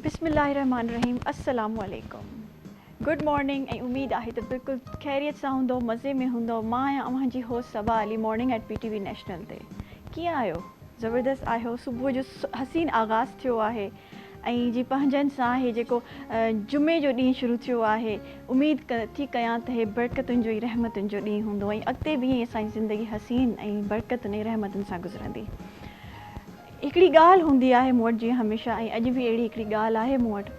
बिस्मिल्लाहिर्रहमानिर्रहीम अस्सलामु अलैकुम। गुड मॉर्निंग ऐं उम्मीद आहे त बिल्कुलु ख़ैरियत सां हूंदो, मज़े में हूंदो। मां आहियां अव्हांजी host Saba Ali morning at PTV national ते। कीअं आहियो? ज़बरदस्त आहियो? सुबुह जो हसीन आगाज़ थियो आहे ऐं जी पंहिंजनि सां हे जेको जुमे जो ॾींहुं शुरू थियो आहे। उमेद थी कयां त हे बरकतुनि जो ऐं रहमतुनि जो ॾींहुं हूंदो ऐं अॻिते बि ईअं असांजी ज़िंदगी हसीन ऐं बरकतुनि ऐं रहमतुनि सां गुज़रंदी। हिकिड़ी ॻाल्हि हूंदी आहे मूं वटि जीअं हमेशह, ऐं अॼु बि अहिड़ी हिकिड़ी ॻाल्हि आहे मूं वटि,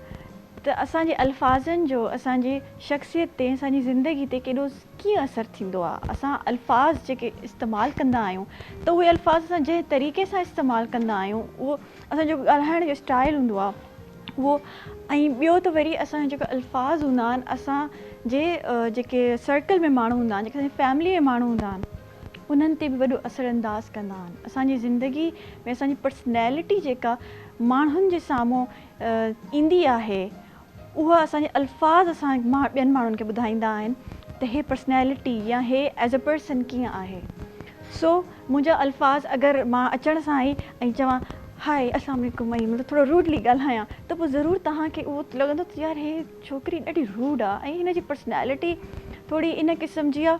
त असांजे अल्फाज़नि जो असांजी शख़्सियत ते, असांजी ज़िंदगी ते केॾो कीअं असरु थींदो आहे। असां अल्फाज़ जेके इस्तेमालु कंदा आहियूं त उहे अल्फाज़ असां जंहिं तरीक़े सां इस्तेमालु कंदा आहियूं, उहो असांजो ॻाल्हाइण जो स्टाइल हूंदो आहे उहो। ऐं ॿियो त वरी असांजा जेके अल्फाज़ हूंदा आहिनि, असांजे जेके सर्कल में माण्हू हूंदा आहिनि, जेके असांजी फैमिली में माण्हू हूंदा आहिनि, उन्हनि ते बि वॾो असरअंदाज़ कंदा आहिनि। असांजी ज़िंदगी में असांजी पर्सनैलिटी जेका माण्हुनि जे साम्हूं ईंदी आहे, उहा असांजे अल्फाज़ असां ॿियनि माण्हुनि खे ॿुधाईंदा आहिनि त हे पर्सनैलिटी या हे एज़ अ पर्सन कीअं आहे। सो मुंहिंजा अल्फाज़ अगरि मां अचण सां ई ऐं चवां हाय अस्सलाम वालेकुम, ऐं मतिलबु थोरो रूडली ॻाल्हायां, त पोइ ज़रूरु तव्हांखे उहो लॻंदो त यार हे छोकिरी ॾाढी रूड आहे ऐं हिन जी पर्सनैलिटी थोरी इन क़िस्म जी आहे,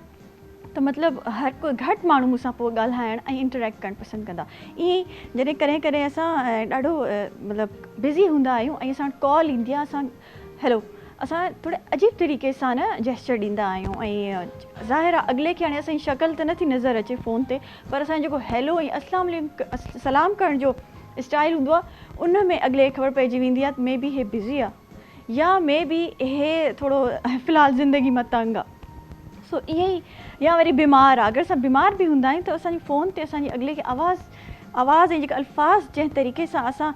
त मतिलबु हर कोई घटि माण्हू मूंसां पोइ ॻाल्हाइण ऐं इंटरेक्ट करणु पसंदि कंदा। ईअं ई जॾहिं कॾहिं कॾहिं असां ॾाढो मतिलबु बिज़ी हूंदा आहियूं ऐं असां कॉल ईंदी आहे, असां हैलो, असां थोरे अजीब तरीक़े सां न जेस्चर ॾींदा आहियूं। ऐं ज़ाहिर आहे अॻिले खे हाणे असांजी शक्ल त नथी नज़र अचे फ़ोन ते, पर असांजो जेको हैलो ऐं अस्सलाम वालेकुम सलाम करण जो स्टाइल हूंदो आहे, उन में अॻिले खे ख़बर पइजी वेंदी आहे त मे बी हे बिज़ी आहे या मे बी हे थोरो फ़िलहालु ज़िंदगी मां तंग आहे। सो ईअं ई, या वरी बीमार आहे। अगरि असां बीमार बि हूंदा आहियूं त असांजी फ़ोन ते असांजी अॻिले खे आवाज़ ऐं जेका अल्फाज़ जंहिं तरीक़े सां असां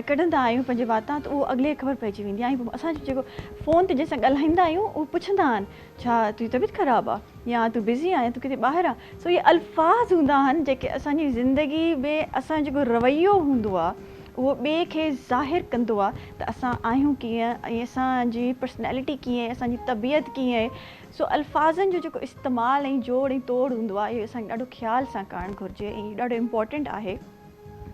कढंदा आहियूं पंहिंजे वाता, त उहो अॻिले खे ख़बर पइजी वेंदी आहे। ऐं असांजो जेको फ़ोन ते जंहिंसां ॻाल्हाईंदा आहियूं, उहे पुछंदा आहिनि छा तुंहिंजी तबियत ख़राबु आहे या तूं बिज़ी आहे, तूं किथे ॿाहिरि आहे। सो इहे अल्फाज़ हूंदा आहिनि जेके असांजी ज़िंदगी में असांजो जेको रवैयो हूंदो आहे, उहो ॿिए खे ज़ाहिर कंदो आहे त असां आहियूं कीअं ऐं असांजी पर्सनैलिटी कीअं आहे, असांजी तबियत कीअं आहे। सो अल्फाज़नि जो जेको इस्तेमालु ऐं जोड़ ऐं तोड़ हूंदो आहे, इहो असांखे ॾाढो ख़्याल सां करणु घुरिजे ऐं इहो ॾाढो इम्पॉर्टेंट आहे।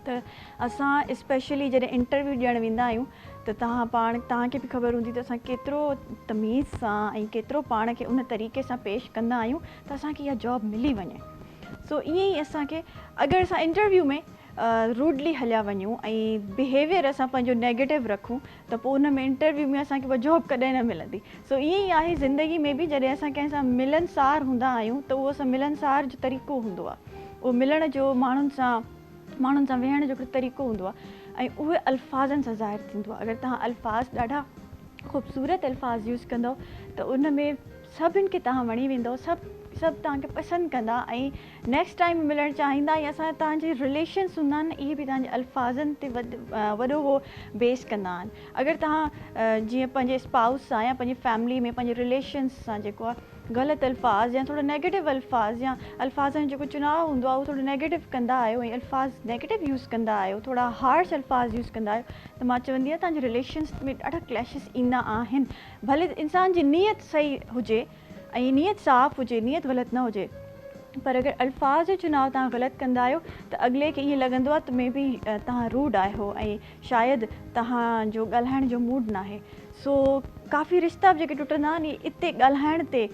त असां स्पेशली जॾहिं इंटरव्यू ॾियणु वेंदा आहियूं त तव्हांखे बि ख़बर हूंदी त असां केतिरो तमीज़ सां ऐं केतिरो पाण खे उन तरीक़े सां पेश कंदा आहियूं त असांखे इहा जॉब मिली वञे। सो ईअं ई असांखे अगरि असां इंटरव्यू में रूडली हलिया वञूं ऐं बिहेवियर असां पंहिंजो नेगेटिव रखूं, त पोइ उन में इंटरव्यू में असांखे उहा जॉब कॾहिं न मिलंदी। सो ईअं ई आहे ज़िंदगी में बि, जॾहिं असां कंहिं सां मिलनसार हूंदा आहियूं त उहो असां मिलनसार जो तरीक़ो हूंदो आहे, उहो मिलण जो माण्हुनि सां वेहण जो हिकिड़ो तरीक़ो हूंदो आहे, ऐं उहे अल्फाज़नि सां ज़ाहिर थींदो आहे। अगरि तव्हां अल्फाज़ ॾाढा ख़ूबसूरत अल्फाज़ यूज़ कंदव त उन में सभिनि खे तव्हां वणी वेंदव, सभु तव्हांखे पसंदि कंदा ऐं नेक्स्ट टाइम मिलणु चाहींदा। या तव्हांजे रिलेशन्स हूंदा आहिनि, इहे बि तव्हांजे अल्फाज़नि ते वॾो उहो बेस कंदा आहिनि। अगरि तव्हां जीअं पंहिंजे स्पाउस सां या पंहिंजी फैमिली में पंहिंजे रिलेशन्स सां जेको आहे ग़लति अल्फाज़ या थोरो नेगेटिव अल्फाज़ या अल्फाज़नि जो जेको चुनाव हूंदो आहे उहो थोरो नेगेटिव कंदा आहियो ऐं अल्फाज़ नेगेटिव यूज़ कंदा आहियो, थोरा हार्श अल्फाज़ यूज़ कंदा आहियो, त मां चवंदी आहियां तव्हांजे रिलेशन्स में ॾाढा क्लैशिस ईंदा आहिनि। भले इंसान जी नीयत सही हुजे ऐं नीयत साफ़ु हुजे, नीयत ग़लति न हुजे, पर अगरि अल्फाज़ जो चुनाव तव्हां ग़लति कंदा आहियो त अॻिले खे ईअं लॻंदो आहे त मे बी तव्हां रूड आहियो ऐं शायदि तव्हांजो ॻाल्हाइण जो मूड न आहे। सो काफ़ी रिश्ता बि जेके टुटंदा आहिनि, इहे इते ॻाल्हाइण ते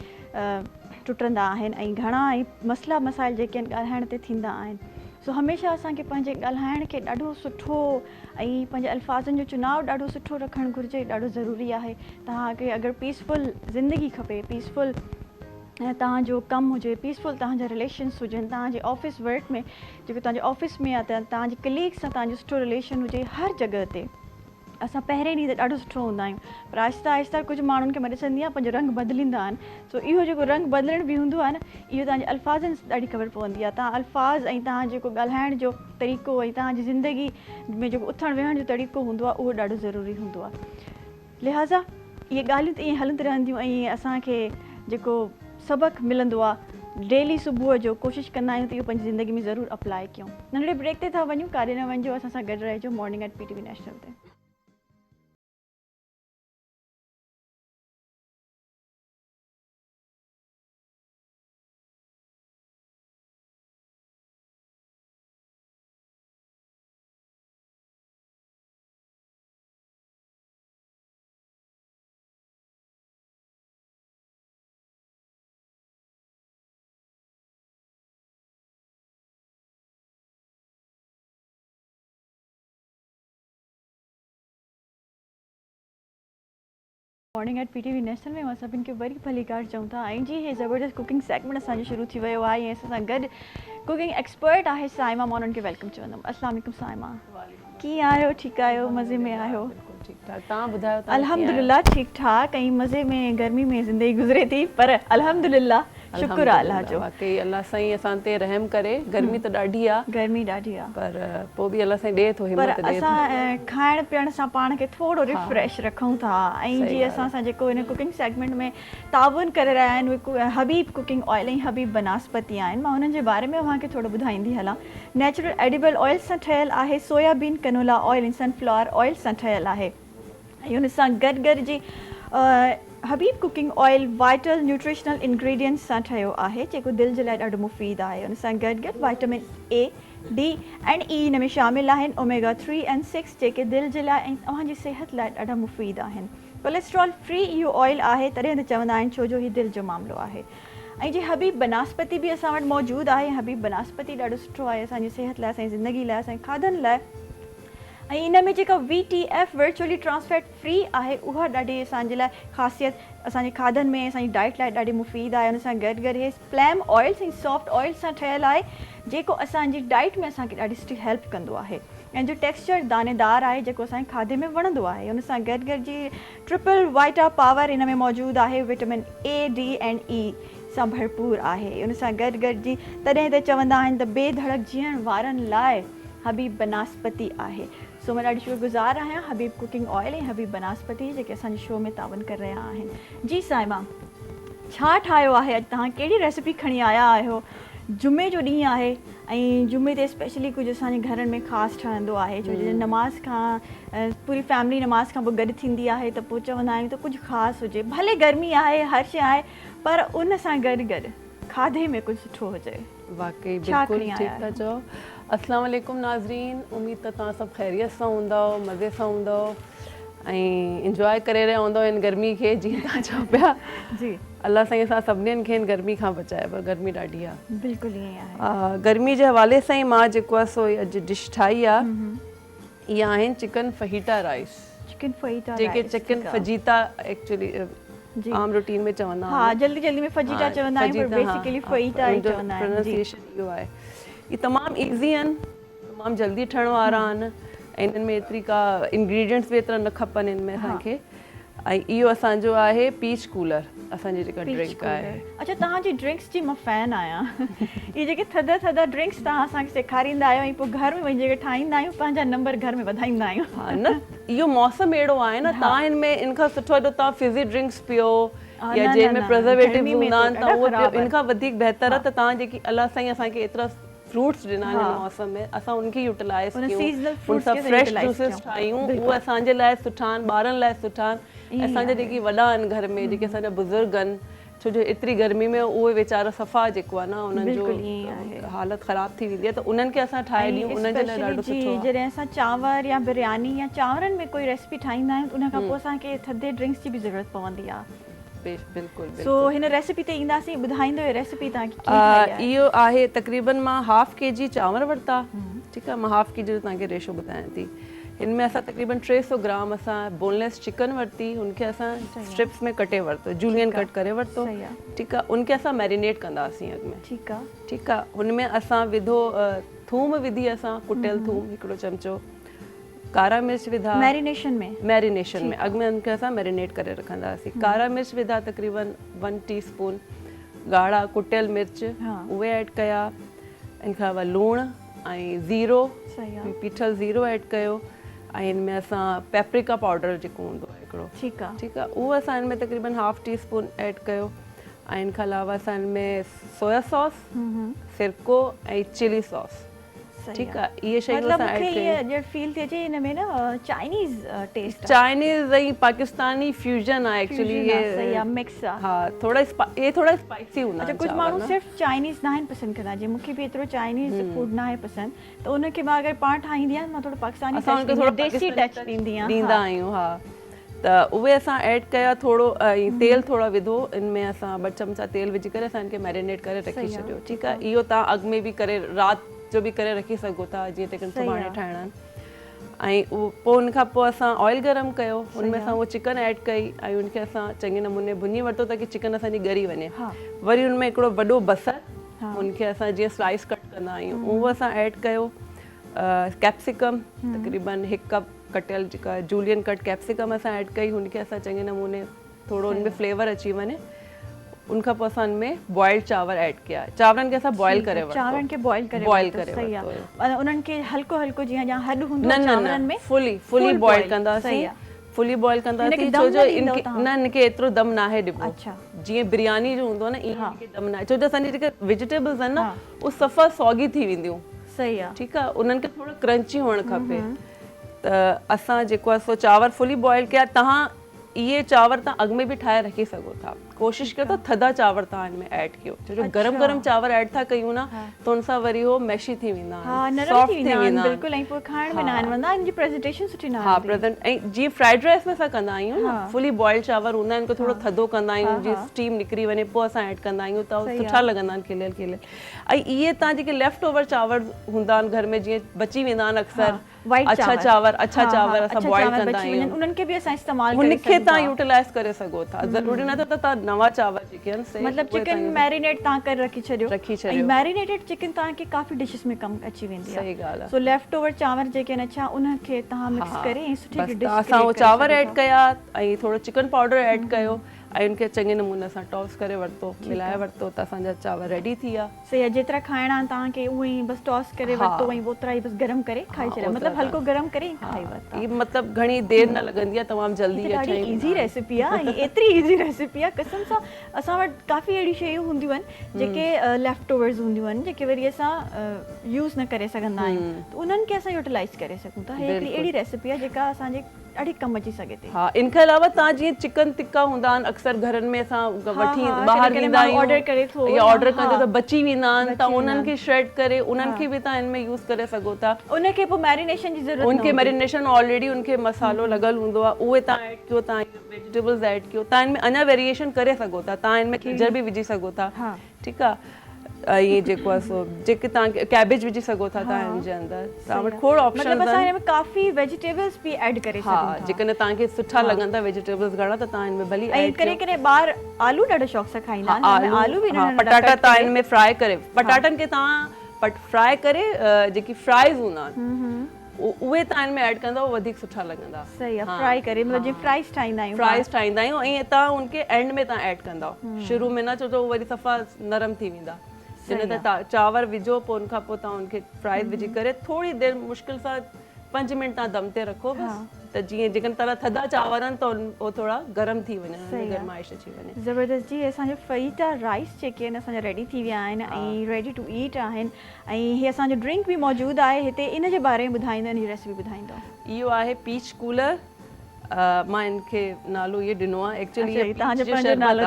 टुटंदा आहिनि ऐं घणा ई मसइला मसाइल जेके आहिनि ॻाल्हाइण ते थींदा आहिनि। सो हमेशह असांखे पंहिंजे ॻाल्हाइण खे ॾाढो सुठो ऐं पंहिंजे अल्फाज़नि जो चुनाव ॾाढो सुठो रखणु घुरिजे, ॾाढो ज़रूरी आहे। तव्हांखे अगरि पीसफुल ज़िंदगी खपे, पीसफुल ऐं तव्हांजो कमु हुजे, पीसफुल तव्हांजा रिलेशन्स हुजनि, तव्हांजे ऑफिस वर्क में जेको तव्हांजे ऑफिस में आहे त तव्हांजे कलीग सां तव्हांजो सुठो रिलेशन हुजे। हर जॻह ते असां पहिरें ॾींहं ते ॾाढो सुठो हूंदा आहियूं, पर आहिस्ता आहिस्ता कुझु माण्हुनि खे मां ॾिसंदी आहियां पंहिंजो रंग बदिलींदा आहिनि। सो इहो जेको रंग बदिलण बि हूंदो आहे न, इहो तव्हांजे अल्फाज़नि सां ॾाढी ख़बर पवंदी आहे। तव्हां अल्फाज़ ऐं तव्हां जेको ॻाल्हाइण जो तरीक़ो ऐं तव्हांजी ज़िंदगी में जेको उथण वेहण जो तरीक़ो हूंदो आहे, उहो ॾाढो ज़रूरी हूंदो आहे। लिहाज़ा इहे ॻाल्हियूं त ईअं हलंदी रहंदियूं ऐं असांखे जेको सबक़ु मिलंदो आहे डेली सुबुह जो, कोशिशि कंदा आहियूं त इहो पंहिंजी ज़िंदगी में ज़रूरु अप्लाई कयूं। नंढड़े ब्रेक ते था वञूं, काॾे न वञिजो, असां सां गॾु रहिजो मॉर्निंग एट PTV नेशनल ते। मॉर्निंग एट पीटीवी नेशनल में मां सभिनि खे वरी भलीकार चऊं था। ऐं जी हे ज़बरदस्त कुकिंग सेगमेंट असांजो शुरू थी वियो आहे ऐं असां सां गॾु कुकिंग एक्सपर्ट आहे साइमा। मां उन्हनि खे वेलकम चवंदमि। अस्सलाम वालेकुम साइमा, कीअं आहियो? ठीकु आहियो? मज़े में आहियो? ठीकु ठाक, तव्हां ॿुधायो? अल्हम्दुलिल्लाह ठीकु ठाक। ऐं मज़े में गर्मी में ज़िंदगी गुज़रे थी, पर अल्हम्दुलिल्लाह शुक्र आहे अल्लाह जो। वाकई अल्लाह साईं असां ते रहम करे। गर्मी त ॾाढी आहे, गर्मी ॾाढी आहे, पर पोइ बि अल्लाह साईं ॾे थो, पर हिम्मत ॾे थो। असां खाइण पीअण सां पाण खे थोरो रिफ्रेश रखूं था। ऐं जीअं असां सां जेको हिन कुकिंग सेगमेंट में ताउन करे रहिया आहिनि उहे हबीब कुकिंग ऑयल ऐं हबीब बनास्पति आहिनि। मां हुननि जे बारे में तव्हांखे थोरो ॿुधाईंदी हलां। नेचुरल एडिबल ऑयल सां ठहियलु आहे, सोयाबीन कनोला ऑयल ऐं सनफ्लावर ऑयल सां ठहियलु आहे। ऐं हुन सां गॾु जी Habib cooking oil vital nutritional ingredients सां ठहियो आहे, जेको दिलि जे लाइ ॾाढो मुफ़ीद आहे। हुन सां गॾु वाइटामिन ए, डी एंड ई हिन में शामिल आहिनि। ओमेगा 3 ऐं 6 जेके दिलि जे लाइ ऐं तव्हांजी सिहत लाइ ॾाढा मुफ़ीद आहिनि। कोलेस्ट्रॉल फ्री इहो ऑयल आहे, तॾहिं त चवंदा आहिनि छो जो हीउ दिलि जो मामिलो आहे। ऐं जी हबीब बनास्पति बि असां वटि मौजूदु आहे। हबीब बनास्पति ॾाढो सुठो आहे असांजी सिहत लाइ, असांजी ज़िंदगी लाइ, असांजे खाधनि लाइ। ऐं इन में जेका VTF वर्चुअली ट्रांसफैट फ्री आहे, उहा ॾाढी असांजे लाइ ख़ासियत असांजे खाधनि में असांजी डाइट लाइ ॾाढी मुफ़ीद आहे। हुन सां गॾु गॾु हे प्लैम ऑयल ऐं सॉफ्ट ऑयल सां ठहियलु आहे, जेको असांजी डाइट में असांखे ॾाढी सुठी हेल्प कंदो आहे। ऐं जो टेक्सचर दानेदार आहे, जेको असांजे खाधे में वणंदो आहे। हुन सां गॾु गॾु जी ट्रिपल वाइटा पावर इन में मौजूदु आहे। विटामिन ए, डी एंड ई सां भरपूर आहे। हुन सां गॾु गॾु जी तॾहिं त चवंदा आहिनि त बेधड़क जीअण वारनि लाइ हबीब बनास्पति आहे। सो मां ॾाढी शुक्रगुज़ार आहियां हबीब कुकिंग ऑयल ऐं हबीब बनास्पति जेके असांजे शो में ताउन करे रहिया आहिनि। जी साइमा, छा ठाहियो आहे अॼु? तव्हां कहिड़ी रेसिपी खणी आया आहियो? जुमे जो ॾींहुं आहे ऐं जुमे ते स्पेशली कुझु असांजे घरनि में ख़ासि ठहंदो आहे, छो जो नमाज़ खां पूरी फैमिली नमाज़ खां पोइ गॾु थींदी आहे, त पोइ चवंदा आहियूं त कुझु ख़ासि हुजे। भले गर्मी आहे, हर शइ आहे, पर उन सां गॾु गॾु खाधे में कुझु सुठो हुजे। वाकई बिल्कुलु ठीकु था चओ। अस्सलाम वालेकुम नाज़रीन, उमेद त तव्हां सभु ख़ैरियत सां हूंदव, मज़े सां हूंदव ऐं इंजॉय करे रहिया हूंदव हिन गर्मी खे, जीअं तव्हां चओ पिया। जी, अल्लाह साईं असां सभिनीनि खे हिन गर्मी खां बचाए, पर गर्मी ॾाढी आहे। बिल्कुलु ईअं आहे। गर्मी जे हवाले सां ई मां जेको आहे सो अॼु डिश ठाही आहे, इहा आहिनि चिकन फहीटा राइस। चिकन फहीटा, जेके चिकन फजीता एक्चुअली आम रूटीन में चवंदा आहियूं। हाँ, जल्दी जल्दी में फजीता चवंदा आहियूं, पर बेसिकली फहीटा ई चवंदा आहियूं। प्रोनाउंसिएशन इहो आहे। ये तमामु ईज़ी आहिनि, तमामु जल्दी ठहण वारा आहिनि ऐं इन्हनि में एतिरी का इंग्रेडिएंट्स बि एतिरा न खपनि हिन में असांखे। ऐं इहो असांजो आहे पीच कूलर, असांजी जेका ड्रिंक आहे। अच्छा, तव्हांजी ड्रिंक्स जी मां फैन आहियां। इहे जेके थधा थधा ड्रिंक्स तव्हां असांखे सेखारींदा आहियो ऐं पोइ घर में वञी जेके ठाहींदा आहियूं, पंहिंजा नंबर घर में वधाईंदा आहियूं। हा न, इहो मौसम अहिड़ो आहे न, तव्हां हिन में इन खां सुठो एॾो तव्हां फिज़ी ड्रिंक्स पियो या जंहिंमें प्रिजर्वेटिव हूंदा आहिनि, त उहो इन खां वधीक बहितर आहे त तव्हां जेकी अल्लाह साईं असांखे एतिरा फ्रूट्स ॾिना आहिनि हिन मौसम में, असां उनखे यूटिलाइज़ कयूं, उन सां फ्रेश जूसिस ठाहियूं, उहे असांजे लाइ सुठा आहिनि, ॿारनि लाइ सुठा आहिनि। असांजा जेके वॾा आहिनि घर में, जेके असांजा बुज़ुर्ग आहिनि, छो जो एतिरी गर्मी में उहे वीचारा सफ़ा जेको आहे न उन्हनि जो हालत ख़राब थी वेंदी आहे, त उन्हनि खे असां ठाहे ॾियूं, उन्हनि जे लाइ ॾाढो सुठो आहे। जॾहिं असां चांवर या बिरयानी या चांवरनि में कोई रेसिपी ठाहींदा आहियूं, उन खां पोइ असांखे थधे ड्रिंक्स जी बि ज़रूरत पवंदी आहे। बिल्कुलु। सो हिन रेसिपी ते ईंदासीं, ॿुधाईंदो रेसिपी तव्हांखे। इहो आहे तक़रीबन मां हाफ kg चांवर वरिता, ठीकु आहे, मां हाफ kg जो तव्हांखे रेशो ॿुधायां थी। हिन में असां तक़रीबन 300 ग्राम असां बोनलेस चिकन वरिती, हुनखे असां स्ट्रिप्स में कटे वरितो, जूलियन कट करे वरितो, ठीकु आहे। उनखे असां मैरिनेट कंदासीं अॻु में, ठीकु आहे, ठीकु आहे। हुनमें असां विधो थूम विधी, असां कुटियल थूम हिकिड़ो चमचो, कारा मिर्च विधा मैरिनेशन में अॻु में उनखे असां मैरिनेट करे रखंदासीं। कारा मिर्च विधा तक़रीबन 1 टीस्पून, ॻाढ़ा कुटियल मिर्च उहे ऐड कया, इन खां अलावा लूणु ऐं ज़ीरो, पीठल ज़ीरो ऐड कयो, ऐं हिन में असां पेपरिका पाउडर जेको हूंदो आहे हिकिड़ो, ठीकु आहे, ठीकु आहे, उहो असां हिन में तक़रीबन हाफ टीस्पून ऐड कयो। ऐं इन खां अलावा असां हिन में सोया सॉस, सिरको ऐं चिली सॉस, ठीकु आहे, इहे शयूं असां ऐड कयूं। फील थी अचे हिन में न चाइनीज़ टेस्ट, चाइनीज़ ऐं पाकिस्तानी फ्यूजन आहे एक्चुअली, ये मिक्स आहे। हा, थोड़ा ये थोड़ा स्पाइसी हूंदा आहिनि। कुझु माण्हू सिर्फ़ चाइनीज़ न आहिनि पसंदि कंदा, जीअं मूंखे बि एतिरो चाइनीज़ फूड न आहे पसंदि, त उनखे मां अगरि पाण ठाहींदी आहियां, मां थोरो पाकिस्तानी देसी टच ॾींदा आहियूं। हा, त उहे असां ऐड कया थोरो, ऐं तेल थोरा विधो, इनमें असां 2 चमचा तेल विझी करे असां इनखे मैरिनेट करे रखी छॾियो, ठीकु आहे। इहो तव्हां अॻु में बि करे राति जो बि करे रखी सघो था, जीअं तक सुभाणे ठाहिणा आहिनि। ऐं पोइ उनखां पोइ असां ऑयल गरम कयो, उनमें असां उहो चिकन ऐड कई ऐं उनखे असां चङे नमूने भुञी वरितो ताकी चिकन असांजी ॻरी वञे। वरी उनमें हिकिड़ो वॾो बसर उनखे असां जीअं स्लाइस कट कंदा आहियूं उहो असां ऐड कयो, कैप्सिकम तक़रीबन 1 कप कटियल जेका जूलियन कट कैप्सिकम असां ऐड कई, हुनखे असां चङे नमूने थोरो उनमें फ्लेवर अची वञे। उनखां पोइ असां उनमें बॉइल्ड चांवर ऐड कया, चांवरनि खे असां बॉइल करे वरितो, चांवरनि खे बॉइल करे सही आहे, मतलब उन्हनि खे हल्को हल्को जीअं या हॾ हूंदो चांवरनि में फुली बॉइल कंदासीं, फुली बॉइल कंदासीं छो जो इनखे एतिरो दम नाहे ॾिबो। जीअं बिरयानी जो हूंदो आहे न ईअं इनखे दम नाहे, छो जो असांजी जेके वेजिटेबल्स आहिनि न उहे सफ़ा सॉगी थी वेंदियूं। सही आहे, ठीकु आहे, उन्हनि खे थोरो क्रंची हुअणु खपे। त असां जेको आहे सो चांवर फुली बॉइल कया। तव्हां इहे चांवर तव्हां अॻु में बि ठाहे रखी सघो था, कोशिशि कयो त थधा चांवर तव्हां हिन में ऐड कयो, छो जो गरम गरम चांवर ऐड था कयूं न त उन सां वरी उहो मैशी थी वेंदा आहिनि, सॉफ्ट थी वेंदा आहिनि बिल्कुलु, ऐं पोइ खाइण में न वणंदा, इनजी प्रेज़ेंटेशन सुठी न हा प्रेज़ेंट। ऐं जीअं फ्राइड राइस में असां कंदा आहियूं न, फुली बॉइल्ड चांवर हूंदा आहिनि, थोरो थधो कंदा आहियूं, जीअं स्टीम निकिरी वञे पोइ असां ऐड कंदा आहियूं त सुठा लॻंदा आहिनि खिलियल खिलियल। ऐं इहे तव्हां जेके लेफ्ट ओवर चांवर हूंदा आहिनि घर में जीअं बची वेंदा आहिनि अक्सर, अच्छा चांवर असां बॉइल कंदा आहियूं, उन्हनि खे बि असां इस्तेमालु उनखे तव्हां यूटिलाइज़ करे सघो था, ज़रूरी न त तव्हां नवां चांवर जेके आहिनि से मतलब चिकन मैरिनेट तव्हां करे रखी छॾियो, ऐं मैरिनेटेड चिकन तव्हांखे काफ़ी डिशेस में कमु अची वेंदी आहे। सही ॻाल्हि आहे। सो लेफ्ट ओवर चांवर जेके आहिनि अच्छा उनखे तव्हां मिक्स करे ऐं सुठी डिश असां उहो चांवर ऐड कया ऐं थोरो चिकन पाउडर ऐड कयो ऐं उनखे चङे नमूने सां टॉस करे वरितो, मिलाए वरितो त असांजा चांवर रेडी थी विया। सही आहे, जेतिरा खाइणा तव्हांखे उहे ई बसि टॉस करे वरितो ऐं ओतिरा ई बसि गरम करे खाई छॾिया, मतलब हल्को गरम करे खाई वरिता। ई मतलब घणी देर न लॻंदी आहे, तमामु जल्दी ॾाढी इज़ी रेसिपी आहे, एतिरी इज़ी रेसिपी आहे कसम सां। असां वटि काफ़ी अहिड़ी शयूं हूंदियूं आहिनि जेके लेफ्ट ओवर्स हूंदियूं आहिनि जेके वरी असां यूज़ न करे सघंदा आहियूं, त उन्हनि खे असां यूटिलाइज़ करे सघूं था। हिकिड़ी अहिड़ी रेसिपी आहे जेका असांजे ॾाढी कमु अची सघे थी। हा, इनखे अलावा तव्हां जीअं चिकन टिक्का हूंदा आहिनि अक्सर घरनि में असां वठी ॿाहिरि वेंदा आहियूं या ऑर्डर कंदे त बची वेंदा आहिनि, त उन्हनि खे श्रेड करे उन्हनि खे बि तव्हां हिन में यूज़ करे सघो था। उनखे पोइ मैरिनेशन जी ज़रूरत, उनखे मैरिनेशन ऑलरेडी उनखे मसालो लॻल हूंदो आहे, उहे तव्हां ऐड कयो, तव्हां वेजिटेबल्स ऐड कयो, तव्हां हिन में अञा वेरिएशन करे सघो था, तव्हां हिन में गिजर बि विझी सघो था, ठीकु आहे, ये जेको आहे सो जेके तव्हां कैबेज विझी सघो था तव्हां हिन जे अंदरि, तव्हां वटि खोड़ ऑप्शन आहिनि, असां हिन में काफ़ी वेजिटेबल्स बि ऐड करे सघूं था। जेकॾहिं तव्हांखे सुठा लॻंदा वेजिटेबल्स घणा त तव्हां हिन में भली ऐड करे करे ॿार आलू ॾाढो शौक़ सां खाईंदा आहिनि, आलू बि पटाटा तव्हां हिन में फ्राई करे, पटाटनि खे तव्हां फ्राई करे जेकी फ्राइज़ हूंदा आहिनि उहे तव्हां हिन में ऐड कंदा वधीक सुठा लॻंदा। सही आहे, फ्राई करे मतलब जीअं फ्राइज़ ठाहींदा आहियूं ऐं तव्हां उनखे एंड में तव्हां ऐड कंदा, शुरू में न, छो जो वरी सफ़ा नरम थी वेंदा। जिन ते चांवर विझो पोइ उनखां पोइ तव्हां उनखे फ्राइज़ विझी करे थोरी देरि मुश्किल सां 5 मिंट तव्हां दम ते रखो बसि, त जीअं जेकॾहिं तव्हां थधा चांवर आहिनि त उहो थोरा गरम थी वञनि, गरमाइश अची वञे। ज़बरदस्त जी, असांजो फहीटा राइस जेके आहिनि असांजा रेडी थी विया आहिनि ऐं रेडी टू ईट आहिनि, ऐं हीअ असांजो ड्रिंक बि मौजूदु आहे हिते, इन जे बारे में ॿुधाईंदा, हीअ रेसिपी ॿुधाईंदा। इहो आहे पीच कूलर, मां इनखे नालो इहो ॾिनो आहे, एक्चुअली तव्हांजो पंहिंजो नालो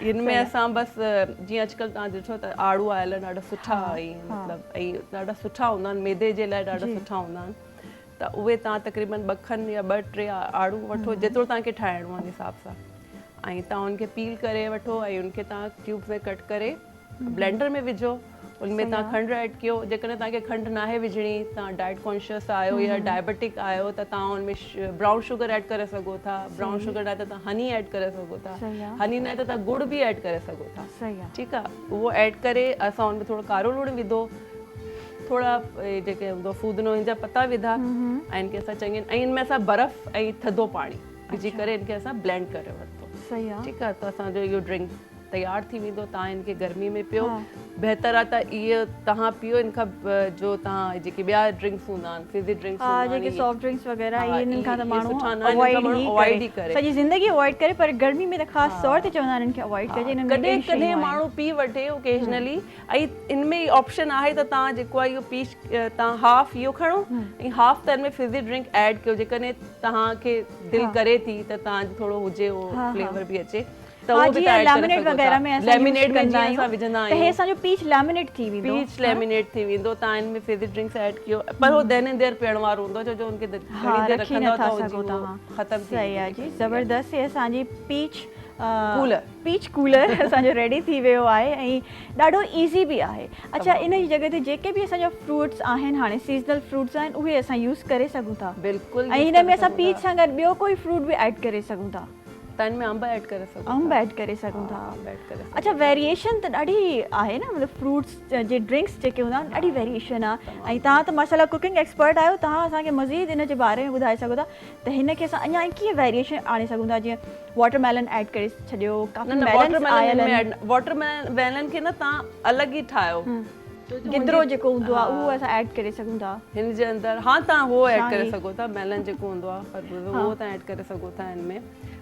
इनमें असां बसि जीअं अॼुकल्ह तव्हां ॾिठो त आड़ू आयल आहिनि ॾाढा सुठा, ऐं मतिलबु ऐं ॾाढा सुठा हूंदा आहिनि, मैदे जे लाइ ॾाढा सुठा हूंदा आहिनि, त उहे तव्हां तक़रीबन 2 खनि या 2-3 आड़ू वठो, जेतिरो तव्हांखे ठाहिणो आहे हिसाब सां, ऐं तव्हां उनखे पील करे वठो ऐं उनखे तव्हां क्यूब्स में कट करे ब्लेंडर में विझो, उनमें तव्हां खंडु ऐड कयो, जेकॾहिं तव्हांखे खंडु नाहे विझणी, तव्हां डाइट कॉन्शियस आहियो या डायबिटिक आहियो त तव्हां उनमें ब्राउन शुगर ऐड करे सघो था, ब्राउन शुगर न आहे त तव्हां हनी ऐड करे सघो था, हनी न आहे त तव्हां गुड़ बि ऐड करे सघो था, ठीकु आहे, उहो ऐड करे असां उनमें थोरो कारो लूणु विधो, थोरा जेके हूंदो फूदनो हिन जा पता विधा ऐं इनखे असां चङी, ऐं इनमें असां बर्फ़ ऐं थधो पाणी विझी करे इनखे असां ब्लेंड करे वरितो, ठीकु आहे, त असांजो इहो ड्रिंक तयारु थी वेंदो, तव्हां इनखे गर्मी में पियो, बहितर आहे त इहो तव्हां पियो, इनखां जो तव्हां जेके ॿिया ड्रिंक्स हूंदा आहिनि, फिज़ी ड्रिंक्स हूंदा आहिनि, जेके सॉफ्ट ड्रिंक्स वग़ैरह, इन्हनि खां त माण्हू अवॉइड ई करे, सॼी ज़िंदगी अवॉइड करे, पर गर्मी में त ख़ासि तौर ते चवंदा आहिनि इनखे अवॉइड कजे, कॾहिं कॾहिं माण्हू पी वठे ओकेजनली, ऐं इनमें ऑप्शन आहे त तव्हां जेको आहे इहो पीच तव्हां हाफ इहो खणो ऐं हाफ त इनमें फिज़ी ड्रिंक ऐड कयो, जेकॾहिं तव्हांखे दिलि करे थी त तव्हांजो थोरो हुजे उहो फ्लेवर बि अचे, लेमिनेट वगैरह में लेमिनेट कंदा आहियूं, असां विझंदा आहियूं, त हे असांजो पीच लेमिनेट थी वेंदो, पीच लेमिनेट थी वेंदो, तव्हां इनमें फिज़ी ड्रिंक्स ऐड कयो, पर हो देन एंड देयर पीअण वारो हूंदो, छो जो उनखे घणी देर रखंदा त ख़तम थी वेंदो। सही आहे जी, ज़बरदस्त, असांजी पीच पीच कूलर असांजो रेडी थी वियो आहे ऐं ॾाढो ईज़ी बि आहे। अच्छा, इन जी जॻह ते जेके बि असांजा फ्रूट्स आहिनि, हाणे सीज़नल फ्रूट्स आहिनि, उहे असां यूज़ करे सघूं था। बिल्कुलु। ऐं हिन में असां पीच सां गॾु ॿियो कोई फ्रूट बि ऐड करे सघूं था। तन में अंब ऐड करे सघूं, अंब ऐड करे सघूं था। अच्छा, वेरिएशन त ॾाढी आहे न, मतिलबु फ्रूट्स जे ड्रिंक्स जेके हूंदा आहिनि ॾाढी वेरिएशन आहे। ऐं तव्हां त माशाल्लाह कुकिंग एक्सपर्ट आहियो, तव्हां असांखे मज़ीद इन जे बारे में ॿुधाए सघो था त हिन खे असां अञा कीअं वेरिएशन आणे सघूं था। जीअं वाटरमेलन ऐड करे छॾियो, वाटरमेलन खे न तव्हां अलॻि ई ठाहियो, गिदरो जेको हूंदो आहे उहो असां ऐड करे सघूं था हिन जे अंदरि। हाँ, तव्हां उहो ऐड करे सघो था, मेलन जेको हूंदो आहे खरबूजो, उहो तव्हां ऐड करे सघो था हिन में।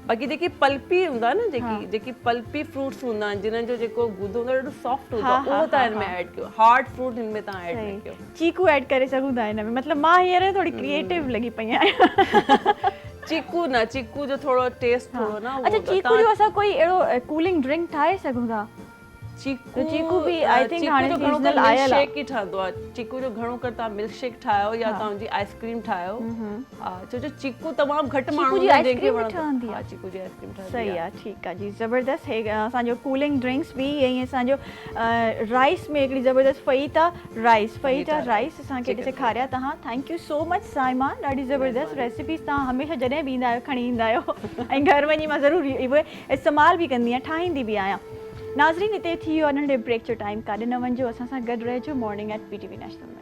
बाक़ी जेकी पल्पी हूंदा आहे न, जेकी पल्पी फ्रूट्स हूंदा आहिनि, जिन्हनि जो जेको गुदो हूंदो आहे ॾाढो सॉफ्ट हूंदो आहे, उहो तव्हां हिन में ऐड कयो। हार्ड फ्रूट हिन में तव्हां ऐड न कयो। चीकू ऐड करे सघूं था हिन में। मतिलबु मां हींअर थोरी क्रिएटिव लॻी पई आहियां। चीकू जो थोरो टेस्ट थोरो न। अच्छा, चीकू जो असां कोई अहिड़ो कूलिंग ड्रिंक ठाहे सघूं था? चीकू भी आई थिंक हाणे सीजनल आयल आहे। शेक ई ठहंदो आहे चीकू जो। घणो कर तव्हां मिल्क शेक ठाहियो या तव्हां जी आइसक्रीम ठाहियो। छो जो चीकू तमामु घटि माण्हू जी आइसक्रीम ठहंदी आहे। चीकू जी आइसक्रीम ठहंदी आहे। सही आहे, ठीकु आहे जी, ज़बरदस्त। हे असांजो कूलिंग ड्रिंक्स बि ऐं असांजो राइस में हिकिड़ी ज़बरदस्त फहीता राइस असांखे सेखारिया तव्हां। Thank you so much Saima, ॾाढी ज़बरदस्त रेसिपीज़ तव्हां हमेशह जॾहिं बि ईंदा आहियो खणी ईंदा आहियो ऐं घर वञी मां ज़रूरु इहे इस्तेमालु बि कंदी आहियां, ठाहींदी बि आहियां। नाज़रीन, हिते थी वियो नंढे ब्रेक जो टाइम, काॾे न वञिजो, असां सां गॾु रहिजो मॉर्निंग एट PTV नेशनल में।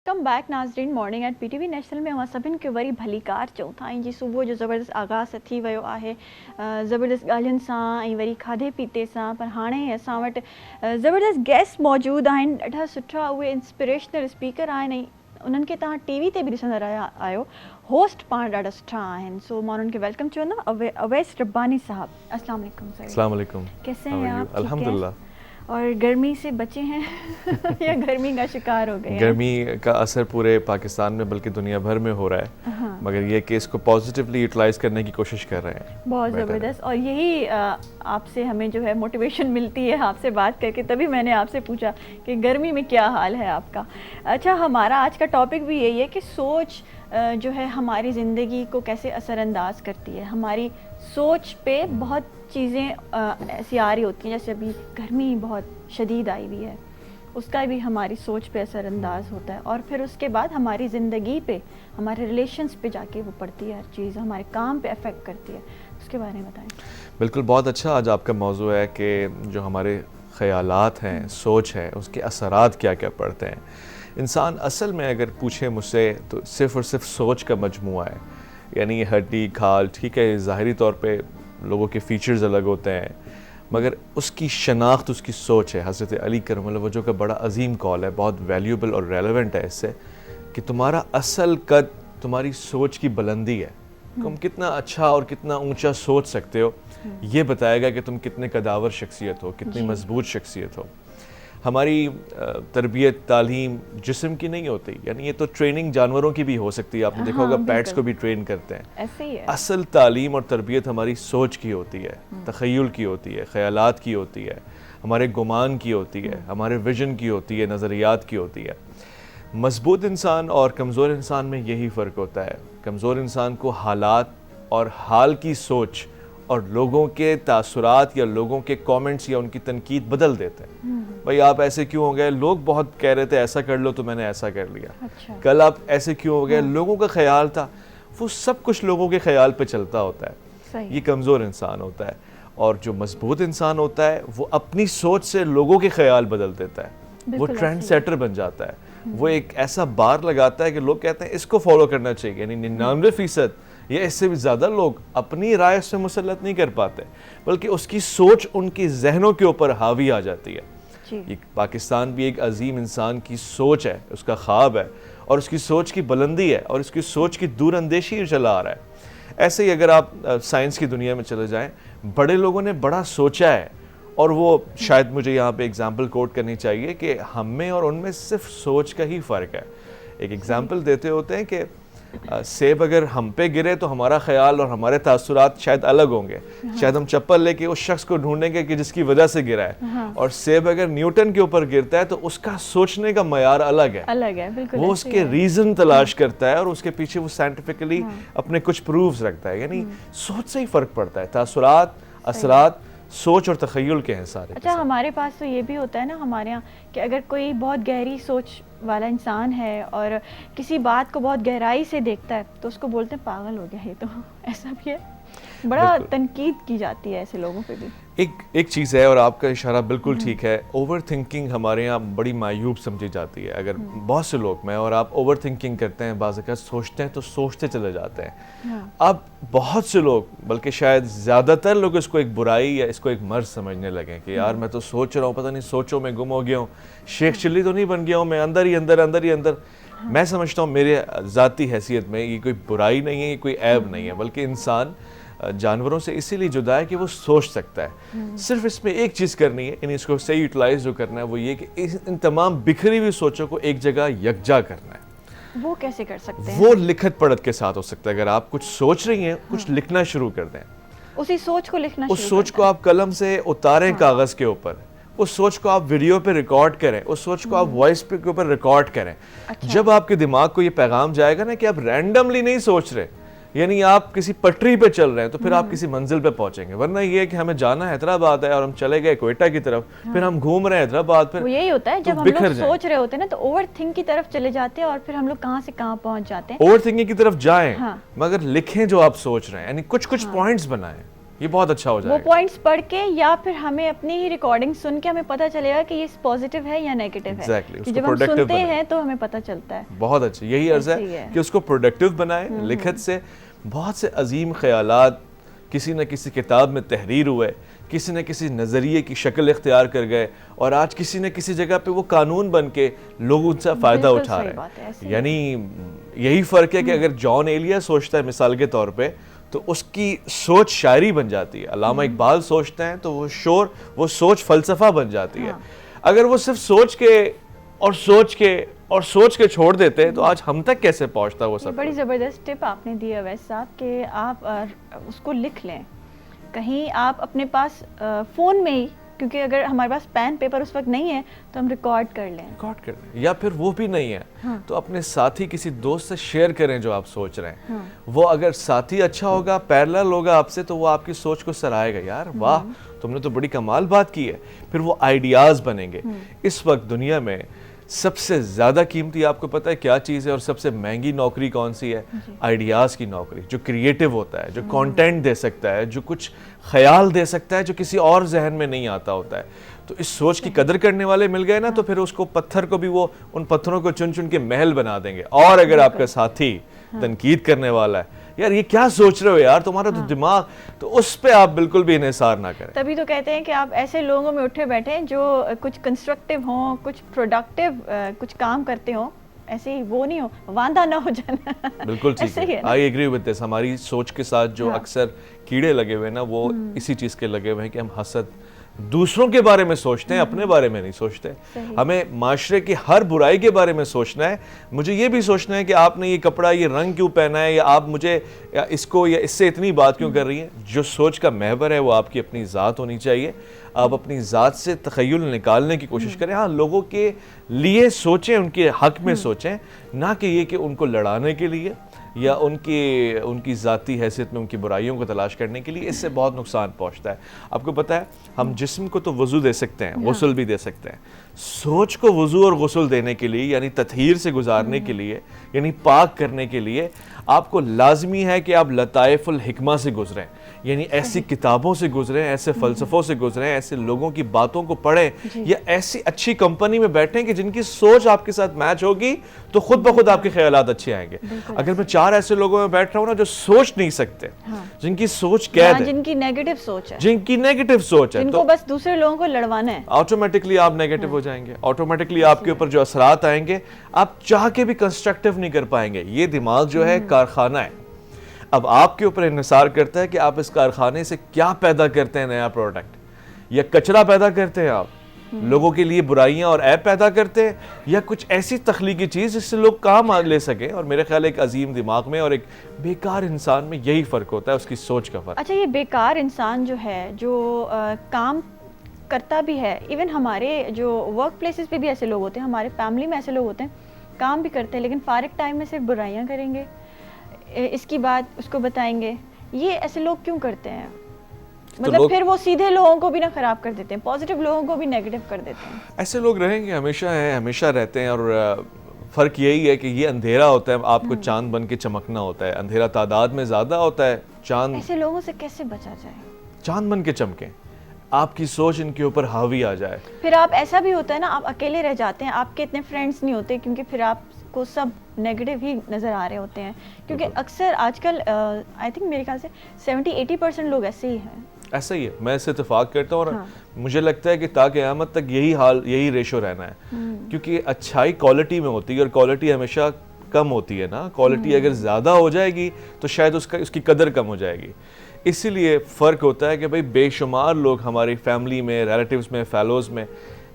कम बैक नाज़रीन, मॉर्निंग एट PTV नेशनल में अवां सभिनि खे वरी भलीकार चऊं था। ऐं जी सुबुह जो ज़बरदस्त आगाज़ थी वियो आहे ज़बरदस्त ॻाल्हियुनि सां ऐं वरी खाधे पीते सां। पर हाणे असां वटि ज़बरदस्त गेस्ट मौजूदु आहिनि, ॾाढा सुठा उहे इंस्पिरेशनल स्पीकर आहिनि ऐं उन्हनि खे तव्हां TV ते बि ॾिसंदा रहिया आहियो। होस्ट पाण ॾाढा सुठा आहिनि। सो मां उन्हनि खे वेलकम चवंदमि। अवैस रब्बानी साहब, अस्सलाम वालेकुम सर। अस्सलाम वालेकुम। कैसे हैं आप? अल्हम्दुलिल्लाह। और गर्मी से बचे हैं या गर्मी का शिकार हो गए हैं? गर्मी का असर पूरे पाकिस्तान में बल्कि दुनिया भर में हो रहा है, मगर ये कि इसको पॉजिटिवली यूटिलाइज करने की कोशिश कर रहे हैं। बहुत ज़बरदस्त। और यही आपसे हमें जो है मोटिवेशन मिलती है आपसे बात करके, तभी मैंने आपसे पूछा कि गर्मी में क्या हाल है आपका। अच्छा, हमारा आज का टॉपिक भी यही है कि सोच जो है हमारी ज़िंदगी को कैसे असरअंदाज करती है। हमारी सोच पे बहुत चीज़ें ऐसी आ रही होती हैं, जैसे अभी गर्मी बहुत शदीद आई हुई है, उसका भी हमारी सोच पे असरअंदाज होता है। और फिर उसके बाद हमारी ज़िंदगी पे, हमारे रिलेशंस पे जाके वो पड़ती है, हर चीज़ हमारे काम पे अफेक्ट करती है। उसके बारे में बताएं। बिल्कुल, बहुत अच्छा आज आपका मौजू है कि जो हमारे ख़यालात हैं, सोच है, उसके असरात क्या क्या पड़ते हैं। इंसान असल में अगर पूछे मुझसे तो सिर्फ़ और सिर्फ सोच का मजमूआ है। यानी हड्डी खाल, ठीक है, ज़ाहिरी तौर पे लोगों के फ़ीचर्स अलग होते हैं, मगर उसकी शनाख्त उसकी सोच है। हज़रत अली करमल्लाहु वजह का बड़ा अजीम कॉल है, बहुत वैल्यूबल और रेलेवेंट है इससे, कि तुम्हारा असल कद तुम्हारी सोच की बुलंदी है। तुम कितना अच्छा और कितना ऊंचा सोच सकते हो, ये बताएगा कि तुम कितने कदावर शख्सियत हो, कितनी मजबूत शख्सियत हो। हमारी तरबियत तालीम जिस्म की नहीं होती, यानी ये तो ट्रेनिंग जानवरों की भी हो सकती है। आपने देखा होगा पैट्स को भी ट्रेन करते हैं, ऐसे ही है। असल तालीम और तरबियत हमारी सोच की होती है, तख़य्युल की होती है, ख़यालात की होती है, हमारे गुमान की होती है, हमारे विजन की होती है, नज़रियात की होती है। मजबूत इंसान और कमज़ोर इंसान में यही फ़र्क होता है। कमज़ोर इंसान को हालात और हाल की सोच और लोगों के तासुरात या लोगों के कमेंट्स या उनकी तनकीद बदल देते हैं। भाई आप ऐसे क्यों हो गए, लोग बहुत कह रहे थे ऐसा कर लो तो मैंने ऐसा कर लिया। अच्छा। कल आप ऐसे क्यों हो गए, लोगों का ख्याल था। वो सब कुछ लोगों के ख्याल पे चलता होता है। ये कमज़ोर इंसान होता है। और जो मजबूत इंसान होता है वो अपनी सोच से लोगों के ख्याल बदल देता है। वो ट्रेंड सेटर बन जाता है। वो एक ऐसा बार लगाता है कि लोग कहते हैं इसको फॉलो करना चाहिए। यानी 99% या इससे भी ज़्यादा लोग अपनी राय से मुसल्लत नहीं कर पाते, बल्कि उसकी सोच उनकी जहनों के ऊपर हावी आ जाती है। ये पाकिस्तान भी एक अजीम इंसान की सोच है, उसका ख्वाब है, और उसकी सोच की बुलंदी है, और उसकी सोच की दूरअंदेशी चला आ रहा है। ऐसे ही अगर आप साइंस की दुनिया में चले जाएं, बड़े लोगों ने बड़ा सोचा है, और वो शायद मुझे यहाँ पे एग्जाम्पल कोट करनी चाहिए कि हम में और उनमें सिर्फ सोच का ही फ़र्क है। एक एग्जाम्पल देते होते हैं कि सेब अगर हम पे गिरे तो हमारा ख्याल और हमारे तासुरात शायद अलग होंगे। शायद हम चप्पल लेके उस शख्स को ढूंढेंगे कि जिसकी वजह से गिरा है, और सेब अगर न्यूटन के ऊपर गिरता है तो उसका सोचने का मयार अलग है, बिल्कुल वो उसके रीजन तलाश करता है और उसके पीछे वो साइंटिफिकली अपने कुछ प्रूफ्स रखता है। यानी सोच से ही फ़र्क पड़ता है, तासुरात, असरात सोच और तखय्युल के हैं सारे। अच्छा, हमारे पास तो ये भी होता है ना हमारे यहाँ कि अगर कोई बहुत गहरी सोच वाला इंसान है और किसी बात को बहुत गहराई से देखता है तो उसको बोलते हैं पागल हो गया ये तो। ऐसा भी है, बड़ा तनकीद की जाती है ऐसे लोगों पे भी। एक चीज़ है, और आपका इशारा बिल्कुल ठीक है, ओवर थिंकिंग हमारे यहाँ बड़ी मायूब समझी जाती है। अगर बहुत से लोग, मैं और आप, ओवर थिंकिंग करते हैं, बाज़ अवत सोचते हैं तो सोचते चले जाते हैं। अब बहुत से लोग, बल्कि शायद ज़्यादातर लोग इसको एक बुराई या इसको एक मर्ज समझने लगे कि यार मैं तो सोच रहा हूँ, पता नहीं सोचो में गुम हो गया हूँ, शेख चिल्ली तो नहीं बन गया हूँ मैं, अंदर ही अंदर। मैं समझता हूँ मेरे ज़ाती हैसियत में ये कोई बुराई नहीं है, ये कोई ऐब नहीं है, बल्कि इंसान जानवरों से इसीलिए जुदा है कि वो सोच सकता है। सिर्फ इसमें एक चीज़ करनी है, यानी इसको सही यूटिलाइज जो करना है वो ये कि इन तमाम बिखरी हुई सोचों को एक जगह यकजा करना है। वो कैसे कर सकते हैं? वो लिखत पढ़त के साथ हो सकता है। अगर आप कुछ सोच रही हैं, कुछ लिखना शुरू कर दें, उसी सोच को लिखना, उस सोच को आप कलम से उतारें कागज़ के ऊपर, उस सोच को आप वीडियो पे रिकॉर्ड करें, उस सोच को आप वॉइस पे के ऊपर रिकॉर्ड करें। जब आपके दिमाग को ये पैगाम जाएगा ना कि आप रैंडमली नहीं सोच रहे, यानी आप किसी पटरी पे चल रहे हैं, तो फिर आप किसी मंजिल पे पहुंचेंगे। वरना ये है कि हमें जाना हैदराबाद है और हम चले गए कोयटा की तरफ, फिर हम घूम रहे हैं हैदराबाद, फिर यही होता है जब हम लोग सोच रहे होते हैं ना तो ओवर थिंक की तरफ चले जाते हैं और फिर हम लोग कहाँ से कहाँ पहुंच जाते हैं। ओवर थिंकिंग की तरफ जाएं, मगर लिखें जो आप सोच रहे हैं, यानी कुछ पॉइंट्स बनाएं, ये बहुत अच्छा हो जाएगा। वो पॉइंट्स पढ़ के या फिर हमें अपनी ही रिकॉर्डिंग सुन के हमें पता चलेगा कि ये पॉजिटिव है या नेगेटिव है। कि जब हम सुनते हैं तो हमें पता चलता है। बहुत अच्छा, यही अर्ज है कि उसको प्रोडक्टिव बनाएं। लिखत से बहुत से अजीम ख्यालात किसी न किसी किताब में तहरीर हुए, किसी न किसी नज़रिए की शक्ल इख्तियार कर गए, और आज किसी न किसी जगह पे वो कानून बन के लोग उनसे फ़ायदा उठा रहे हैं। यानी यही फ़र्क है कि अगर जॉन एलिया सोचता है मिसाल के तौर पे, तो उसकी सोच शायरी बन जाती है। अल्लामा इकबाल सोचते हैं तो वो सोच फ़लसफ़ा बन जाती है। अगर वो सिर्फ सोच के छोड़ देते हैं तो आज हम तक कैसे पहुंचता वो सब। बड़ी ज़बरदस्त टिप आपने दी है वैसे साहब कि आप उसको लिख लें कहीं, आप अपने पास फ़ोन में ही, क्योंकि अगर हमारे पास पेन पेपर उस वक्त नहीं है तो हम रिकॉर्ड कर लें, या फिर वो भी नहीं है तो अपने साथी किसी दोस्त से शेयर करें जो आप सोच रहे हैं। वो अगर साथी अच्छा होगा, पैरेलल होगा आपसे, तो वो आपकी सोच को सराहेगा, यार वाह तुमने तो बड़ी कमाल बात की है, फिर वो आइडियाज़ बनेंगे। इस वक्त दुनिया में सबसे ज़्यादा कीमती आपको पता है क्या चीज़ है, और सबसे महंगी नौकरी कौन सी है? आइडियाज़ की नौकरी। जो क्रिएटिव होता है, जो कंटेंट दे सकता है, जो कुछ ख्याल दे सकता है जो किसी और जहन में नहीं आता होता है। तो इस सोच की कदर करने वाले मिल गए ना, तो फिर उसको पत्थर को भी वो उन पत्थरों को चुन चुन के महल बना देंगे। और अगर आपका साथी तनकीद करने वाला है, यार ये क्या सोच रहे हो यार, तुम्हारा तो दिमाग, तो उस पे आप बिल्कुल भी इन्हिसार ना करें। तभी तो कहते हैं कि आप ऐसे लोगों में उठे बैठे जो कुछ कंस्ट्रक्टिव हों, कुछ प्रोडक्टिव कुछ काम करते हों, ऐसे ही वो नहीं हो, वांदा ना हो जाना। बिल्कुल ठीक है, आई एग्री विद दिस। हमारी सोच के साथ जो अक्सर कीड़े लगे हुए हैं ना, वो इसी चीज़ के लगे हुए हैं कि हम हसद दूसरों के बारे में सोचते हैं, अपने बारे में नहीं सोचते। हमें माशरे की हर बुराई के बारे में सोचना है। मुझे ये भी सोचना है कि आपने ये कपड़ा ये रंग क्यों पहना है, या आप मुझे या इसको या इससे इतनी बात क्यों कर रही हैं। जो सोच का महवर है वो आपकी अपनी ज़ात होनी चाहिए। आप अपनी ज़ात से तख़य्युल निकालने की कोशिश करें। हाँ, लोगों के लिए सोचें, उनके हक़ में सोचें, ना कि ये कि उनको लड़ाने के लिए या उनकी ज़ाती हैसियत में उनकी बुराइयों को तलाश करने के लिए। इससे बहुत नुकसान पहुंचता है। आपको पता है, हम जिस्म को तो वज़ू दे सकते हैं, गुस्ल भी दे सकते हैं। सोच को वज़ू और गुस्ल देने के लिए, यानी तत्हीर से गुजारने के लिए, यानी पाक करने के लिए, आपको लाजमी है कि आप लताइफुल हिकमा से गुजरें, यानी ऐसी किताबों से गुजरें, ऐसे फ़लसफ़ों से गुजरें, ऐसे लोगों की बातों को पढ़ें, या ऐसी अच्छी कंपनी में बैठें कि जिनकी सोच आपके साथ मैच होगी, तो खुद ब खुद आपके ख्यालात अच्छे आएंगे। अगर मैं 4 ऐसे लोगों में बैठ रहा हूँ ना जो सोच नहीं सकते, जिनकी सोच कैद है, जिनकी नेगेटिव सोच है, जिनको बस दूसरे लोगों को लड़वाना है, ऑटोमेटिकली आप नेगेटिव हो जाएंगे। ऑटोमेटिकली आपके ऊपर जो असरात आएंगे, आप चाह के भी कंस्ट्रक्टिव नहीं कर पाएंगे। ये दिमाग जो है कारखाना है। अब आपके ऊपर इन्हिसार करता है कि आप इस कारखाने से क्या पैदा करते हैं, नया प्रोडक्ट या कचरा पैदा करते हैं आप, लोगों के लिए बुराइयां और ऐप पैदा करते हैं, या कुछ ऐसी तख्लीकी चीज़ जिससे लोग काम ले सकें। और मेरे ख्याल एक अजीम दिमाग में और एक बेकार इंसान में यही फ़र्क होता है, उसकी सोच का फ़र्क। अच्छा, ये बेकार इंसान जो है, जो काम करता भी है, इवन हमारे जो वर्क प्लेसेस पे भी ऐसे लोग होते हैं, हमारे फैमिली में ऐसे लोग होते हैं, काम भी करते हैं लेकिन फारिग टाइम में सिर्फ बुराइयां करेंगे, इसकी बात उसको बताएंगे। ये ऐसे लोग क्यों करते हैं? मतलब फिर वो सीधे लोगों को भी ना खराब कर देते हैं, पॉजिटिव लोगों को भी नेगेटिव कर देते हैं। ऐसे लोग रहेंगे, हमेशा हैं, हमेशा रहते हैं। और फ़र्क यही है कि ये अंधेरा होता है, आपको चांद बन के चमकना होता है। अंधेरा तादाद में ज़्यादा होता है, चांद। ऐसे लोगों से कैसे बचा जाए? चांद बन के चमकें, आपकी सोच इनके ऊपर हावी आ जाए। फिर आप, ऐसा भी होता है ना, आप अकेले रह जाते हैं, आपके इतने फ्रेंड्स नहीं होते, क्योंकि फिर आपको सब नेगेटिव ही नज़र आ रहे होते हैं। क्योंकि अक्सर आजकल आई थिंक मेरे ख्याल से 70-80% लोग ऐसे ही हैं। ऐसा ही है, मैं इससे इत्तेफाक करता हूँ। और मुझे लगता है कि क़यामत तक यही हाल, यही रेशो रहना है। क्योंकि अच्छाई क्वालिटी में होती है और क्वालिटी हमेशा कम होती है ना। क्वालिटी अगर ज़्यादा हो जाएगी तो शायद उसकी कदर कम हो जाएगी। इसीलिए फ़र्क होता है कि भाई बेशुमार लोग हमारी फैमिली में, रिलेटिव्स में, फेलोज़ में,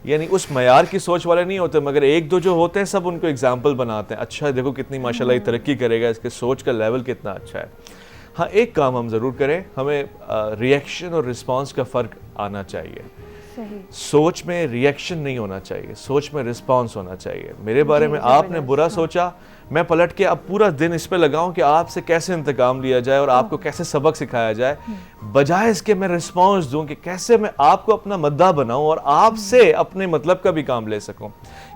यानी उस मयार की सोच वाले नहीं होते, मगर एक दो जो होते हैं सब उनको एग्जाम्पल बनाते हैं। अच्छा देखो कितनी माशाल्लाह ये तरक्की करेगा, इसके सोच का लेवल कितना अच्छा है। हाँ, एक काम हम ज़रूर करें, हमें रिएक्शन और रिस्पांस का फ़र्क आना चाहिए। सही। सोच में रिएक्शन नहीं होना चाहिए, सोच में रिस्पांस होना चाहिए। मेरे बारे में आपने बुरा सोचा, मैं पलट के अब पूरा दिन इस पे लगाऊं कि आपसे कैसे इंतकाम लिया जाए और आपको कैसे सबक सिखाया जाए, बजाय इसके मैं रिस्पांस दूं कि कैसे मैं आपको अपना मद्दा बनाऊं और आपसे अपने मतलब का भी काम ले सकूं,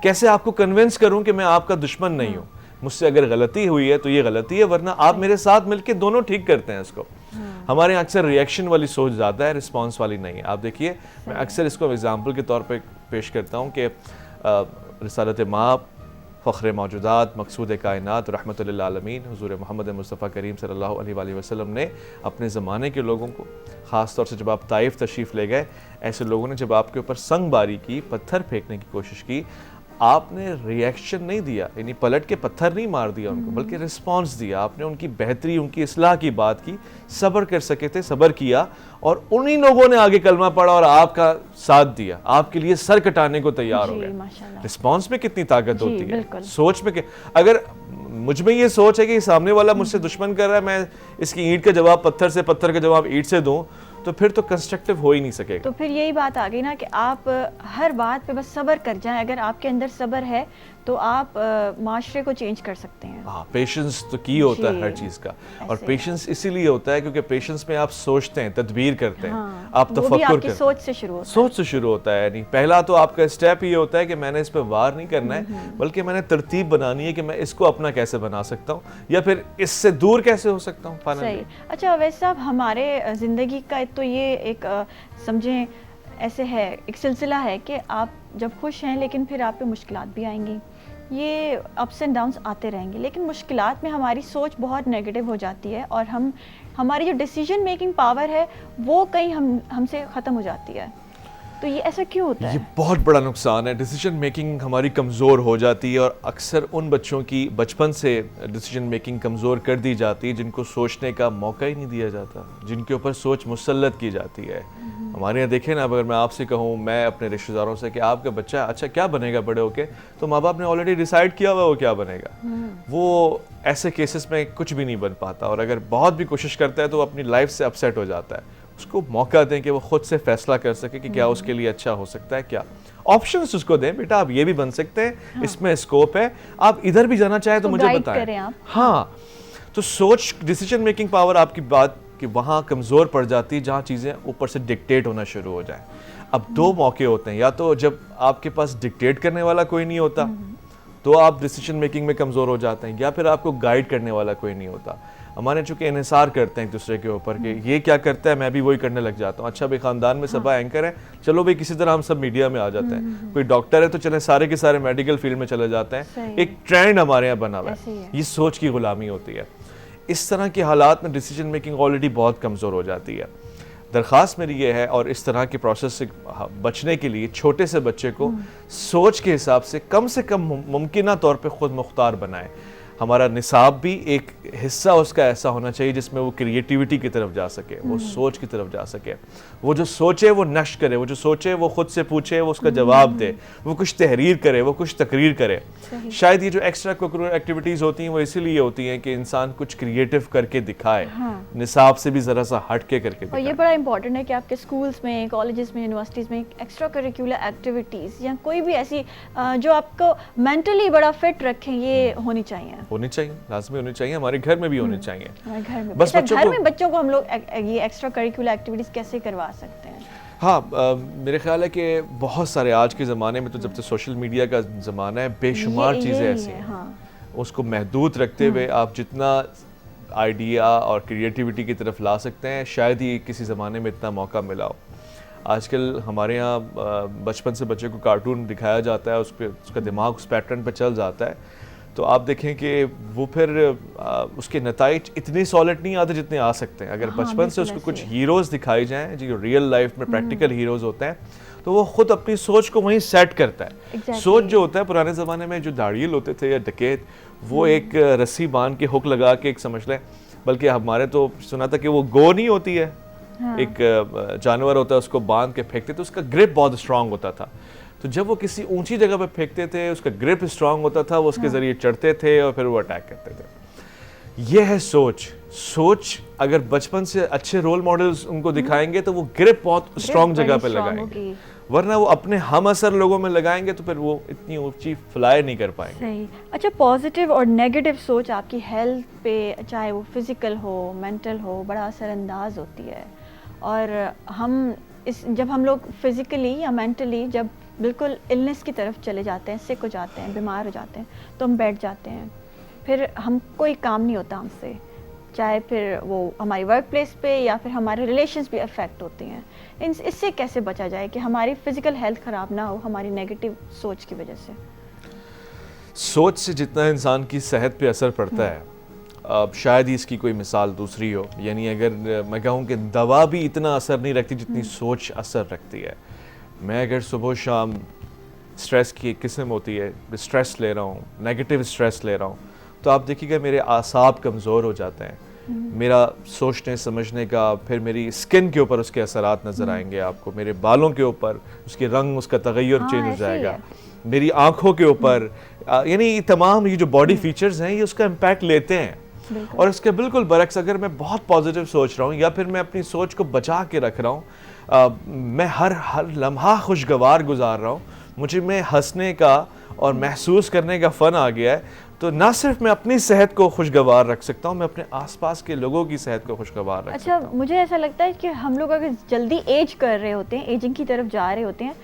कैसे आपको कन्विंस करूं कि मैं आपका दुश्मन नहीं हूं। मुझसे अगर गलती हुई है तो ये गलती है, वरना आप मेरे साथ मिलके दोनों ठीक करते हैं इसको। हमारे यहाँ अक्सर रिएक्शन वाली सोच ज़्यादा है, रिस्पांस वाली नहीं है। आप देखिए, मैं अक्सर इसको एग्जाम्पल के तौर पे पेश करता हूँ कि रिसालत माब, फ़ख्र मौजूदात, मकसूद कायनात, रहमतुल लिल आलमीन हुज़ूर मोहम्मद मुस्तफ़ा करीम सल्लल्लाहु अलैहि वसल्लम ने अपने ज़माने के लोगों को, ख़ास तौर से जब आप ताइफ तशरीफ़ ले गए, ऐसे लोगों ने जब आपके ऊपर संगबारी की, पत्थर फेंकने की कोशिश की, आपने रिएक्शन नहीं दिया, यानी पलट के पत्थर नहीं मार दिया उनको, बल्कि रिस्पांस दिया। आपने उनकी बेहतरी, उनकी इस्लाह की बात की, सब्र कर सके थे, सब्र किया, और उन्हीं लोगों ने आगे कलमा पढ़ा और आपका साथ दिया, आपके लिए सर कटाने को तैयार हो गए। रिस्पांस में कितनी ताकत होती है, सोच में। अगर मुझ में ये सोच है कि सामने वाला मुझसे दुश्मन कर रहा है, मैं इसकी ईंट का जवाब पत्थर से, पत्थर का जवाब ईंट से दूं, तो फिर तो कंस्ट्रक्टिव हो ही नहीं सकेगा। तो फिर यही बात आ गई ना कि आप हर बात पे बस सब्र कर जाएं। अगर आपके अंदर सब्र है तो आप माशरे को चेंज कर सकते हैं। हाँ, पेशेंस तो की होता है हर चीज़ का। और पेशेंस इसीलिए होता है क्योंकि पेशेंस में आप सोचते हैं, तदबीर करते हैं, हाँ, आप तफक्कुर करते हैं। सोच से शुरू होता है। सोच से शुरू होता है। नहीं, पहला तो आपका स्टेप ये होता है कि मैंने इस पर वार नहीं करना है, बल्कि मैंने तरतीब बनानी है कि मैं इसको अपना कैसे बना सकता हूँ या फिर इससे दूर कैसे हो सकता हूँ। सही। अच्छा वैसे साहब, हमारे ज़िंदगी का तो ये एक समझें ऐसे है, एक सिलसिला है कि आप जब खुश हैं लेकिन फिर आप पे मुश्किलात भी आएंगी, ये अप्स एंड डाउन्स आते रहेंगे। लेकिन मुश्किलात में हमारी सोच बहुत नेगेटिव हो जाती है और हमारी जो डिसीजन मेकिंग पावर है वो कहीं हमसे ख़त्म हो जाती है। तो ये ऐसा क्यों होता है? ये बहुत बड़ा नुकसान है। डिसीजन मेकिंग हमारी कमज़ोर हो जाती है और अक्सर उन बच्चों की बचपन से डिसीजन मेकिंग कमज़ोर कर दी जाती है जिनको सोचने का मौका ही नहीं दिया जाता, जिनके ऊपर सोच मुसल्लत की जाती है। हमारे यहाँ देखें ना, अगर मैं आपसे कहूँ, मैं अपने रिश्तेदारों से कि आपका बच्चा अच्छा क्या बनेगा बड़े होके, तो माँ बाप ने ऑलरेडी डिसाइड किया हुआ वो क्या बनेगा। वो ऐसे केसेस में कुछ भी नहीं बन पाता, और अगर बहुत भी कोशिश करता है तो वो अपनी लाइफ से अपसेट हो जाता है। उसको मौका दें कि वो खुद से फैसला कर सके कि क्या उसके लिए अच्छा हो सकता है, क्या ऑप्शंस उसको दें, बेटा आप ये भी बन सकते हैं, हाँ। इसमें स्कोप है, आप इधर भी जाना चाहें तो मुझे बताएं। हाँ, तो सोच, डिसीजन मेकिंग पावर आपकी बात कि वहाँ कमज़ोर पड़ जाती है जहाँ चीज़ें ऊपर से डिक्टेट होना शुरू हो जाए। अब दो मौके होते हैं, या तो जब आपके पास डिक्टेट करने वाला कोई नहीं होता तो आप डिसीजन मेकिंग में कमज़ोर हो जाते हैं, या फिर आपको गाइड करने वाला कोई नहीं होता। हमारे चूँकि इन्हिसार करते हैं एक दूसरे के ऊपर कि ये क्या करता है मैं भी वही करने लग जाता हूँ। अच्छा भाई ख़ानदान में सबा एंकर है, चलो भाई किसी तरह हम सब मीडिया में आ जाते हैं। कोई डॉक्टर है तो चले सारे के सारे मेडिकल फील्ड में चले जाते हैं। एक ट्रेंड हमारे यहाँ बना हुआ है, ये सोच की गुलामी होती है। इस तरह के हालात में डिसीजन मेकिंग ऑलरेडी बहुत कमज़ोर हो जाती है। दरख्वास्त मेरी ये है, और इस तरह के प्रोसेस से बचने के लिए छोटे से बच्चे को सोच के हिसाब से कम मुमकिन तौर पे खुद मुख्तार बनाएं। हमारा निसाब भी एक हिस्सा उसका ऐसा होना चाहिए जिसमें वो क्रिएटिविटी की तरफ जा सके, वो सोच की तरफ जा सके, वो जो सोचे वो नश्र करे, वो जो सोचे वो खुद से पूछे, वो उसका जवाब दे, वो कुछ तहरीर करे, वो कुछ तकरीर करे। शायद ये जो एक्स्ट्रा करिकुलर एक्टिविटीज़ होती हैं वो इसीलिए होती हैं कि इंसान कुछ क्रिएटिव करके दिखाए, निसाब से भी ज़रा सा हट के करके और ये बड़ा इंपॉर्टेंट है कि आपके स्कूल्स में, कॉलेजेस में, यूनिवर्सिटीज़ में एक्स्ट्रा करिकुलर एक्टिविटीज़ या कोई भी ऐसी जो आपको मेंटली बड़ा फिट रखें, ये होनी चाहिए, लाजमी होनी चाहिए। हमारे घर में भी होनी चाहिए। हमारे घर में बस घर में बच्चों को हम लोग ये एक्स्ट्रा करिकुलर एक्टिविटीज़ कैसे करवा सकते हैं? हाँ, मेरे ख्याल है कि बहुत सारे आज के ज़माने में तो जब से सोशल मीडिया का ज़माना है, बेशुमार चीज़ें ऐसी हैं। हाँ। उसको महदूद रखते हुए आप जितना आइडिया और क्रिएटिविटी की तरफ ला सकते हैं, शायद ही किसी ज़माने में इतना मौका मिला हो। आजकल हमारे यहाँ बचपन से बच्चे को कार्टून दिखाया जाता है, उसका दिमाग उस पैटर्न पे चल जाता है, तो आप देखें कि वो फिर उसके नताइज इतने सॉलिड नहीं आते जितने आ सकते हैं। अगर बचपन से उसको कुछ हीरोज़ दिखाई जाएं जो रियल लाइफ में प्रैक्टिकल हीरोज़ होते हैं, तो वो खुद अपनी सोच को वहीं सेट करता है। सोच जो होता है, पुराने ज़माने में जो दाड़ियल होते थे या डकैत, वो एक रस्सी बांध के हुक लगा के एक समझ लें, बल्कि हमारे तो सुना था कि वो गो नहीं होती है, एक जानवर होता है, उसको बांध के फेंकते तो उसका ग्रिप बहुत स्ट्रांग होता था। तो जब वो किसी ऊंची जगह पे फेंकते थे, उसका ग्रिप स्ट्रांग होता था, वो उसके ज़रिए चढ़ते थे और फिर वो अटैक करते थे। ये है सोच। अगर बचपन से अच्छे रोल मॉडल्स उनको दिखाएंगे तो वो ग्रिप बहुत स्ट्रांग जगह पे लगाएंगे, वरना वो अपने हम असर लोगों में लगाएंगे तो फिर वो इतनी ऊंची फ्लाई नहीं कर पाएंगे। सही। अच्छा, पॉजिटिव और नेगेटिव सोच आपकी हेल्थ पे, चाहे वो फिजिकल हो, मेंटल हो, बड़ा असरअंदाज होती है। और जब हम लोग फिजिकली या मेंटली जब बिल्कुल इलनेस की तरफ चले जाते हैं, सिक हो जाते हैं, बीमार हो जाते हैं, तो हम बैठ जाते हैं, फिर हम कोई काम नहीं होता हमसे, चाहे फिर वो हमारी वर्क प्लेस पे या फिर हमारे रिलेशंस भी अफेक्ट होते हैं। इससे कैसे बचा जाए कि हमारी फिजिकल हेल्थ ख़राब ना हो हमारी नेगेटिव सोच की वजह से? सोच से जितना इंसान की सेहत पे असर पड़ता है, अब शायद ही इसकी कोई मिसाल दूसरी हो। यानी अगर मैं कहूँ कि दवा भी इतना असर नहीं रखती जितनी सोच असर रखती है। मैं अगर सुबह शाम स्ट्रेस की एक किस्म होती है, स्ट्रेस ले रहा हूँ, नेगेटिव स्ट्रेस ले रहा हूँ, तो आप देखिएगा मेरे आसाब कमज़ोर हो जाते हैं, मेरा सोचने समझने का, फिर मेरी स्किन के ऊपर उसके असरात नज़र आएंगे आपको, मेरे बालों के ऊपर उसके रंग, उसका तगय्युर चेंज हो जाएगा, मेरी आँखों के ऊपर, यानी तमाम ये जो बॉडी फीचर्स हैं ये उसका इम्पैक्ट लेते हैं। और इसके बिल्कुल बरक्स अगर मैं बहुत पॉजिटिव सोच रहा हूँ या फिर मैं अपनी सोच को बचा के रख रहा हूँ, मैं हर लम्हा खुशगवार गुजार रहा हूँ, मुझे में हंसने का और महसूस करने का फ़न आ गया है, तो ना सिर्फ मैं अपनी सेहत को खुशगवार रख सकता हूँ, मैं अपने आसपास के लोगों की सेहत को खुशगवार रख सकता हूँ। अच्छा, मुझे ऐसा लगता है कि हम लोग अगर जल्दी एज कर रहे होते हैं, एजिंग की तरफ जा रहे होते हैं,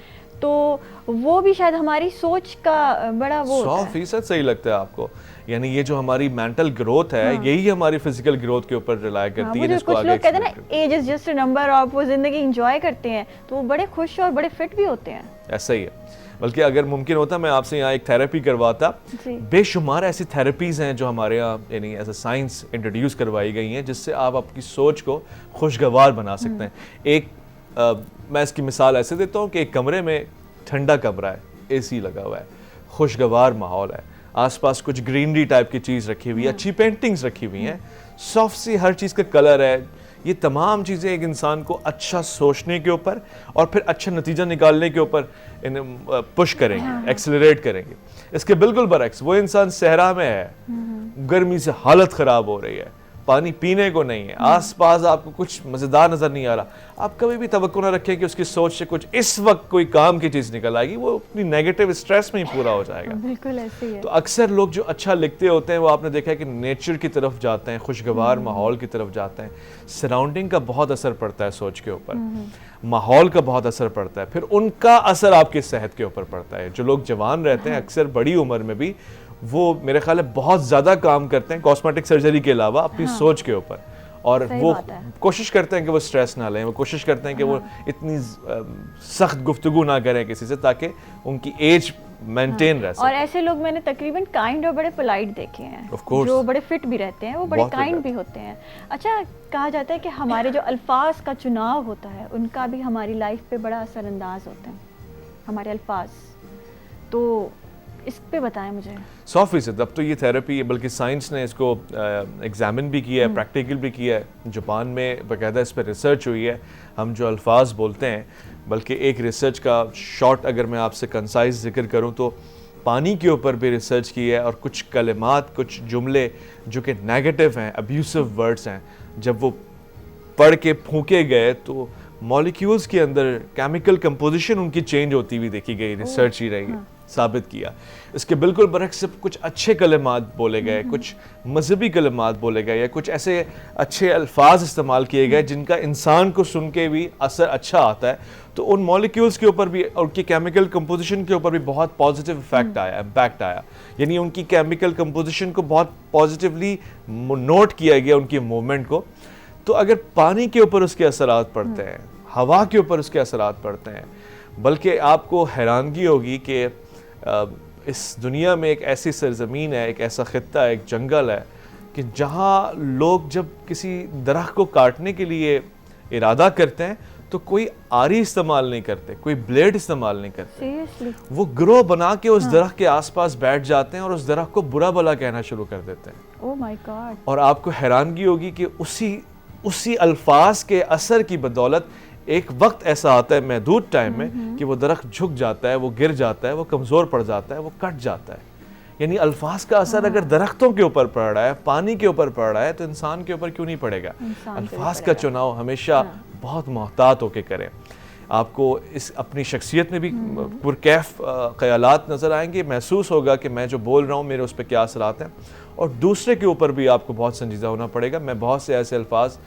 तो वो भी शायद हमारी सोच का बड़ा वो 100% सही लगता है आपको। यानी ये जो हमारी मेंटल ग्रोथ है, यही हमारी फिजिकल ग्रोथ के ऊपर रिलाय करती है, जिसको कुछ लोग कहते हैं ना age is just a number, और वो जिंदगी एंजॉय करते हैं तो वो बड़े खुश और बड़े फिट भी होते हैं। ऐसा ही है। बल्कि अगर मुमकिन होता मैं आपसे यहाँ एक थेरेपी करवाता। बेशुमार ऐसी थेरेपीज हैं जो हमारे यहाँ यानी एज अ साइंस इंट्रोड्यूस करवाई गई हैं, जिससे आप आपकी सोच को खुशगवार बना सकते हैं। मैं इसकी मिसाल ऐसे देता हूँ कि एक कमरे में ठंडा कमरा है, एसी लगा हुआ है, खुशगवार माहौल है, आसपास कुछ ग्रीनरी टाइप की चीज़ रखी हुई है, अच्छी पेंटिंग्स रखी हुई हैं, सॉफ्ट सी हर चीज़ का कलर है। ये तमाम चीज़ें एक इंसान को अच्छा सोचने के ऊपर और फिर अच्छा नतीजा निकालने के ऊपर पुश करेंगे, एक्सेलरेट करेंगे। इसके बिल्कुल बरक्स वो इंसान सहरा में है, गर्मी से हालत ख़राब हो रही है, पानी पीने को नहीं है, आसपास आपको कुछ मज़ेदार नज़र नहीं आ रहा, आप कभी भी तवक्को ना रखें कि उसकी सोच से कुछ इस वक्त कोई काम की चीज़ निकल आएगी, वो अपनी नेगेटिव स्ट्रेस में ही पूरा हो जाएगा। बिल्कुल ऐसे ही है। तो अक्सर लोग जो अच्छा लिखते होते हैं वो आपने देखा है कि नेचर की तरफ जाते हैं, खुशगवार माहौल की तरफ जाते हैं। सराउंडिंग का बहुत असर पड़ता है सोच के ऊपर, माहौल का बहुत असर पड़ता है, फिर उनका असर आपकी सेहत के ऊपर पड़ता है। जो लोग जवान रहते हैं अक्सर बड़ी उम्र में भी, वो मेरे ख्याल है बहुत ज़्यादा काम करते हैं कॉस्मेटिक सर्जरी के अलावा अपनी सोच के ऊपर, और वो कोशिश करते हैं कि वो स्ट्रेस ना लें, वो कोशिश करते हैं कि वो इतनी सख्त गुफ्तगू ना करें किसी से, ताकि उनकी एज मेंटेन रह सके। और ऐसे लोग मैंने तकरीबन काइंड और बड़े पोलाइट देखे हैं, जो बड़े फिट भी रहते हैं, वो बड़े काइंड भी होते हैं। अच्छा, कहा जाता है कि हमारे जो अल्फाज का चुनाव होता है उनका भी हमारी लाइफ पे बड़ा असरअंदाज होता है, हमारे अल्फाज। तो इस पे बताएं मुझे। 100%। अब तो ये थेरेपी है, बल्कि साइंस ने इसको एग्जामिन भी किया है, प्रैक्टिकल भी किया है। जापान में बाकायदा इस पर रिसर्च हुई है। हम जो अल्फाज बोलते हैं, बल्कि एक रिसर्च का शॉर्ट अगर मैं आपसे कंसाइज जिक्र करूं तो पानी के ऊपर भी रिसर्च की है, और कुछ कलिमात, कुछ जुमले जो कि नेगेटिव हैं, अब्यूसिव वर्ड्स हैं, जब वो पढ़ के फूंके गए तो मॉलिक्यूल्स के अंदर केमिकल कंपोजिशन उनकी चेंज होती हुई देखी गई। रिसर्च ही रही साबित किया। इसके बिल्कुल बरक्स से कुछ अच्छे कलिमात बोले गए, कुछ मजहबी कलिमात बोले गए, या कुछ ऐसे अच्छे अल्फाज इस्तेमाल किए गए जिनका इंसान को सुन के भी असर अच्छा आता है। तो उन मॉलिक्यूल्स के ऊपर भी और उनकी केमिकल कंपोजिशन के ऊपर भी बहुत पॉजिटिव इफेक्ट आया, इम्पैक्ट आया। यानी उनकी केमिकल कंपोजिशन को बहुत पॉजिटिवली नोट किया गया, उनकी मूवमेंट को। तो अगर पानी के ऊपर उसके असरात पड़ते हैं, हवा के ऊपर उसके असरात पड़ते हैं, बल्कि आपको हैरानगी होगी कि इस दुनिया में एक ऐसी सरजमीन है, एक ऐसा खित्ता है, एक जंगल है कि जहाँ लोग जब किसी दरख्त को काटने के लिए इरादा करते हैं तो कोई आरी इस्तेमाल नहीं करते, कोई ब्लेड इस्तेमाल नहीं करते। Seriously? वो ग्रोह बना के उस दरख्त के आसपास बैठ जाते हैं और उस दरख्त को बुरा भला कहना शुरू कर देते हैं। Oh my God. और आपको हैरानगी होगी कि उसी अल्फाज के असर की बदौलत एक वक्त ऐसा आता है महदूद टाइम में कि वो दरख्त झुक जाता है, वो गिर जाता है, वो कमज़ोर पड़ जाता है, वो कट जाता है। यानी अल्फाज का असर अगर दरख्तों के ऊपर पड़ रहा है, पानी के ऊपर पड़ रहा है, तो इंसान के ऊपर क्यों नहीं पड़ेगा? अल्फाज का चुनाव हमेशा बहुत मोहतात होकर करें। आपको इस अपनी शख्सियत में भी पुरकैफ ख़यालात नज़र आएंगे, महसूस होगा कि मैं जो बोल रहा हूँ मेरे उस पर क्या असरात हैं, और दूसरे के ऊपर भी आपको बहुत संजीदा होना पड़ेगा। मैं बहुत से ऐसे अल्फाज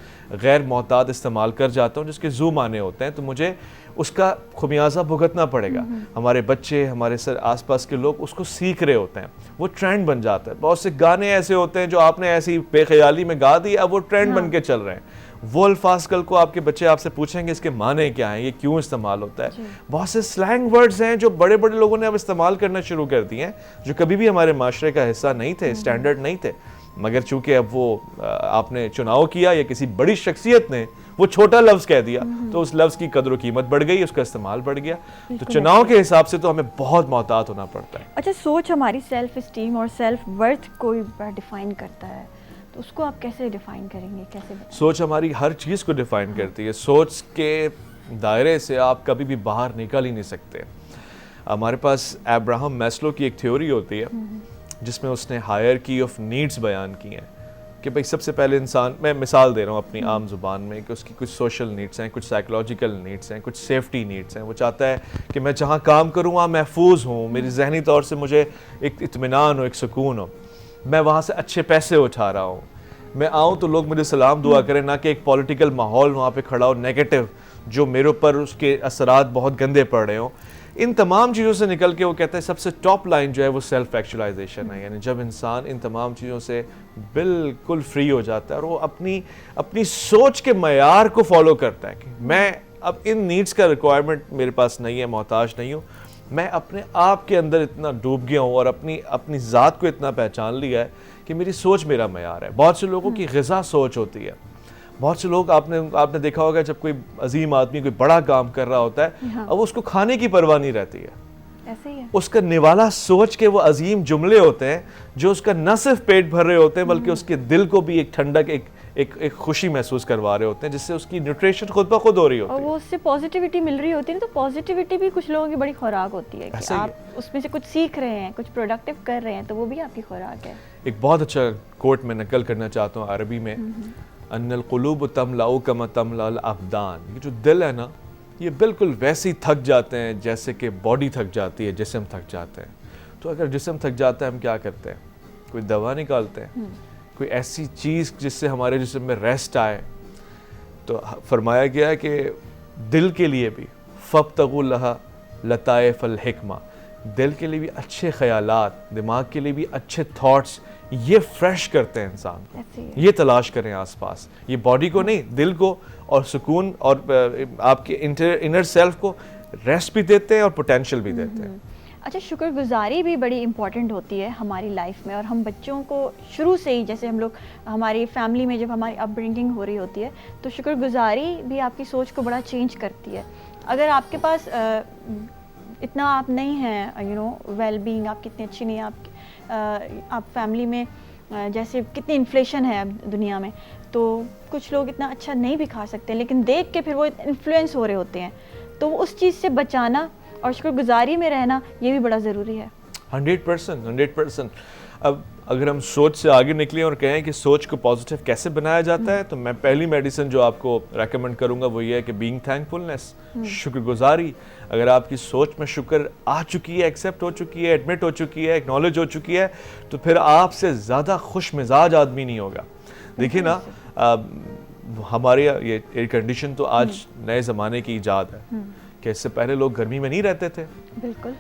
गैर मोहतात इस्तेमाल कर जाता हूँ जिसके ज़ू माने होते हैं, तो मुझे उसका खुमियाजा भुगतना पड़ेगा। हमारे बच्चे, हमारे आसपास के लोग उसको सीख रहे होते हैं, वो ट्रेंड बन जाता है। बहुत से गाने ऐसे होते हैं जो आपने ऐसी बेख्याली में गा दी, अब वो ट्रेंड बन के चल रहे हैं। वो अल्फाज कल को आपके बच्चे आपसे पूछेंगे इसके माने क्या हैं, ये क्यों इस्तेमाल होता है। बहुत से स्लैंग वर्ड्स हैं जो बड़े बड़े लोगों ने अब इस्तेमाल करना शुरू कर दिए हैं, जो कभी भी हमारे माशरे का हिस्सा नहीं थे, स्टैंडर्ड नहीं थे, मगर चूंकि अब वो आपने चुनाव किया या किसी बड़ी शख्सियत ने वो छोटा लफ्ज़ कह दिया, तो उस लफ्ज़ की कदर कीमत बढ़ गई, उसका इस्तेमाल बढ़ गया। तो चुनाव के हिसाब से तो हमें बहुत मोहतात होना पड़ता है। अच्छा, सोच हमारी सेल्फ इस्टीम और सेल्फ वर्थ को डिफाइन करता है, तो उसको आप कैसे डिफाइन करेंगे, कैसे बताएं? सोच हमारी हर चीज़ को डिफाइन करती है। सोच के दायरे से आप कभी भी बाहर निकल ही नहीं सकते। हमारे पास अब्राहम मैस्लो की एक थ्योरी होती है जिसमें उसने हायरार्की ऑफ नीड्स बयान की हैं कि भाई सबसे पहले इंसान, मैं मिसाल दे रहा हूँ अपनी आम ज़ुबान में, कि उसकी कुछ सोशल नीड्स हैं, कुछ साइकोलॉजिकल नीड्स हैं, कुछ सेफ्टी नीड्स हैं। वो चाहता है कि मैं जहाँ काम करूँ वहाँ महफूज हूँ, मेरी जहनी तौर से मुझे एक इत्मीनान हो, एक सुकून हो, मैं वहाँ से अच्छे पैसे उठा रहा हूँ, मैं आऊँ तो लोग मुझे सलाम दुआ करें, ना कि एक पॉलिटिकल माहौल वहाँ पे खड़ा हो नेगेटिव, जो मेरे ऊपर उसके असरात बहुत गंदे पड़ रहे हों। इन तमाम चीज़ों से निकल के वो कहता है सबसे टॉप लाइन जो है वो सेल्फ एक्चुअलाइजेशन है। यानी जब इंसान इन तमाम चीज़ों से बिल्कुल फ्री हो जाता है और वो अपनी सोच के मयार को फॉलो करता है कि मैं अब इन नीड्स का रिक्वायरमेंट मेरे पास नहीं है, मोहताज नहीं हूँ, मैं अपने आप के अंदर इतना डूब गया हूँ और अपनी ज़ात को इतना पहचान लिया है कि मेरी सोच मेरा मयार है। बहुत से लोगों की ग़िज़ा सोच होती है। बहुत से लोग आपने देखा होगा जब कोई अजीम आदमी कोई बड़ा काम कर रहा होता है, अब उसको खाने की परवाह नहीं रहती है, ऐसे ही है। उसका निवाला सोच के वो अजीम जुमले होते हैं जो उसका न सिर्फ पेट भर रहे होते हैं बल्कि उसके दिल को भी एक ठंडक, एक खुशी महसूस करवा रहे होते हैं, जिससे उसकी न्यूट्रिशन खुद ब खुद हो रही होती है और वो उससे पॉजिटिविटी मिल रही होती है। तो पॉजिटिविटी भी कुछ लोगों की बड़ी खुराक होती है कि आप उसमें से कुछ सीख रहे हैं, कुछ प्रोडक्टिव कर रहे हैं, तो वो भी आपकी खुराक है। एक बहुत अच्छा कोट मैं नकल करना चाहता हूँ अरबी में, अन्नल कुलूब तमलाउ कमा तमलाल अबदान। ये जो दिल है ना, ये बिल्कुल वैसे ही थक जाते हैं जैसे कि बॉडी थक जाती है, जिस्म थक जाते हैं। तो अगर जिस्म थक जाता है हम क्या करते हैं? कोई दवा निकालते हैं, कोई ऐसी चीज़ जिससे हमारे जिस्म में रेस्ट आए। तो फरमाया गया है कि दिल के लिए भी फ़ब्तगू लहा लताइफ़ल हिकमा, दिल के लिए भी अच्छे ख़यालात, दिमाग के लिए भी अच्छे थॉट्स, ये फ्रेश करते हैं इंसान। ये तलाश करें आसपास, ये बॉडी को नहीं, दिल को और सुकून और आपके इनर सेल्फ को रेस्ट भी देते हैं और पोटेंशियल भी देते हैं। अच्छा, शुक्रगुजारी भी बड़ी इंपॉर्टेंट होती है हमारी लाइफ में, और हम बच्चों को शुरू से ही, जैसे हम लोग हमारी फैमिली में जब हमारी अपब्रिंगिंग हो रही होती है, तो शुक्रगुजारी भी आपकी सोच को बड़ा चेंज करती है। अगर आपके पास इतना आप नहीं हैं वेल बीइंग आपकी इतनी अच्छी नहीं है, आप फैमिली में जैसे कितनी इन्फ्लेशन है अब दुनिया में, तो कुछ लोग इतना अच्छा नहीं भी खा सकते, लेकिन देख के फिर वो इन्फ्लुएंस हो रहे होते हैं, तो उस चीज़ से बचाना और शुक्रगुजारी में रहना ये भी बड़ा ज़रूरी है। 100%। अब अगर हम सोच से आगे निकले और कहें कि सोच को पॉजिटिव कैसे बनाया जाता है, तो मैं पहली मेडिसिन जो आपको रेकमेंड करूंगा वो ये है कि बीइंग थैंकफुलनेस, शुक्रगुजारी। अगर आपकी सोच में शुक्र आ चुकी है, एक्सेप्ट हो चुकी है, एडमिट हो चुकी है, एक्नॉलेज हो चुकी है, तो फिर आपसे ज़्यादा खुश मिजाज आदमी नहीं होगा। देखिए ना, हमारे ये एयर कंडीशन तो आज नए ज़माने की ईजाद है कि इससे पहले लोग गर्मी में नहीं रहते थे। बिल्कुल।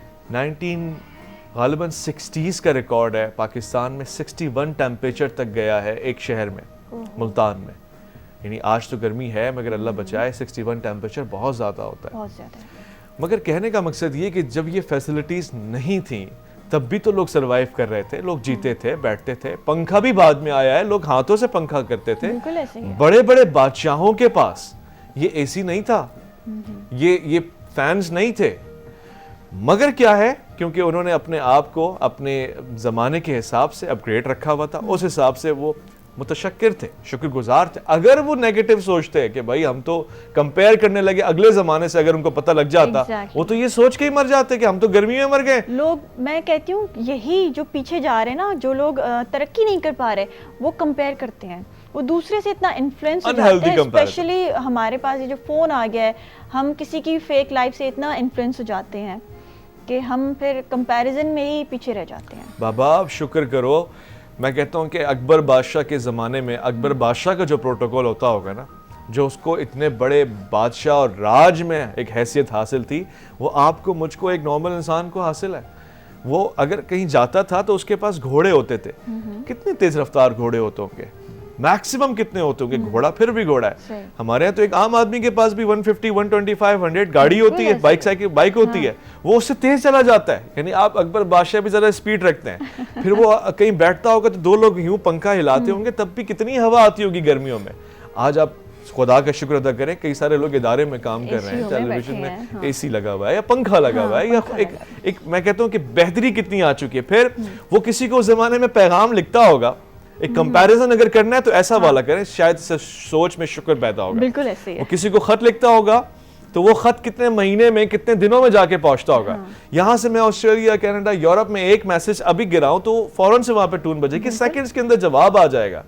गालिबन 60s का रिकॉर्ड है, पाकिस्तान में 61 टेम्परेचर तक गया है एक शहर में, मुल्तान में। यानी आज तो गर्मी है मगर अल्लाह बचाए 61 टेम्परेचर बहुत ज़्यादा होता है। बहुत ज़्यादा है। मगर कहने का मकसद ये कि जब ये फैसिलिटीज़ नहीं थी तब भी तो लोग सरवाइव कर रहे थे, लोग जीते थे, बैठते थे। पंखा भी बाद में आया है, लोग हाथों से पंखा करते थे। बिल्कुल ऐसे ही है। बड़े बड़े बादशाहों के पास ये एसी नहीं था, ये फैंस नहीं थे, मगर क्या है, क्योंकि उन्होंने अपने आप को अपने ज़माने के हिसाब से अपग्रेड रखा हुआ था, उस हिसाब से वो मुतशक्किर थे, शुक्रगुजार थे। अगर वो नेगेटिव सोचते हैं कि भाई हम तो कंपेयर करने लगे अगले ज़माने से, अगर उनको पता लग जाता वो तो ये सोच के ही मर जाते कि हम तो गर्मी में मर गए। लोग, मैं कहती हूँ यही जो पीछे जा रहे हैं ना, जो लोग तरक्की नहीं कर पा रहे, वो कंपेयर करते हैं, वो दूसरे से इतना इन्फ्लुएंस हो जाते हैं। स्पेशली हमारे पास ये जो फ़ोन आ गया है, हम किसी की फेक लाइफ से इतना इन्फ्लुएंस हो जाते हैं कि हम फिर कंपैरिजन में ही पीछे रह जाते हैं। बाबा आप शुक्र करो, मैं कहता हूँ कि अकबर बादशाह के ज़माने में अकबर बादशाह का जो प्रोटोकॉल होता होगा ना, जो उसको इतने बड़े बादशाह और राज में एक हैसियत हासिल थी, वो आपको मुझको एक नॉर्मल इंसान को हासिल है। वो अगर कहीं जाता था तो उसके पास घोड़े होते थे, कितने तेज रफ्तार घोड़े होते होंगे, मैक्सिमम कितने होते होंगे, घोड़ा फिर भी घोड़ा है। हमारे यहाँ तो एक आम आदमी के पास भी 150, 125, 100 गाड़ी होती है, बाइक होती है, वो उससे तेज चला जाता है। यानी आप अकबर बादशाह भी ज़्यादा स्पीड रखते हैं। फिर वो कहीं बैठता होगा तो दो लोग यूं पंखा हिलाते होंगे, तब भी कितनी हवा आती होगी गर्मियों में। आज आप खुदा का शुक्र अदा करें, कई सारे लोग इदारे में काम कर रहे हैं, टेलीविजन में एसी लगा हुआ है या पंखा लगा हुआ है, या एक मैं कहता हूँ कि बेहतरी कितनी आ चुकी है। फिर वो किसी को उस जमाने में पैगाम लिखता होगा, एक कंपैरिजन अगर करना है तो ऐसा वाला करें, शायद सोच में शुक्र पैदा होगा। बिल्कुल ऐसे ही है। वो किसी को खत लिखता होगा तो वो खत कितने महीने में, कितने दिनों में जाके पहुंचता होगा। यहाँ से मैं ऑस्ट्रेलिया, कनाडा, यूरोप में एक मैसेज अभी गिराऊं तो फौरन से वहां पे टून बजेगी, सेकंड्स के अंदर जवाब आ जाएगा।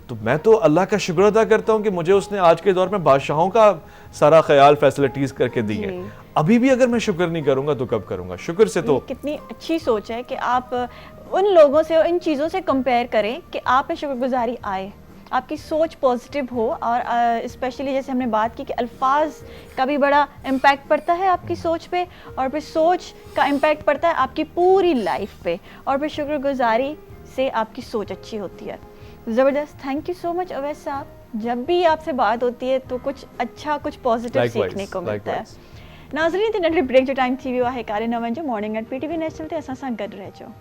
तो मैं तो अल्लाह का शुक्र अदा करता हूँ कि मुझे उसने आज के दौर में बादशाहों का सारा ख्याल फैसिलिटीज करके दी है। अभी भी अगर मैं शुक्र नहीं करूंगा तो कब करूंगा? शुक्र से तो कितनी अच्छी सोच है कि आप उन लोगों से, इन चीज़ों से कंपेयर करें कि आप में शुक्रगुजारी आए, आपकी सोच पॉजिटिव हो। और स्पेशली जैसे हमने बात की कि अल्फाज का भी बड़ा इम्पैक्ट पड़ता है आपकी सोच पे, और फिर सोच का इम्पैक्ट पड़ता है आपकी पूरी लाइफ पे, और फिर शुक्रगुजारी से आपकी सोच अच्छी होती है। ज़बरदस्त, thank you so much Awais साहब। जब भी आपसे बात होती है तो कुछ अच्छा, कुछ पॉजिटिव सीखने को मिलता है। नाज़रीन, ते नंढड़ी ब्रेक जो टाइम थी वियो आहे, कारे 9 जो मॉर्निंग एट PTV नेशनल ते असां सां गॾु रहिजो।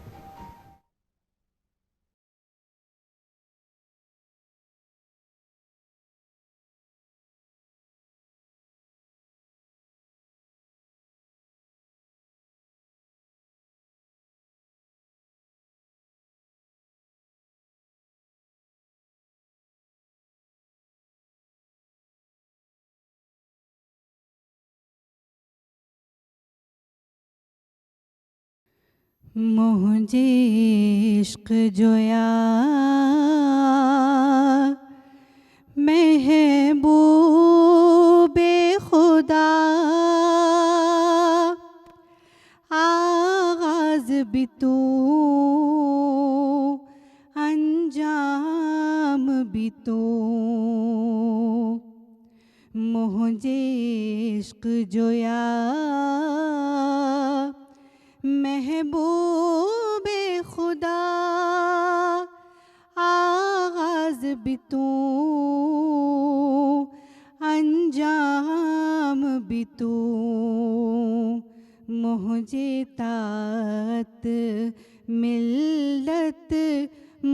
मुझे इश्क जोया महबूबे खुदा, आगाज भी तू अंजाम भी तू। मुझे इश्क जोया महबूबे खुदा, आगाज भी तू अंजाम भी तू। मुझे तात मिल्लत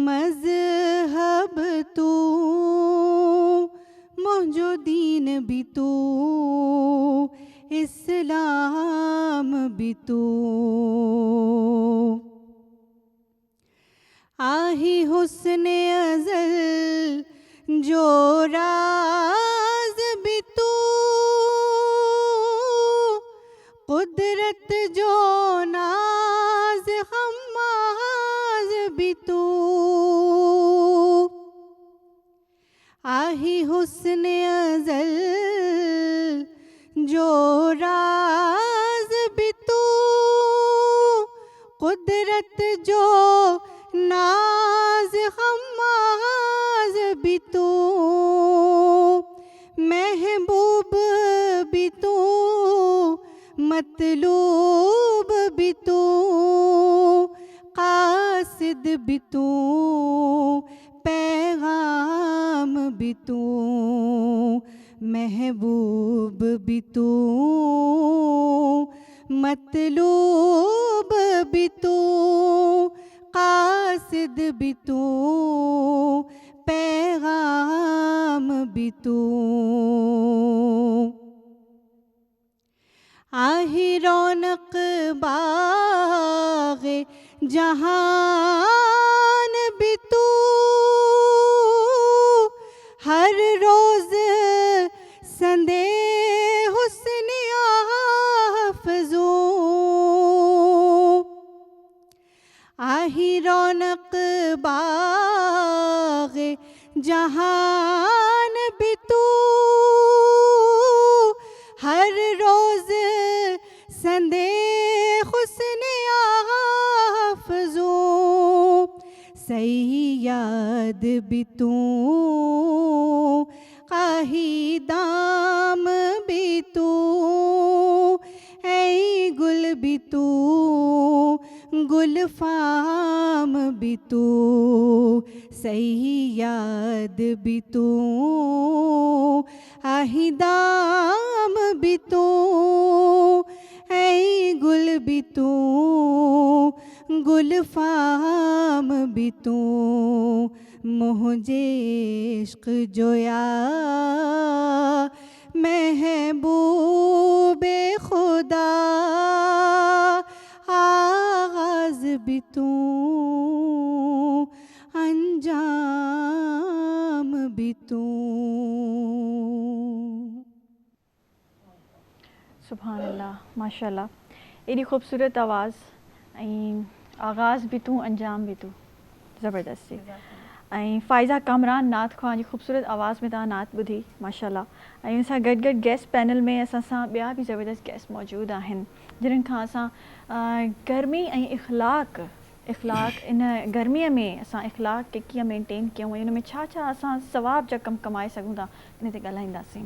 मज़हब तू, मुझो दीन भी तू इस्लाम भी तू। आही हुस्न अज़ल जो राज भी तू, कुदरत जो नाज हम्माज भी तू। आही हुस्न अज़ल जो राज भी तू, कुदरत जो नाज हम्माज भी तू। महबूब भी तू, मतलूब भी तू, कासिद भी तू, पैगाम भी तू। महबूब भी तू, मतलूब भी तू, कासिद भी तू, पैगाम भी तू। आही रौनक बाग़े जहान भी तू, हर रोज़ संदे हुस्न आफ़ज़ू। आही रौनक बाग़े जहान भी तू, हर रोज़ संदे हुस्न आफ़ज़ू। सैयद भी तू, काही दाम भी तू, ऐ गुल भी तू, गुलफाम भी तू। सैयद भी तू, आही दाम भी तू, ऐ गुल भी तू, गुलफाम भी तू। मुझे इश्क जोया महबूबे खुदा, आगाज़ भी तू, अंजाम भी तू। सुभान अल्लाह, माशाल्लाह। एडी ख़ूबसूरत आवाज़ ऐं आगाज़ भी तूं अंजाम भी तूं, ज़बरदस्ती। ऐं फ़ाइज़ा कामरान नात ख़्वां जी ख़ूबसूरत आवाज़ में तव्हां नात ॿुधी, माशाल्लाह। ऐं असां गॾु गॾु गेस्ट पैनल में असां सां ॿिया बि ज़बरदस्त गेस्ट मौजूदु आहिनि, जिन्हनि खां असां गर्मी ऐं इख़लाक़ इन गर्मीअ में असां इख़लाक़ खे कीअं मेंटेन कयूं ऐं उन में छा छा असां सवाब जा कमु कमाए सघूं था, इन ते ॻाल्हाईंदासीं।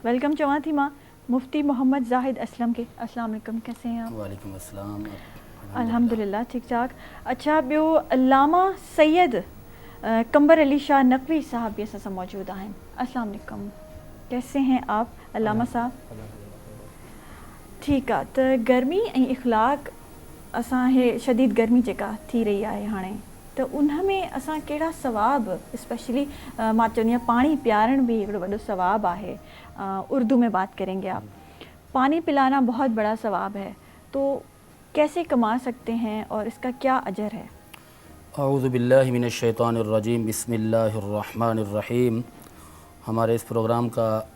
वेलकम चवां थी मां मुफ्ती मोहम्मद ज़ाहिद असलम के। अस्सलाम वालेकुम, कैसे हैं आप? वालेकुम अस्सलाम। अल्हम्दुलिल्लाह, ठीक ठाक। अच्छा, ॿियो अल्लामा सैयद कंबर अली शाह नकवी साहब भी असां सां मौजूद आहिनि। अस्सलाम वालेकुम, कैसे हैं आप अल्लामा साहब? ठीक आहे। त गर्मी ऐं इख़लाक़ असां हे शदीद गर्मी जेका थी रही आहे हाणे, त उन में असां कहिड़ा सवाब, स्पेशली मां चवंदी आहियां पाणी पियारण भी हिकिड़ो वॾो सवाब आहे। उर्दू में बात करेंगे आप। पानी पिलाना बहुत बड़ा सवाब है, तो कैसे कमा सकते हैं और इसका क्या अजर है? औज़ु बिल्लाहि मिनश शैतानिर रजीम, बिस्मिल्लाहिर्रहमानिर्रहीम। हमारे इस प्रोग्राम का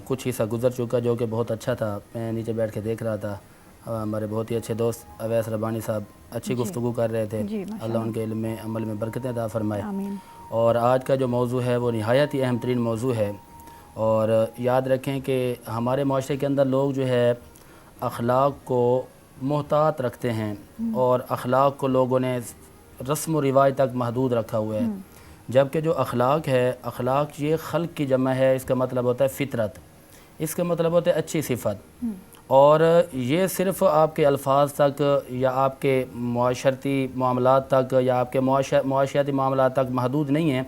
कुछ हिस्सा गुजर चुका जो कि बहुत अच्छा था। मैं नीचे बैठ के देख रहा था, हमारे बहुत ही अच्छे दोस्त अवैस रबानी साहब अच्छी गुफ्तगू कर रहे थे। अल्लाह उनके इल्म में अमल में बरकतें अता फरमाए। और आज का जो मौजू है वो नहायत ही अहम तरीन मौजू है। और याद रखें कि हमारे माशरे के अंदर लोग जो है अखलाक को मोहतात रखते हैं, और अखलाक को लोगों ने रस्म व रिवाज तक महदूद रखा हुआ है। जबकि जो अखलाक है, अखलाक ये खल्क की जमा है, इसका मतलब होता है फ़ितरत, इसका मतलब होता है अच्छी सिफत। और ये सिर्फ़ आपके अल्फाज तक या आपके मुआशरती मामलात तक या आपके मुआशरती मामलात तक महदूद नहीं है,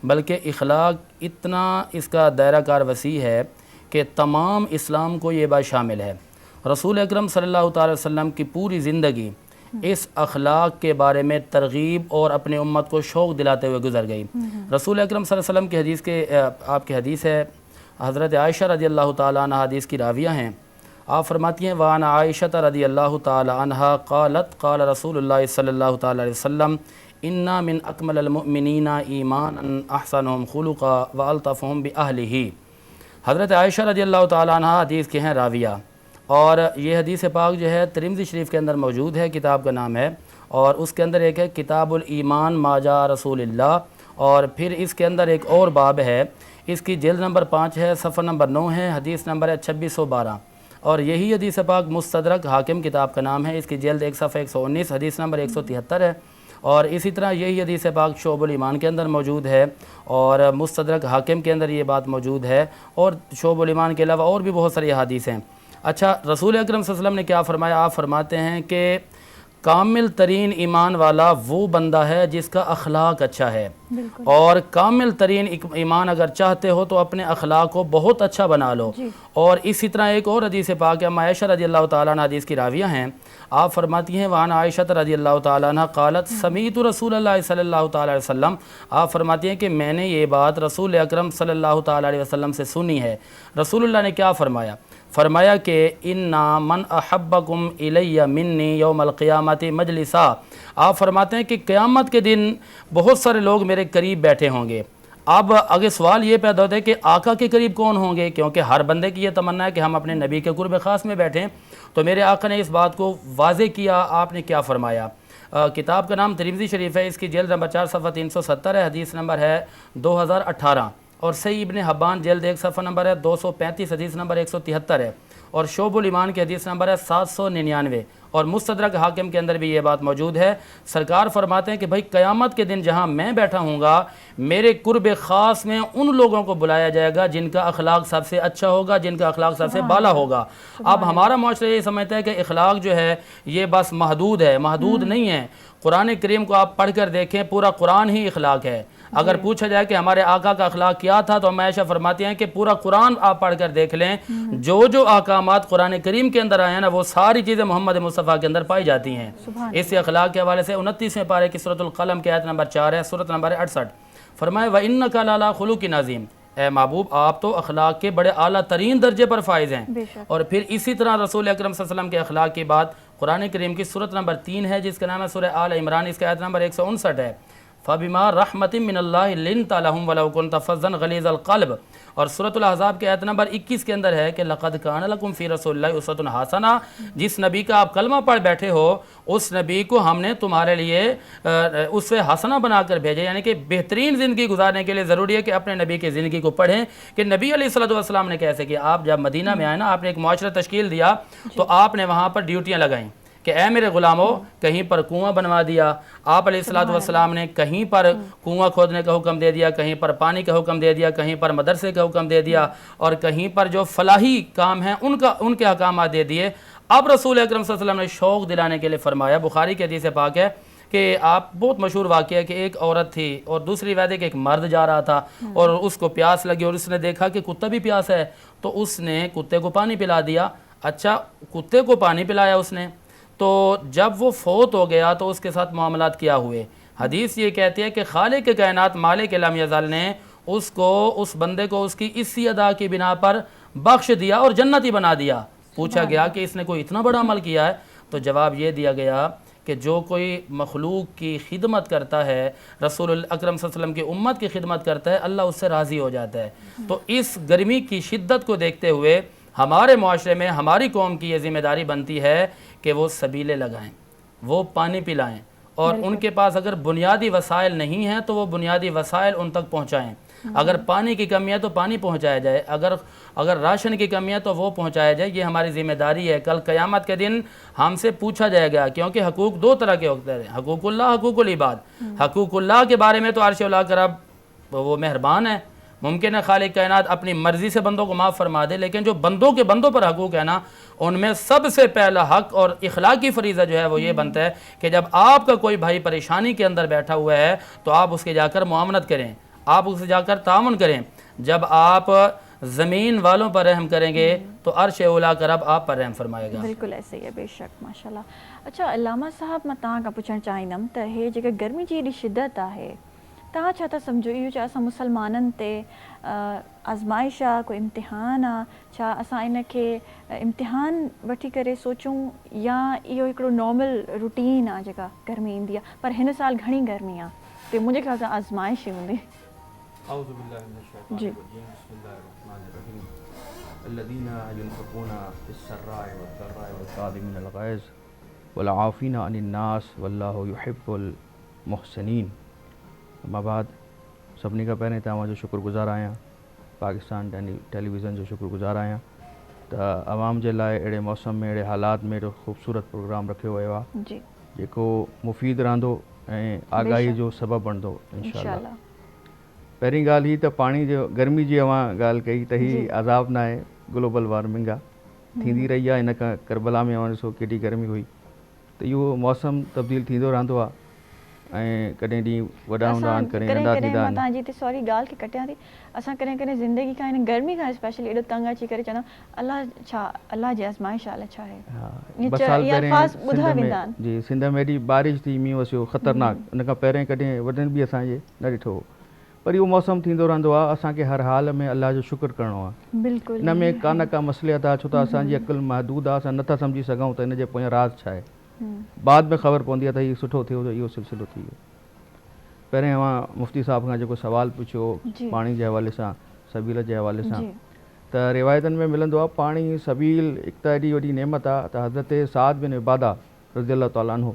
बल्कि इखलाक इतना इसका दायरा कार वसी है कि तमाम इस्लाम को ये बात शामिल है। रसूल अकरम सल्लल्लाहु अलैहि वसल्लम की पूरी ज़िंदगी इस अखलाक के बारे में तरगीब और अपने उम्मत को शौक़ दिलाते हुए गुजर गई। रसूल अकरम सल्लल्लाहु अलैहि वसल्लम की हदीस के आपकी हदीस है, हज़रत आयशा रज़ियल्लाहु ताला अन्हा हदीस की राविया हैं। आप फरमाती हैं वान आयशा रदी अल्लाह ताला अन्हा क़ालत क़ाल रसूलुल्लाह सल्लल्लाहु ताला अलैहि वसल्लम इन्ना मिन अकमल मुमिनीना ईमानन अहसनुहुम खुलुक़ा व अल्तफ़हुम बि अहलिही। हज़रत आयशा रदी अल्लाह ताला अन्हा हदीस के हैं राविया, और ये हदीस पाक जो है तिरमिज़ी शरीफ के अंदर मौजूद है, किताब का नाम है, और उसके अंदर एक है किताबुल ईमान माजा रसूलिल्लाह, और फिर इसके अंदर एक और बाब है, इसकी जिल्द नंबर 5 है, सफ़र नंबर 9 है, हदीस नंबर है 2612, और यही हदीस पाक मुस्तदरक हाकिम किताब का नाम है, इसकी जिल्द 1 सफ़ा 119 हदीस नंबर 173 है, और इसी तरह यही हदीस पाक शोबुल ईमान के अंदर मौजूद है, और मुस्तदरक हाकिम के अंदर ये बात मौजूद है, और शोबुल ईमान के अलावा और भी बहुत सारी हदीस हैं। अच्छा, रसूल अकरम सल्लल्लाहु अलैहि वसल्लम ने क्या फ़रमाया? आप फरमाते हैं कि कामिल तरीन ईमान वाला वो बंदा है जिसका अखलाक अच्छा है, और कामिल तरीन ईमान अगर चाहते हो तो अपने अखलाक को बहुत अच्छा बना लो। और इसी तरह एक और हदीस पाक है, आयशा रज़ी अल्लाह ताला अन्हा हदीस की राविया हैं, आप फरमाती हैं वान आयशा रज़ी अल्लाह ताला अन्हा क़ालत समीतु रसूलुल्लाह सल्लल्लाहु ताला अलैहि वसल्लम। आप फरमाती हैं कि मैंने ये बात रसूल अकरम सल्लल्लाहु ताला अलैहि वसल्लम से सुनी है। रसूलुल्लाह ने क्या फरमाया? फरमाया कि इन्ना मन अहब्बकुम इलैया मिन्नी यौमल क़ियामति मजलिसा। आप फरमाते हैं कि क़यामत के दिन बहुत सारे लोग मेरे करीब बैठे होंगे। अब आगे सवाल ये पैदा होता है कि आका के करीब कौन होंगे, क्योंकि हर बंदे की ये तमन्ना है कि हम अपने नबी के कुर्ब ख़ास में बैठें। तो मेरे आका ने इस बात को वाज़े किया। आपने क्या फ़रमाया? किताब का नाम तिरमिज़ी शरीफ है, इसकी जेल्द नंबर 4 सफ़ा 370 है, हदीस नंबर है 2018, और सही इब्ने हब्बान जेल्द 1 सफ़ा नंबर है 235 हदीस नंबर 173 है, और शोबुल ईमान के हदीस नंबर है 799, और मुस्तदरक हाकिम के अंदर भी ये बात मौजूद है। सरकार फरमाते हैं कि भाई क़यामत के दिन जहाँ मैं बैठा हूँगा मेरे कुर्ब ख़ास में उन लोगों को बुलाया जाएगा जिनका अखलाक सबसे अच्छा होगा, जिनका अखलाक सबसे बाला होगा। अब हमारा माशरा ये समझता है कि अखलाक जो है ये बस महदूद है, महदूद नहीं है। कुरान करीम को आप पढ़ कर देखें, पूरा कुरान ही अखलाक है। अगर पूछा जाए कि हमारे आका का अखलाक क्या था, तो हम आयशा फरमाती हैं कि पूरा कुरान आप पढ़ कर देख लें, जो जो अहकामात कुरान करीम के अंदर आए हैं ना, वो सारी चीज़ें मोहम्मद मुस्तफ़ा के अंदर पाई जाती हैं। इस अखलाक के हवाले से 29वें पारे की सूरतुल क़लम की आयत नंबर 4 है, सूरत नंबर 68। फरमाए व इन्नका लअला खुलुक़िन अज़ीम, ए महबूब आप तो अखलाक के बड़े आला तरीन दर्जे पर फाइज हैं। और फिर इसी तरह रसूल अकरम सल्लल्लाहु अलैहि वसल्लम के अखलाक की बात कुरान करीम की सूरत नंबर 3 है, जिसका नाम है सूरह आल इमरान, इसका आयत नंबर 159 है। फ़बिमा रहमतिन मिनल्लाहि लिन्ता लहुम वलौ कुन्ता फ़ज़्ज़न गलीज़ल क़ल्ब, और सूरतुल अहज़ाब के आयत नंबर 21 के अंदर है कि लक़द कान लकुम फ़ी रसूलिल्लाहि उस्वतुन हसना, जिस नबी का आप कलमा पढ़ बैठे हो उस नबी को हमने तुम्हारे लिए उससे हसना बनाकर भेजे। यानी कि बेहतरीन ज़िंदगी गुजारने के लिए ज़रूरी है कि अपने नबी की ज़िंदगी को पढ़ें कि नबी अलैहिस्सलातु वस्सलाम ने कैसे किया। आप जब मदीना में आए ना, आपने एक मुआशरा तश्कील दिया, तो आपने वहाँ पर ड्यूटियाँ लगाईं कि ए मेरे ग़ुलामों, कहीं पर कुआं बनवा दिया। आप अलैहिस्सलातु वस्सलाम ने कहीं पर कुआं खोदने का हुक्म दे दिया, कहीं पर पानी का हुक्म दे दिया, कहीं पर मदरसे का हुक्म दे दिया, और कहीं पर जो फलाही काम हैं उनके अहकाम दे दिए। अब रसूल अकरम सल्लल्लाहु अलैहि वसल्लम ने शौक़ दिलाने के लिए फरमाया, बुखारी के हदीस पाक है कि आप बहुत मशहूर वाक़या है कि एक औरत थी और दूसरी वादे कि एक मर्द जा रहा था और उसको प्यास लगी, और उसने देखा कि कुत्ता भी प्यास है, तो उसने कुत्ते को पानी पिला दिया। अच्छा, कुत्ते को पानी पिलाया उसने, तो जब वो फोत हो गया तो उसके साथ मामलात क्या हुए। हदीस ये कहती है कि खालिक कायनात मालिक लम यज़ल ने उसको, उस बंदे को उसकी इसी अदा की बिना पर बख्श दिया और जन्नती बना दिया। पूछा गया कि इसने कोई इतना बड़ा अमल किया है, तो जवाब ये दिया गया कि जो कोई मखलूक की खिदमत करता है, रसूल अकरम सल्लल्लाहु अलैहि वसल्लम की उम्मत की खिदमत करता है, अल्लाह उससे राज़ी हो जाता है। तो इस गर्मी की शिद्दत को देखते हुए हमारे माशरे में हमारी कौम की ये ज़िम्मेदारी बनती है कि वो सबीले लगाएं, वो पानी पिलाएं, और उनके पास अगर बुनियादी वसाइल नहीं हैं तो वो बुनियादी वसाइल उन तक पहुँचाएँ। अगर पानी की कमी है तो पानी पहुँचाया जाए, अगर राशन की कमी है तो वो पहुँचाया जाए। ये हमारी ज़िम्मेदारी है। कल क़यामत के दिन हमसे पूछा जाएगा, क्योंकि हकूक़ दो तरह के होते हैं, हकूक़ुल्लाह, हकूक़ुल इबाद। हकूक़ुल्लाह के बारे में तो अर्श औला करब वो मेहरबान है, मुमकिन है खालिक कायनात अपनी मर्ज़ी से बंदों को माफ़ फरमा दे, लेकिन जो बंदों के बंदों पर हकूक़ है ना, उनमें सबसे पहला हक और इखलाकी फ़रीज़ा जो है वो ये बनता है कि जब आपका कोई भाई परेशानी के अंदर बैठा हुआ है तो आप उसके जाकर मुआमनत करें, आप उससे जाकर तामुन करें। जब आप ज़मीन वालों पर रहम करेंगे तो अर्श औला कर रब आप पर रहम फरमाएगा। बिल्कुल ऐसे ही है, बेशक, माशाल्लाह। अच्छा अल्लामा साहब, मां तव्हां खां पुछणु चाहींदमि त हे जेका गर्मी जी एॾी शिदत आहे, तव्हां छा था सम्झो इहो छा असां मुसलमाननि ते आज़माइश आहे, कोई इम्तिहान आहे, छा असां इन खे इम्तिहान वठी करे सोचूं या इहो हिकिड़ो नॉर्मल रूटीन आहे जेका गर्मी ईंदी आहे? पर हिन साल घणी गर्मी आहे त मुंहिंजे ख़्याल सां आज़माइश ई हूंदी। जी الذين ينفقون في السراء والضراء والكاظمين الغيظ والعافين عن الناس والله يحب المحسنين। अम्मा बाद सभिनी खां पहिरीं तव्हांजो शुक्रगुज़ार आहियां, पाकिस्तान टेलीविज़न जो शुक्रगुज़ार आहियां त आवाम जे लाइ अहिड़े मौसम में अहिड़े हालात में एॾो ख़ूबसूरत प्रोग्राम रखियो वियो आहे जी जेको मुफ़ीद रहंदो ऐं आगाही जो सबबु बणंदो इंशाअल्लाह। पहिरीं ॻाल्हि ही त पाणी जो गर्मी जी ॻाल्हि कई त ही अज़ाब न आहे, ग्लोबल वार्मिंग आहे, थींदी रही आहे। इन खां करबला में ॾिसो केॾी गर्मी हुई, त इहो मौसम तब्दील थींदो रहंदो आहे ऐं कॾहिं ॾींहुं वॾा हूंदा आहिनि, कॾहिं नंढा थींदा आहिनि। तव्हांजी हिते सॉरी ॻाल्हि खे कटियां थी, असां कॾहिं कॾहिं ज़िंदगी खां हिन गर्मी खां स्पेशली एॾो तंग अची करे चवंदा अलाह छा अलाह जी आज़माइश आहे छा आहे। ॿ साल पहिरें जी सिंध में एॾी बारिश थी, मींहुं वसियो ख़तरनाक, उन खां पहिरें कॾहिं वॾनि बि असांजे न ॾिठो हो। पर इहो मौसम थींदो रहंदो आहे, असांखे हर हाल में अलाह जो शुक्र करिणो आहे। बिल्कुलु इन में का न का मसलियत आहे, छो त असांजी अकुलु महदूद आहे, असां नथा सम्झी सघूं त इन जे पोयां राज़ छा आहे। बाद में ख़बर पवंदी आहे त हीउ सुठो थियो त इहो सिलसिलो थी वियो। पहिरें मुफ़्ती साहिब खां जेको सुवालु पुछियो पाणी जे हवाले सां, सबील जे हवाले सां, त रिवायतनि में मिलंदो आहे पाणी सबील हिकु त एॾी वॾी नेमत आहे त हज़रत साद बिन इबादा रज़ियल्लाहु ताला अन्हु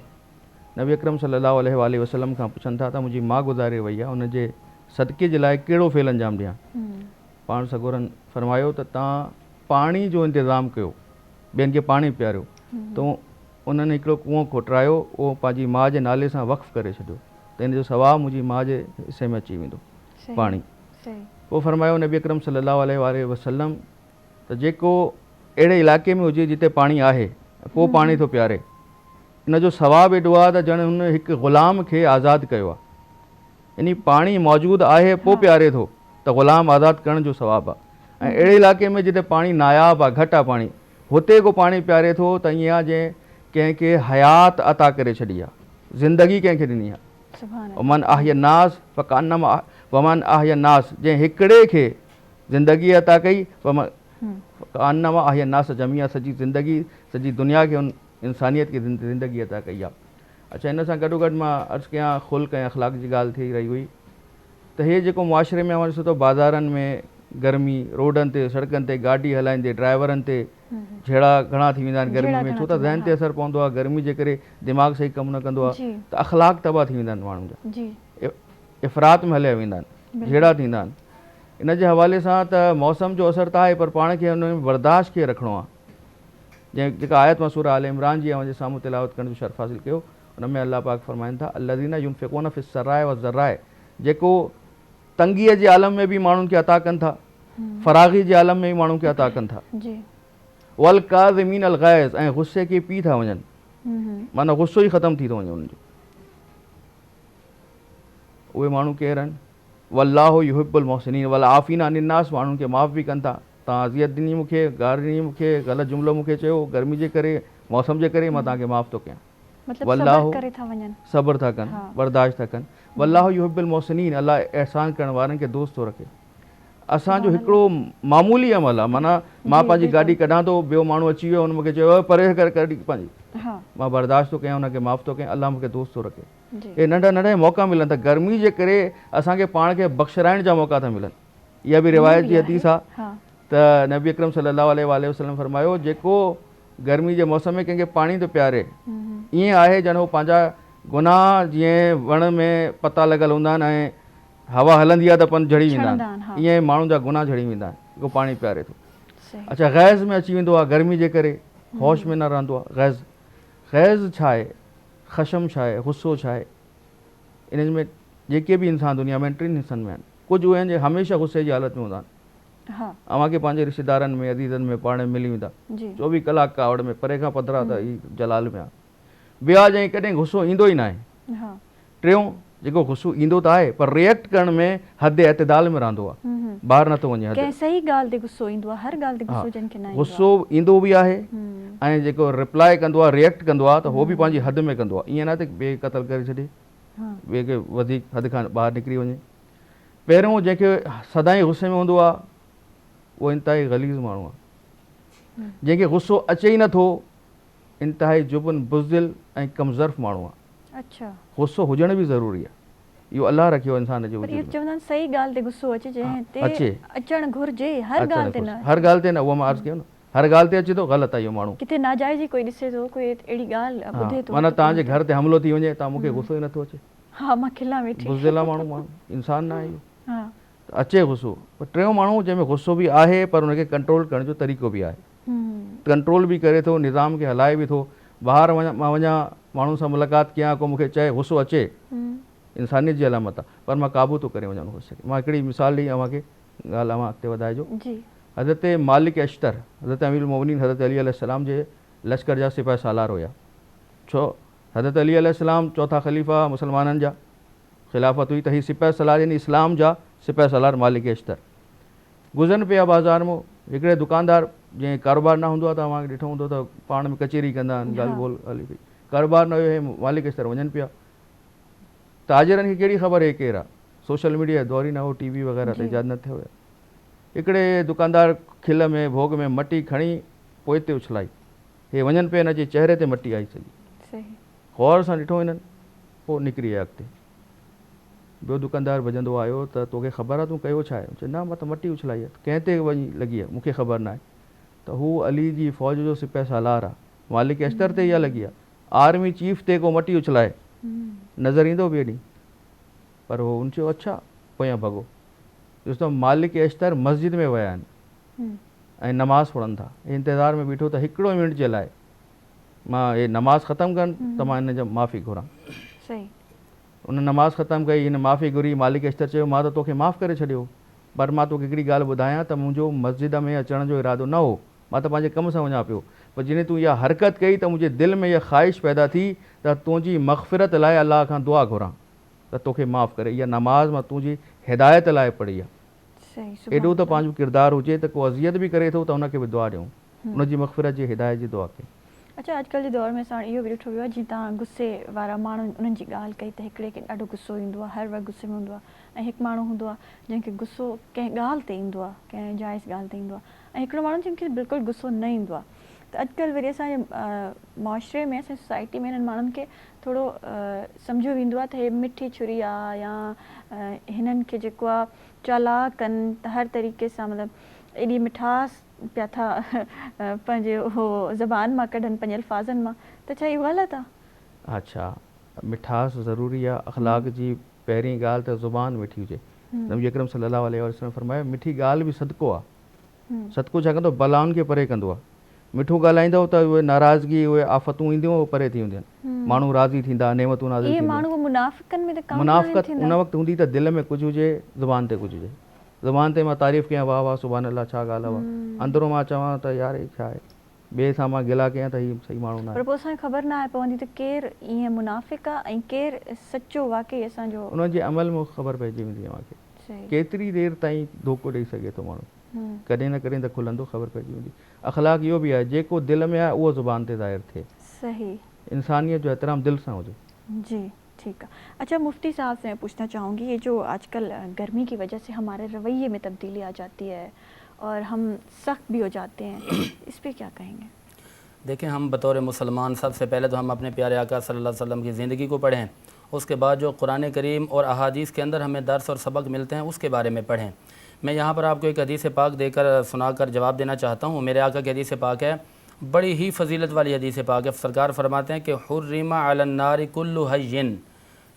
नबी अकरम सल्लल्लाहु अलैहि वसल्लम खां पुछनि था त मुंहिंजी माउ गुज़ारे वई आहे, उनजे सदक़े जे लाइ कहिड़ो फेल अंजाम ॾियां। पाण सगोरनि फरमायो त तव्हां पाणी जो इंतज़ामु कयो, ॿियनि खे पाणी पीआरियो। त उन्हनि हिकिड़ो कुओं खोटरायो, उहो पंहिंजी माउ जे नाले सां वक़्फ़ु करे छॾियो, त इन जो सवाबु मुंहिंजी माउ जे हिसे में अची वेंदो पाणी। पोइ फरमायो नबी अकरम सल्लल्लाहु अलैहि वसल्लम त जेको अहिड़े इलाइक़े में हुजे जिते पाणी आहे पोइ पाणी थो पीआरे, इन जो सवाबु एॾो आहे त ॼण हुन हिकु ग़ुलाम खे आज़ादु कयो आहे। यानी पाणी मौजूदु आहे पोइ पीआरे थो त ग़ुलाम आज़ादु करण जो सवाबु आहे। ऐं अहिड़े इलाइक़े में जिते पाणी नायाबु आहे, घटि आहे पाणी, हुते को पाणी पीआरे थो त ईअं आहे जंहिं कंहिंखे हयात अता करे छॾी आहे, ज़िंदगी कंहिंखे ॾिनी आहे। वमन आहिय नास फ़कान्नमा वमन आहिय नास, जंहिं हिकिड़े खे ज़िंदगी अता कई, फ़कान्नमा आहिय नास जमिया, सॼी ज़िंदगी सॼी दुनिया खे उन इंसानियत खे ज़िंदगी अता कई आहे। अच्छा, हिन सां गॾो गॾु मां अर्ज़ु कयां ख़ुल्क़ ऐं अख़लाक़ जी ॻाल्हि थी रही हुई त हे जेको मुआशिरे में ॾिसो त बाज़ारनि में गर्मी, रोडनि ते सड़कनि ते गाॾी हलाईंदे ड्राइवरनि ते झेड़ा घणा थी वेंदा आहिनि गर्मी में, छो त ज़हन ते असरु पवंदो आहे, गर्मी जे करे दिमाग़ सही कमु न कंदो आहे, त अख़लाक़ तबाह थी वेंदा आहिनि माण्हुनि जा, इफ़रात में हलिया वेंदा आहिनि, झेड़ा थींदा आहिनि। इन जे हवाले सां त मौसम जो असरु त आहे, पर पाण खे हुन में बर्दाश्त खे रखिणो आहे। जेका आयत मां सूरह आल इमरान जी मुंहिंजे साम्हूं तिलावत करण जो शर्फ़ हासिलु कयो, उन में अल्लाह पाक फरमाइनि था अल्लज़ीना युनफ़िक़ून फ़िस्सराए वज़्ज़राए, जेको तंगीअ जे आलम में बि माण्हुनि खे अता कनि था, फ़राग़ी जे आलम में बि माण्हुनि खे अता कनि था, वल काज़िमीन अल ग़ैज़, ऐं गुस्से खे पी था वञनि, माना गुस्सो ई ख़तमु थी थो वञे उन्हनि जो। उहे माण्हू केरु आहिनि? वल्लाहु युहिब्बुल मुहसिनीन वल आफ़ीना अनिन नास, माण्हुनि खे माफ़ बि कनि था। तव्हां अज़ियत ॾिनी मूंखे, गारि ॾिनी मूंखे, ग़लति जुमिलो मूंखे चयो, गर्मी जे करे, मौसम जे करे, मां तव्हांखे माफ़ थो कयां। वल्लाहु सब्र था कनि, बर्दाश्त था कनि। वल्लाहु युहिब्बुल मुहसिनीन, अलाह एहसान करण वारनि खे दोस्त थो रखे। असांजो हिकिड़ो मामूली अमल आहे, माना मां पंहिंजी गाॾी कढां थो, ॿियो माण्हू अची वियो, हुन मूंखे चयो परे करे गाॾी पंहिंजी, मां बर्दाश्त थो कयां, हुनखे माफ़ थो कयां, अलाह मूंखे दोस्त थो रखे। हे नंढा नंढा मौक़ा मिलनि था, गर्मी जे करे असांखे पाण खे बख़्शराइण जा मौक़ा था मिलनि। इहा बि रिवायत जी हदीस आहे त नबी अकरम सल्लल्लाहु अलैहि वसल्लम फरमायो, जेको गर्मी जे मौसम में कंहिंखे पाणी थो पीआरे, ईअं आहे ॼण हू पंहिंजा गुनाह जीअं वण में पता लॻल हूंदा आहिनि ऐं हवा हलंदी आहे त पन झड़ी वेंदा आहिनि, ईअं माण्हुनि जा गुनाह झड़ी वेंदा आहिनि जेको पाणी पीआरे थो। अच्छा, ग़ैज़ में अची वेंदो आहे गर्मी जे करे, होश में न रहंदो आहे। ग़ैज़ छा आहे, ख़शम छा आहे, गुस्सो छा आहे? इन में जेके बि इंसान दुनिया में टिनि हिसनि में आहिनि, कुझु उहे आहिनि जो हमेशह गुस्से जी हालत में हूंदा आहिनि। अव्हांखे पंहिंजे रिश्तेदारनि में, अज़ीज़नि में पाण मिली वेंदा 24 कलाक कावड़ में, परे खां पधरा त ही जलाल में आहे। ॿिया जंहिं कॾहिं गुस्सो ईंदो ई न आहे। टियों, जेको गुस्सो ईंदो त आहे पर रिएक्ट करण में हद एतिदाल में रहंदो आहे, ॿाहिरि नथो वञे। गुस्सो ईंदो बि आहे ऐं जेको रिप्लाई कंदो आहे, रिएक्ट कंदो आहे, त उहो बि पंहिंजी हद में कंदो आहे। ईअं न त ॿिए क़तल करे छॾे, ॿिए खे वधीक हद खां ॿाहिरि निकिरी वञे। पहिरियों जंहिंखे सदाईं गुस्से में हूंदो आहे उहो इंतिहाई ग़लीज़ माण्हू आहे। जंहिंखे गुस्सो अचे ई नथो इंतिहाई जुबन बुज़दिल ऐं कमज़र्फ़ माण्हू आहे। अच्छा, गुस्सो हुजण बि ज़रूरी आहे, इहो अलाह रखियो इंसान जे पर इहो वजूद में। चवंदा आहिनि सही ॻाल्हि ते गुस्सो अचे जंहिं ते अचे। अचणु घुरिजे, हर ॻाल्हि ते न। हर ॻाल्हि ते न, उहा मां अर्ज़ु कयो न, हर ॻाल्हि ते अचे थो ग़लति आहे इहो माण्हू। किथे नाजाइज़ ई कोई ॾिसे थो, कोई अहिड़ी ॻाल्हि ॿुधे थो, माना तव्हांजे घर ते हमिलो थी वञे, तव्हां मूंखे गुस्सो ई नथो अचे, हा मां खिला वेठी, बुज़दिल आहे माण्हू इंसान न आहे इहो। हा त अचे गुस्सो, पर टियों माण्हू जंहिंमें गुस्सो बि आहे पर हुनखे कंट्रोल करण जो तरीक़ो बि आहे, कंट्रोल बि करे थो, निज़ाम खे हलाए बि थो। ॿाहिरि मां वञा माण्हू सां मुलाक़ात कयां, को मूंखे चए गुस्सो अचे, इंसानियत जी अलामत आहे, पर मां क़ाबू थो करे वञा गुस्से खे। मां हिकिड़ी मिसाल ॾेई अव्हांखे, ॻाल्हि अव्हां अॻिते वधाइजो। हज़रत मालिक एश्तर, हज़रत अमीरुल मोमिनीन हज़रत अली अलैहिस्सलाम जे लश्कर जा सिपाही सालार हुया। छो हज़रत अली अलैहिस्सलाम चौथा ख़लीफ़ा मुसलमाननि जा, ख़िलाफ़त हुई त हीअ सिपाही सालार यानी इस्लाम जा सिपाही सालार मालिक एश्तर गुज़रनि पिया बाज़ार में। हिकिड़े दुकानदार जीअं कारोबार न हूंदो आहे, तव्हांखे ॾिठो हूंदो त पाण में कचेरी कंदा आहिनि, ॻाल्हि ॿोल हली पई, कारोबार न हुयो, हे मालिक एश्तर वञनि पिया। ताजिरनि खे कहिड़ी ख़बर हे केरु आहे, सोशल मीडिया दौर ई न हो, टीवी वग़ैरह त इजाद न थियो हुयो। हिकिड़े दुकानदार खिल में भोग में मटी खणी पोइ ते उछलाई, हे वञनि पिया, हिन जे चहिरे ते मटी आई सॼी, गौर सां ॾिठो हिननि, पोइ निकिरी विया अॻिते। ॿियो दुकानदार भॼंदो आयो त तोखे ख़बर आहे तूं कयो छा आहे? चए न मां त मटी उछलाई आहे। कंहिं ते वञी लॻी आहे मूंखे ख़बर न आहे। त हू अली जी फ़ौज जो सिपाही सालार आहे, मालिक एश्तर ते इहा लॻी आहे, आर्मी चीफ ते को मटी उछलाए नज़र ईंदो ॿिए ॾींहुं? पर उहो उन चयो अच्छा पोयां भॻो। ॾिसो मालिक एश्तर मस्जिद में विया आहिनि ऐं नमाज़ पढ़नि था, इंतज़ार में बीठो त हिकिड़ो मिंट जे लाइ मां हे नमाज़ ख़तमु कनि त मां हिन जा माफ़ी घुरां। उन नमाज़ ख़तमु कई, हिन माफ़ी घुरी, मालिक एश्तर चयो मां त तोखे माफ़ु करे छॾियो, पर मां तोखे हिकिड़ी ॻाल्हि ॿुधायां त मुंहिंजो मस्जिद में अचण जो इरादो न हो, मां त पंहिंजे कम सां वञा पियो, पर जॾहिं तूं इहा हरकत कई त मुंहिंजे दिलि में इहा ख़्वाहिश पैदा थी त तुंहिंजी मग़फ़िरत लाइ अलाह खां दुआ घुरां त तोखे माफ़ु करे। इहा नमाज़ मां तुंहिंजी हिदायत लाइ पढ़ी आहे। एॾो त पंहिंजो किरदारु हुजे त को अज़ियत बि करे थो त हुनखे बि दुआ ॾियूं, हुनजी मग़फ़िरत जी हिदायत जी दुआ कयूं। अच्छा, अॼुकल्ह जे दौर में असां इहो बि ॾिठो वियो आहे, जीअं तव्हां गुस्से वारा माण्हू उन्हनि जी ॻाल्हि कई त हिकिड़े खे ॾाढो गुस्सो ईंदो आहे, हर वक़्तु गुस्से में हूंदो आहे, ऐं हिकु माण्हू हूंदो आहे जंहिंखे गुस्सो कंहिं ॻाल्हि ते ईंदो आहे, कंहिं जाइज़ ॻाल्हि ते ईंदो आहे, ऐं हिकिड़ो माण्हू जंहिंखे बिल्कुलु गुस्सो न ईंदो आहे। त अॼुकल्ह वरी असांजे मुआशिरे में, असांजी सोसाइटी में हिननि माण्हुनि खे थोरो सम्झो वेंदो आहे त हे मिठी छुरी आहे, या हिननि खे जेको आहे चालाक कनि, त हर तरीक़े सां मतिलबु एॾी मिठास पिया था पंहिंजे उहो ज़बान मां कढनि, पंहिंजे अल्फाज़नि मां, त छा इहो ग़लति आहे? अच्छा, मिठास ज़रूरी आहे, अख़लाक जी पहिरीं ॻाल्हि त ज़ुबान मिठी हुजे। नबी अकरम सल्लल्लाहु अलैहि वसल्लम फरमायो मिठी ॻाल्हि बि सदको आहे। सदको छा कंदो? बलाउनि खे परे कंदो आहे। मिठो ॻाल्हाईंदव त उहे नाराज़गी, उहे आफ़तूं ईंदियूं, उहे परे थी वेंदियूं आहिनि, माण्हू राज़ी थींदा, नेमतूं नाज़िल थींदियूं। मुनाफ़िक़त उन वक़्तु हूंदी त दिलि में कुझु हुजे, ज़ुबान ते कुझु हुजे। ज़ुबान ते मां तारीफ़ कयां, वाह वाह सुभान अल्लाह, छा ॻाल्हि आहे, अंदरो मां चवां त यार हे छा आहे, ॿिए सां मां गिला कयां त हीउ सही माण्हू न आहे। पर पोइ असांखे ख़बर न आहे पवंदी त केरु ईअं मुनाफ़िक़ आहे ऐं केरु सचो वाक़ई असांजो, उनजे अमल में ख़बर पइजी वेंदी आहे मूंखे केतिरी देरि ताईं धोखो ॾेई सघे थो माण्हू, कॾहिं न कॾहिं त खुलंदो, ख़बर पइजी वेंदी। अख़लाक इहो बि आहे, जेको दिलि में आहे उहो ज़ुबान ते ज़ाहिर थिए। सही, इंसानियत जो एहतराम दिलि सां हुजे। जी ठीक है। अच्छा, मुफ्ती साहब से मैं पूछना चाहूँगी, ये जो आजकल गर्मी की वजह से हमारे रवैये में तब्दीली आ जाती है और हम सख्त भी हो जाते हैं, इस पर क्या कहेंगे? देखें, हम बतौर मुसलमान सबसे पहले तो हम अपने प्यारे आका सल्लल्लाहु अलैहि वसल्लम की ज़िंदगी को पढ़ें, उसके बाद जो कुरान करीम और अहादीस के अंदर हमें दर्स और सबक मिलते हैं उसके बारे में पढ़ें। मैं यहाँ पर आपको एक हदीस पाक देकर सुनाकर जवाब देना चाहता हूँ। मेरे आका की हदीस पाक है, बड़ी ही फजीलत वाली हदीस पाक है। सरकार फरमाते हैं कि हुर्रिमा अलन नारी कुल्लु हय्यिन,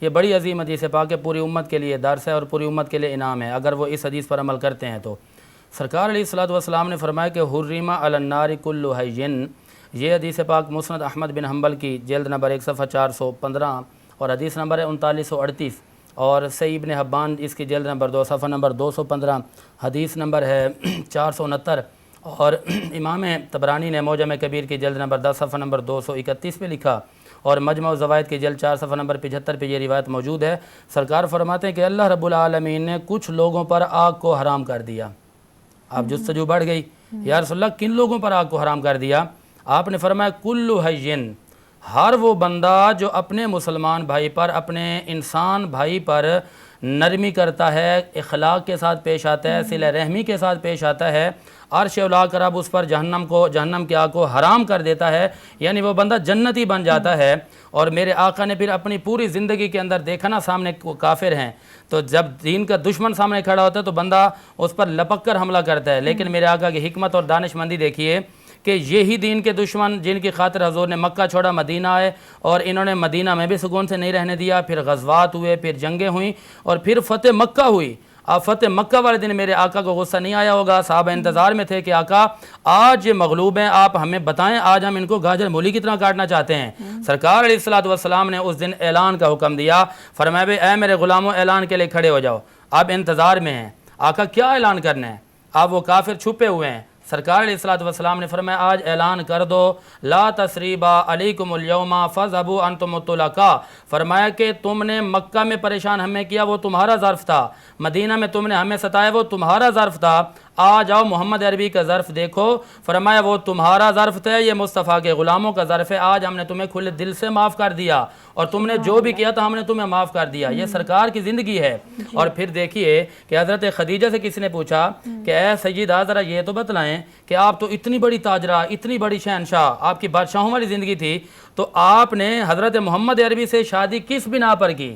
ये बड़ी अजीम हदीस पाक है, पूरी उम्मत के लिए दर्स है और पूरी उम्मत के लिए इनाम है अगर वो इस हदीस पर अमल करते हैं तो। सरकार अलैहिस्सलातु वस्सलाम ने फरमाया कि हुर्रिमा अलन नारी कुल्लु हय्यिन, ये हदीस पाक मुस्नद अहमद बिन हम्बल की जेल्द नंबर 1 सफ़ा 415 और हदीस नंबर है 3938, और सही इब्न हब्बान इसकी जेल्द नंबर 2 सफ़ा नंबर 215 हदीस नंबर है 469, और इमाम तबरानी ने मौजम कबीर की जल्द नंबर 10 सफ़ा नंबर 231 पे लिखा, और मजमा ज़वायद की जल्द 4 सफ़ा नंबर 75 पे ये रिवायत मौजूद है। सरकार फरमाते हैं कि अल्लाह रब्बुल आलमीन ने कुछ लोगों पर आग को हराम कर दिया। आप जुस्तजू बढ़ गई, या रसूलल्लाह किन लोगों पर आग को हराम कर दिया? आपने फरमाया कुल्लु हय्यिन, हर वो बंदा जो अपने मुसलमान भाई पर, अपने इंसान भाई पर नरमी करता है, इखलाक के साथ पेश आता है, सिला रहमी के साथ पेश आता है, अर्श उला कर अब उस पर जहन्नम की आग को हराम कर देता है, यानी वो बंदा जन्नती बन जाता है। और मेरे आका ने फिर अपनी पूरी ज़िंदगी के अंदर देखा ना, सामने काफिर हैं, तो जब दीन का दुश्मन सामने खड़ा होता है तो बंदा उस पर लपक कर हमला करता है। लेकिन मेरे आका की हिकमत और दानिशमंदी देखिए कि यही दीन के दुश्मन जिनकी खातिर हजूर ने मक्का छोड़ा, मदीना आए, और इन्होंने मदीना में भी सुकून से नहीं रहने दिया। फिर गज़वात हुए, फिर जंगें हुई, और फिर फ़तेह मक्का हुई। अब फ़तेह मक्का वाले दिन मेरे आका को गुस्सा नहीं आया होगा, साहब इंतज़ार में थे कि आका आज ये मगलूब हैं, आप हमें बताएं, आज हम इनको गाजर मूली की तरह काटना चाहते हैं। सरकार अलैहिस्सलातु वस्सलाम ने उस दिन ऐलान का हुक्म दिया, फरमाया भाई ऐ मेरे ग़ुलामों, ऐलान के लिए खड़े हो जाओ। आप इंतज़ार में हैं, आका क्या ऐलान करना है? आप वो काफिर छुपे हुए हैं। सरकार अलैहिस्सलातु वस्सलाम ने फरमाया आज ऐलान कर दो, ला तसरीबा अलैकुमुल यौमा फज़हबू अंतुम तुलका। फरमाया कि तुमने मक्का में परेशान हमें किया, वो तुम्हारा ज़र्फ़ था, मदीना में तुमने हमें सताया, वो तुम्हारा ज़र्फ़ था, आ जाओ मोहम्मद अरबी का ज़र्फ़ देखो। फरमाया वो तुम्हारा ज़र्फ़ था, ये मुस्तफ़ा के ग़ुलामों का ज़र्फ़ है, आज हमने तुम्हें खुले दिल से माफ़ कर दिया, और तुमने जो भी किया था हमने तुम्हें माफ़ कर दिया। ये सरकार की ज़िंदगी है। और फिर देखिए कि हज़रत खदीजा से किसी ने पूछा कि ए सय्यदा, ज़रा ये तो बतलाएं कि आप तो इतनी बड़ी ताजरा, इतनी बड़ी शहनशाह, आपकी बादशाहों वाली ज़िंदगी थी, तो आपने हज़रत मोहम्मद अरबी से शादी किस बिना पर की?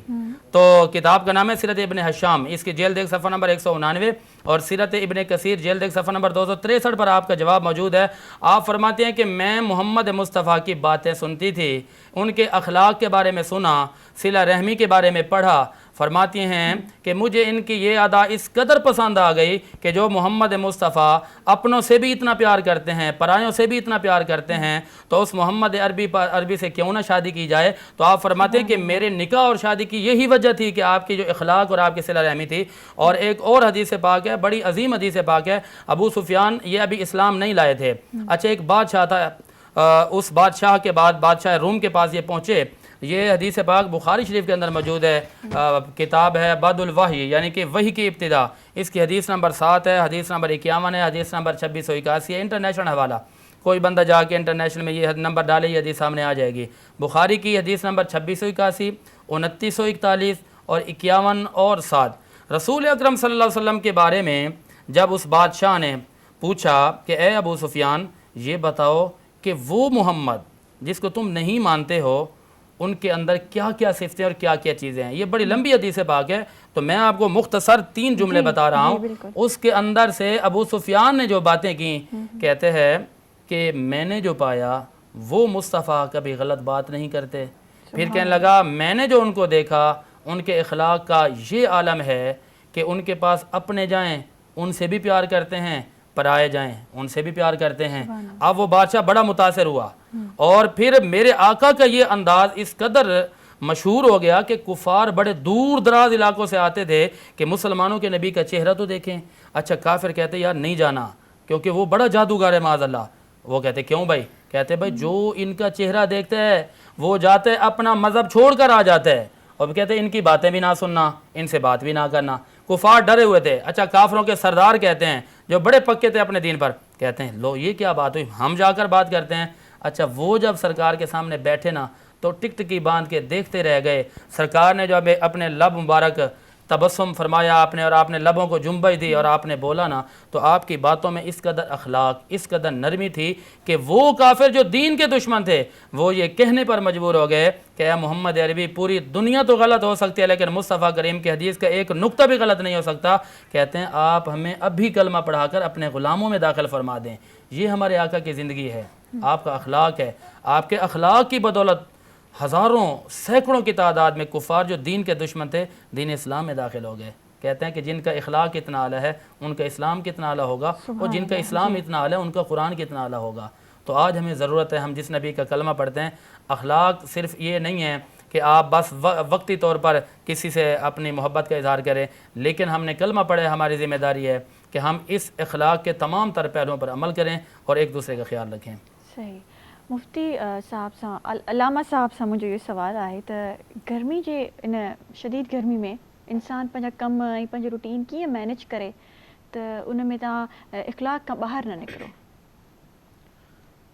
तो किताब का नाम है सीरत इब्न हशाम, इसकी जेल देख सफ़ा नंबर 199, और सीरत इब्न कसीर जेल देख सफ़ा नंबर 263 पर आपका जवाब मौजूद है। आप फरमाते हैं कि मैं मोहम्मद मुस्तफ़ा की बातें सुनती थी, उनके अखलाक के बारे में सुना, सिला रहमी के बारे में पढ़ा। फरमाती हैं कि मुझे इनकी ये अदा इस कदर पसंद आ गई कि जो मोहम्मद मुस्तफ़ा अपनों से भी इतना प्यार करते हैं, परायों से भी इतना प्यार करते हैं, तो उस मोहम्मद अरबी से क्यों ना शादी की जाए। तो आप फरमाते हैं कि मेरे निकाह और शादी की यही वजह थी कि आपकी जो इखलाक और आपकी सिला रहमी थी। और एक और हदीस पाक है, बड़ी अजीम हदीस पाक है, अबू सुफियान ये अभी इस्लाम नहीं लाए थे। अच्छा, एक बादशाह था, उस बादशाह के बाद बादशाह रूम के पास ये पहुँचे। ये हदीस पाक बुखारी शरीफ के अंदर मौजूद है, किताब है बदुल वही, यानी कि वही की इब्तिदा। इसकी हदीस नंबर 7 है, हदीस नंबर 51 है, हदीस नंबर 2681 है, इंटरनेशनल हवाला। कोई बंदा जाके इंटरनेशनल में ये नंबर डाले, ये हदीस सामने आ जाएगी। बुखारी की हदीस नंबर 2681, 2941 और 51 और 7। रसूल अकरम सल्लल्लाहु अलैहि वसल्लम के बारे में जब उस बादशाह ने पूछा कि ए अबू सुफियान, ये बताओ कि वो मोहम्मद जिसको तुम नहीं मानते हो, उनके अंदर क्या क्या सिफतें और क्या क्या चीज़ें हैं। ये बड़ी लंबी हदीस पाक है, तो मैं आपको मुख्तसर 3 जुमले बता रहा हूँ। उसके अंदर से अबू सुफियान ने जो बातें की, कहते हैं कि मैंने जो पाया वो मुस्तफ़ा कभी गलत बात नहीं करते। फिर कहने लगा मैंने जो उनको देखा, उनके अखलाक का ये आलम है कि उनके पास अपने जाएं उनसे भी प्यार करते हैं, पराए जाएं उनसे भी प्यार करते हैं। अब वो बादशाह बड़ा मुतासर हुआ, और फिर मेरे आका का ये अंदाज इस कदर मशहूर हो गया कि कुफार बड़े दूर दराज इलाकों से आते थे कि मुसलमानों के नबी का चेहरा तो देखें। अच्छा, काफिर कहते यार नहीं जाना, क्योंकि वो बड़ा जादूगर है माज़अल्लाह। वो कहते क्यों भाई? कहते भाई जो इनका चेहरा देखता है वो जाते अपना मज़हब छोड़ कर आ जाता है, और कहते इनकी बातें भी ना सुनना, इनसे बात भी ना करना। कुफार डरे हुए थे। अच्छा, काफरों के सरदार कहते हैं जो बड़े पक्के थे अपने दीन पर, कहते हैं लो ये क्या बात हुई, हम जाकर बात करते हैं। अच्छा, वो जब सरकार के सामने बैठे ना तो टिकटकी बांध के देखते रह गए। सरकार ने जब अपने लब मुबारक तबस्सुम फरमाया आपने, और आपने लबों को जुम्बश दी और आपने बोला ना, तो आपकी बातों में इस कदर अखलाक, इस कदर नरमी थी कि वो काफिर जो दीन के दुश्मन थे वो ये कहने पर मजबूर हो गए कि मोहम्मद अरबी पूरी दुनिया तो गलत हो सकती है, लेकिन मुस्तफ़ा करीम की हदीस का एक नुक्ता भी गलत नहीं हो सकता। कहते हैं आप हमें अभी कलमा पढ़ाकर अपने ग़ुलामों में दाखिल फरमा दें। ये हमारे आका की ज़िंदगी है, आपका अखलाक है। आपके अखलाक की बदौलत हज़ारों सैकड़ों की तादाद में कुफ़ार जो दीन के दुश्मन थे दीन इस्लाम में दाखिल हो गए। कहते हैं कि जिनका इखलाक इतना आला है उनका इस्लाम कितना आला होगा, और जिनका इस्लाम इतना आला है उनका कुरान कितना आला होगा। तो आज हमें ज़रूरत है, हम जिस नबी का कलमा पढ़ते हैं, अखलाक सिर्फ ये नहीं है कि आप बस वक्ती तौर पर किसी से अपनी मोहब्बत का इजहार करें, लेकिन हमने कलमा पढ़े, हमारी ज़िम्मेदारी है कि हम इस अखलाक के तमाम तर पहलुओं पर अमल करें और एक दूसरे का ख्याल रखें। सही। मुफ्ती साहब सां अलामा साहब सां मुंहिंजो इहो सवाल आहे त गर्मी जे इन शदीद गर्मी में इंसान पंहिंजा कम ऐं पंहिंजी रूटीन कीअं मैनेज करे त उन में तव्हां इख़लाक़ खां ॿाहिरि न निकिरो?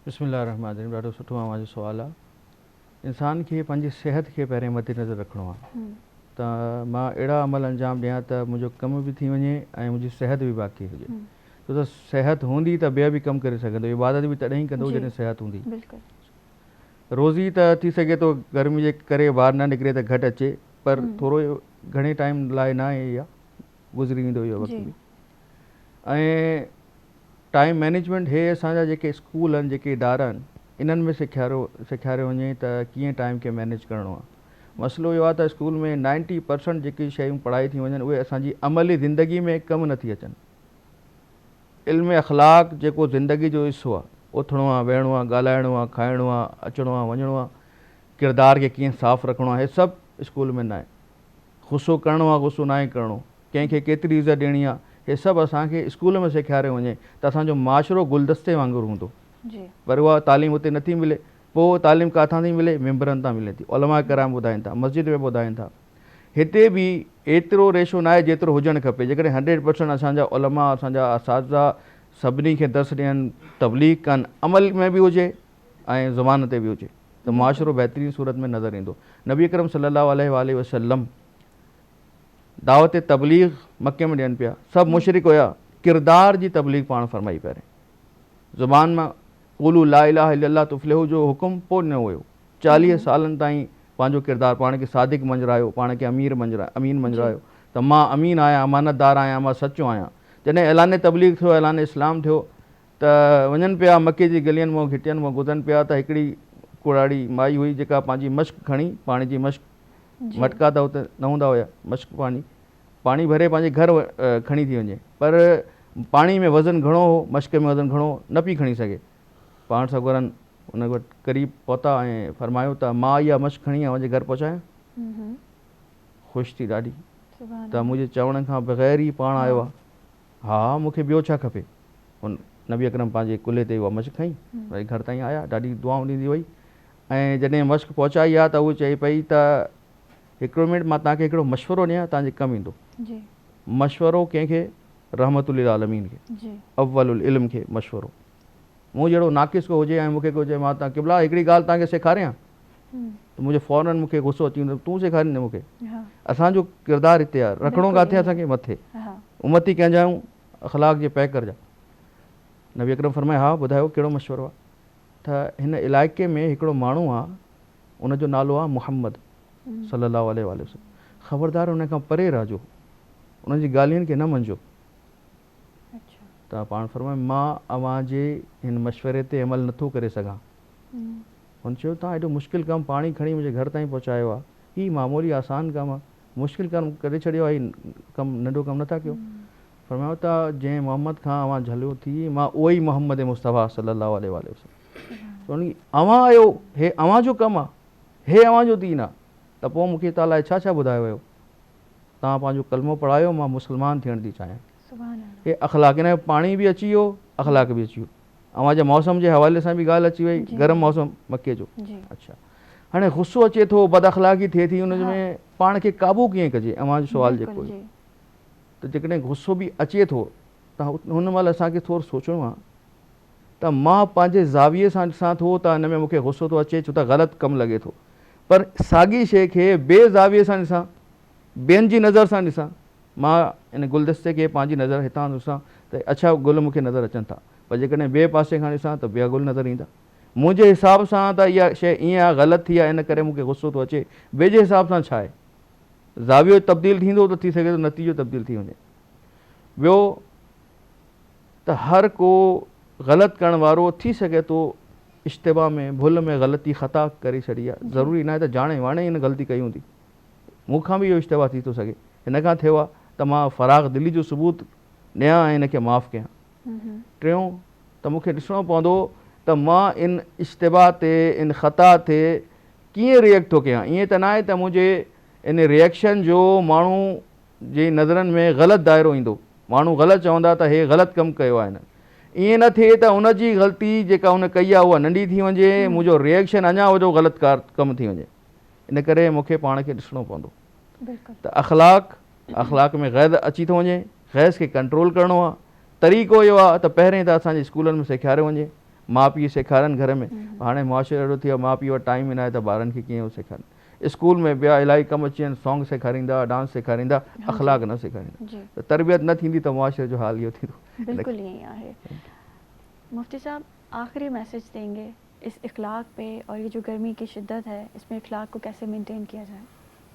बिस्मिल्लाहिर्रहमानिर्रहीम। ॾाढो सुठो तव्हांजो सुवालु आहे। इंसान खे पंहिंजी सिहत खे पहिरें मद्देनज़र रखिणो आहे त मां अहिड़ा अमल अंजाम ॾियां त मुंहिंजो कम बि थी वञे ऐं मुंहिंजी सिहत बि बाक़ी हुजे। छो त सिहत हूंदी त ॿिया बि कमु करे सघंदो, इबादत बि तॾहिं ई कंदो जॾहिं सिहत हूंदी। रोज़ी त थी सघे थो गर्मी जे करे ॿाहिरि न निकिरे त घटि अचे, पर थोरो घणे टाइम लाइ न आहे, इहा गुज़री वेंदो इहो वक़्तु बि। ऐं टाइम मैनेजमेंट हे असांजा जेके स्कूल आहिनि, जेके इदारा आहिनि, इन्हनि में सेखारियो वञे त कीअं टाइम खे मैनेज करिणो आहे। मसइलो इहो आहे त स्कूल में 90% जेकी शयूं पढ़ाई थी वञनि उहे असांजी अमली ज़िंदगी में कमु नथी अचनि। इल्म अख़लाक़ जेको ज़िंदगी जो हिसो आहे, उथणो आहे, वेहणो आहे, ॻाल्हाइणो आहे, खाइणो आहे, अचिणो आहे, वञिणो आहे, किरदार खे कीअं साफ़ु रखिणो आहे, हे सभु स्कूल में न आहे। गुस्सो करिणो आहे, गुस्सो न आहे करिणो, कंहिंखे केतिरी इज़त ॾियणी आहे, हे सभु असांखे स्कूल में सेखारियो वञे त असांजो माशरो गुलदस्ते वांगुरु हूंदो। पर उहा तालीम हुते नथी मिले। पोइ तालीम किथां थी मिले? मेंबरनि तां मिले थी, उलमा कराम ॿुधाइनि था, मस्जिद में ॿुधाइनि था। हिते बि एतिरो रेशो न आहे जेतिरो हुजणु खपे। जेकॾहिं 100% असांजा उलमा, असांजा असातिज़ा सभिनी खे दर्स ॾियनि, तबलीग कनि, अमल में बि हुजे ऐं ज़ुबान ते बि हुजे, त माशरो बहितरीन सूरत में नज़र ईंदो। नबी अकरम सल्लल्लाहु अलैहि वसल्लम दावत तबलीग मके में ॾियनि पिया, सभु मुशरिक हुया, किरदार जी तबलीग पाण फरमाई पहिरें, ज़ुबान मां क़ुलू ला इलाहा इल्लल्लाह तुफ़्लिहू जो हुकुम पोइ न हुयो। 40 सालनि ताईं पंहिंजो किरदारु, पाण खे सादिक मंझरायो, पाण खे अमीन मंझरायो त मां अमीन आहियां, अमानतदार आहियां, मां सचो आहियां। जॾहिं ऐलान तबलीग थियो, ऐलान इस्लाम थियो त वञनि पिया मके जी गलियुनि मां, घिटियुनि मां गुज़रनि पिया त हिकिड़ी कुड़ाड़ी माई हुई जेका पंहिंजी मश्क खणी, पाणी जी मश्क, मटका त हुते न हूंदा हुया, मश्क पाणी भरे पंहिंजे घर खणी थी वञे, पर पाणी में वज़न घणो हो, मश्क में वज़न घणो न पई खणी सघे। पाण सगोरनि उन वटि क़रीब पहुता ऐं फरमायो त मां इहा मश्क खणी मुंहिंजे घर पहुचायां। ख़ुशि थी ॾाढी त मुंहिंजे चवण खां बग़ैर ई पाण आयो आहे। हा, मूंखे ॿियो छा खपे। उन नबी अकरम पंहिंजे कुल्हे ते उहा मश्क खईं, वरी घर ताईं आया, ॾाढी दुआऊं ॾींदी वई। ऐं जॾहिं मश्क पहुचाई आहे त उहा चई पई त हिकिड़ो मिंट मां तव्हांखे हिकिड़ो मशवरो ॾियां, तव्हांजे कमु ईंदो। मशवरो कंहिंखे? रहमतुल आलमीन खे, अव्वलुल इल्म खे मशवरो। मूं जहिड़ो नाक़िस को हुजे ऐं मूंखे को चए मां तव्हां क़िबला हिकिड़ी ॻाल्हि तव्हांखे सेखारियां, त मुंहिंजो फ़ौरन मूंखे गुस्सो अची वेंदो, तूं सेखारींदे मूंखे। असांजो किरदारु हिते आहे, रखिणो किथे असांखे? मथे। उमती कंहिंजा आहियूं? अख़लाक़ जे पैकर जा। नबी अकरम फरमाए, हा ॿुधायो कहिड़ो मशवरो आहे? त हिन इलाइक़े में हिकिड़ो माण्हू आहे, उनजो नालो आहे मुहम्मद सल्लल्लाहु अलैहि वसल्लम। ख़बरदार उन खां परे रहजो, उनजी ॻाल्हियुनि खे न मञिजो। त पाण फरमाए, मां अव्हांजे हिन मशवरे ते अमल नथो करे सघां। हुन चयो, तव्हां एॾो मुश्किल कमु पाणी खणी मुंहिंजे घर ताईं पहुचायो आहे, हीउ मामूली आसान कमु आहे, मुश्किल कमु करे छॾियो आहे, कमु नंढो कमु नथा कयो। फरमायो त जंहिं मोहम्मद खां अव्हां झलियो थी, मां उहो ई मोहम्मद मुस्तफ़ा सल्लल्लाहु अलैहि वसल्लम। अव्हां आहियो, हे अव्हांजो कमु आहे, हे अव्हांजो दीन आहे, त पोइ मूंखे तव्हां लाइ छा छा ॿुधायो वियो? तव्हां पंहिंजो कलमो पढ़ायो, मां मुस्लमान थियण थी चाहियां। हे अख़लाक़, हिन जो पाणी बि अची वियो, अख़लाक़ बि अची वियो। अव्हांजे मौसम जे हवाले सां बि ॻाल्हि अची वई, गरम मौसम मके जो। अच्छा, हाणे गुस्सो अचे थो, बद अख़लाक़ी थिए थी, हुन में पाण खे क़ाबू कीअं कजे? अव्हांजो सुवालु जेको हुयो, त जेकॾहिं गुस्सो बि अचे थो त हुन महिल असांखे थोरो सोचणो आहे त मां पंहिंजे ज़ाविये सां ॾिसां थो त हिन में मूंखे गुस्सो थो अचे, छो त ग़लति कमु लॻे थो, पर साॻी शइ खे ॿिए ज़ाविये सां ॾिसां, ॿियनि जी नज़र सां ॾिसां, मां इन गुलदस्ते खे पंहिंजी नज़र हितां ॾिसां त अच्छा गुल मूंखे नज़र अचनि था, पर जेकॾहिं ॿिए पासे खां ॾिसां त ॿिया गुल नज़र ईंदा। मुंहिंजे हिसाब सां त इहा शइ ईअं आहे, ग़लति थी आहे, इन करे मूंखे गुस्सो थो अचे। ॿिए जे हिसाब सां छा आहे? ज़ावियो तब्दील थींदो त थी सघे थो नतीजो तब्दील थी वञे। ॿियो त हर को ग़लति करण वारो थी सघे थो इश्तिबा में, भुल में, ग़लती ख़ता करे छॾी आहे, ज़रूरी न आहे त ॼाणे वाणे हिन ग़लती कई हूंदी। मूंखां बि इहो इश्तिबा थी थो सघे, हिन खां थियो आहे त मां फ़राग़ दिली जो सबूत ॾियां ऐं हिन खे माफ़ु कयां। टियों त मूंखे ॾिसणो पवंदो त मां इन इश्तिबा ते, इन ख़ता ते कीअं रिएक्ट थो कयां। ईअं त न आहे त मुंहिंजे इन रिएक्शन जो माण्हू जी नज़रनि में ग़लति दाइरो ईंदो, माण्हू ग़लति चवंदा त हे ग़लति कमु कयो आहे। ईअं न थिए त उनजी ग़लती जेका उन कई आहे उहा नंढी थी वञे, मुंहिंजो रिएक्शन अञा वॾो ग़लति कमु थी वञे। इन करे मूंखे पाण खे ॾिसणो पवंदो त अख़लाक़ में ग़ैज़ अची थो वञे, ग़ैज़ खे कंट्रोल करिणो आहे। तरीक़ो इहो आहे त पहिरें त असांजे स्कूलनि में सेखारियो वञे, माउ पीउ सेखारनि घर में, हाणे मुआशिरो अहिड़ो थी वियो माउ पीउ वटि टाइम ई न आहे त ॿारनि खे कीअं सेखारनि। स्कूल में ॿिया इलाही कम अची आहिनि, सॉन्ग सेखारींदा, डांस सेखारींदा, अख़लाक न सेखारींदा, जी त तरबियत न थींदी त मुआशिरे जो हाल इहो थींदो। बिल्कुल यही है। मुफ्ती साहब आखिरी मैसेज देंगे इस इखलाक पे, और ये जो गर्मी की शिद्दत है इसमें इखलाक को कैसे मेंटेन किया जाए?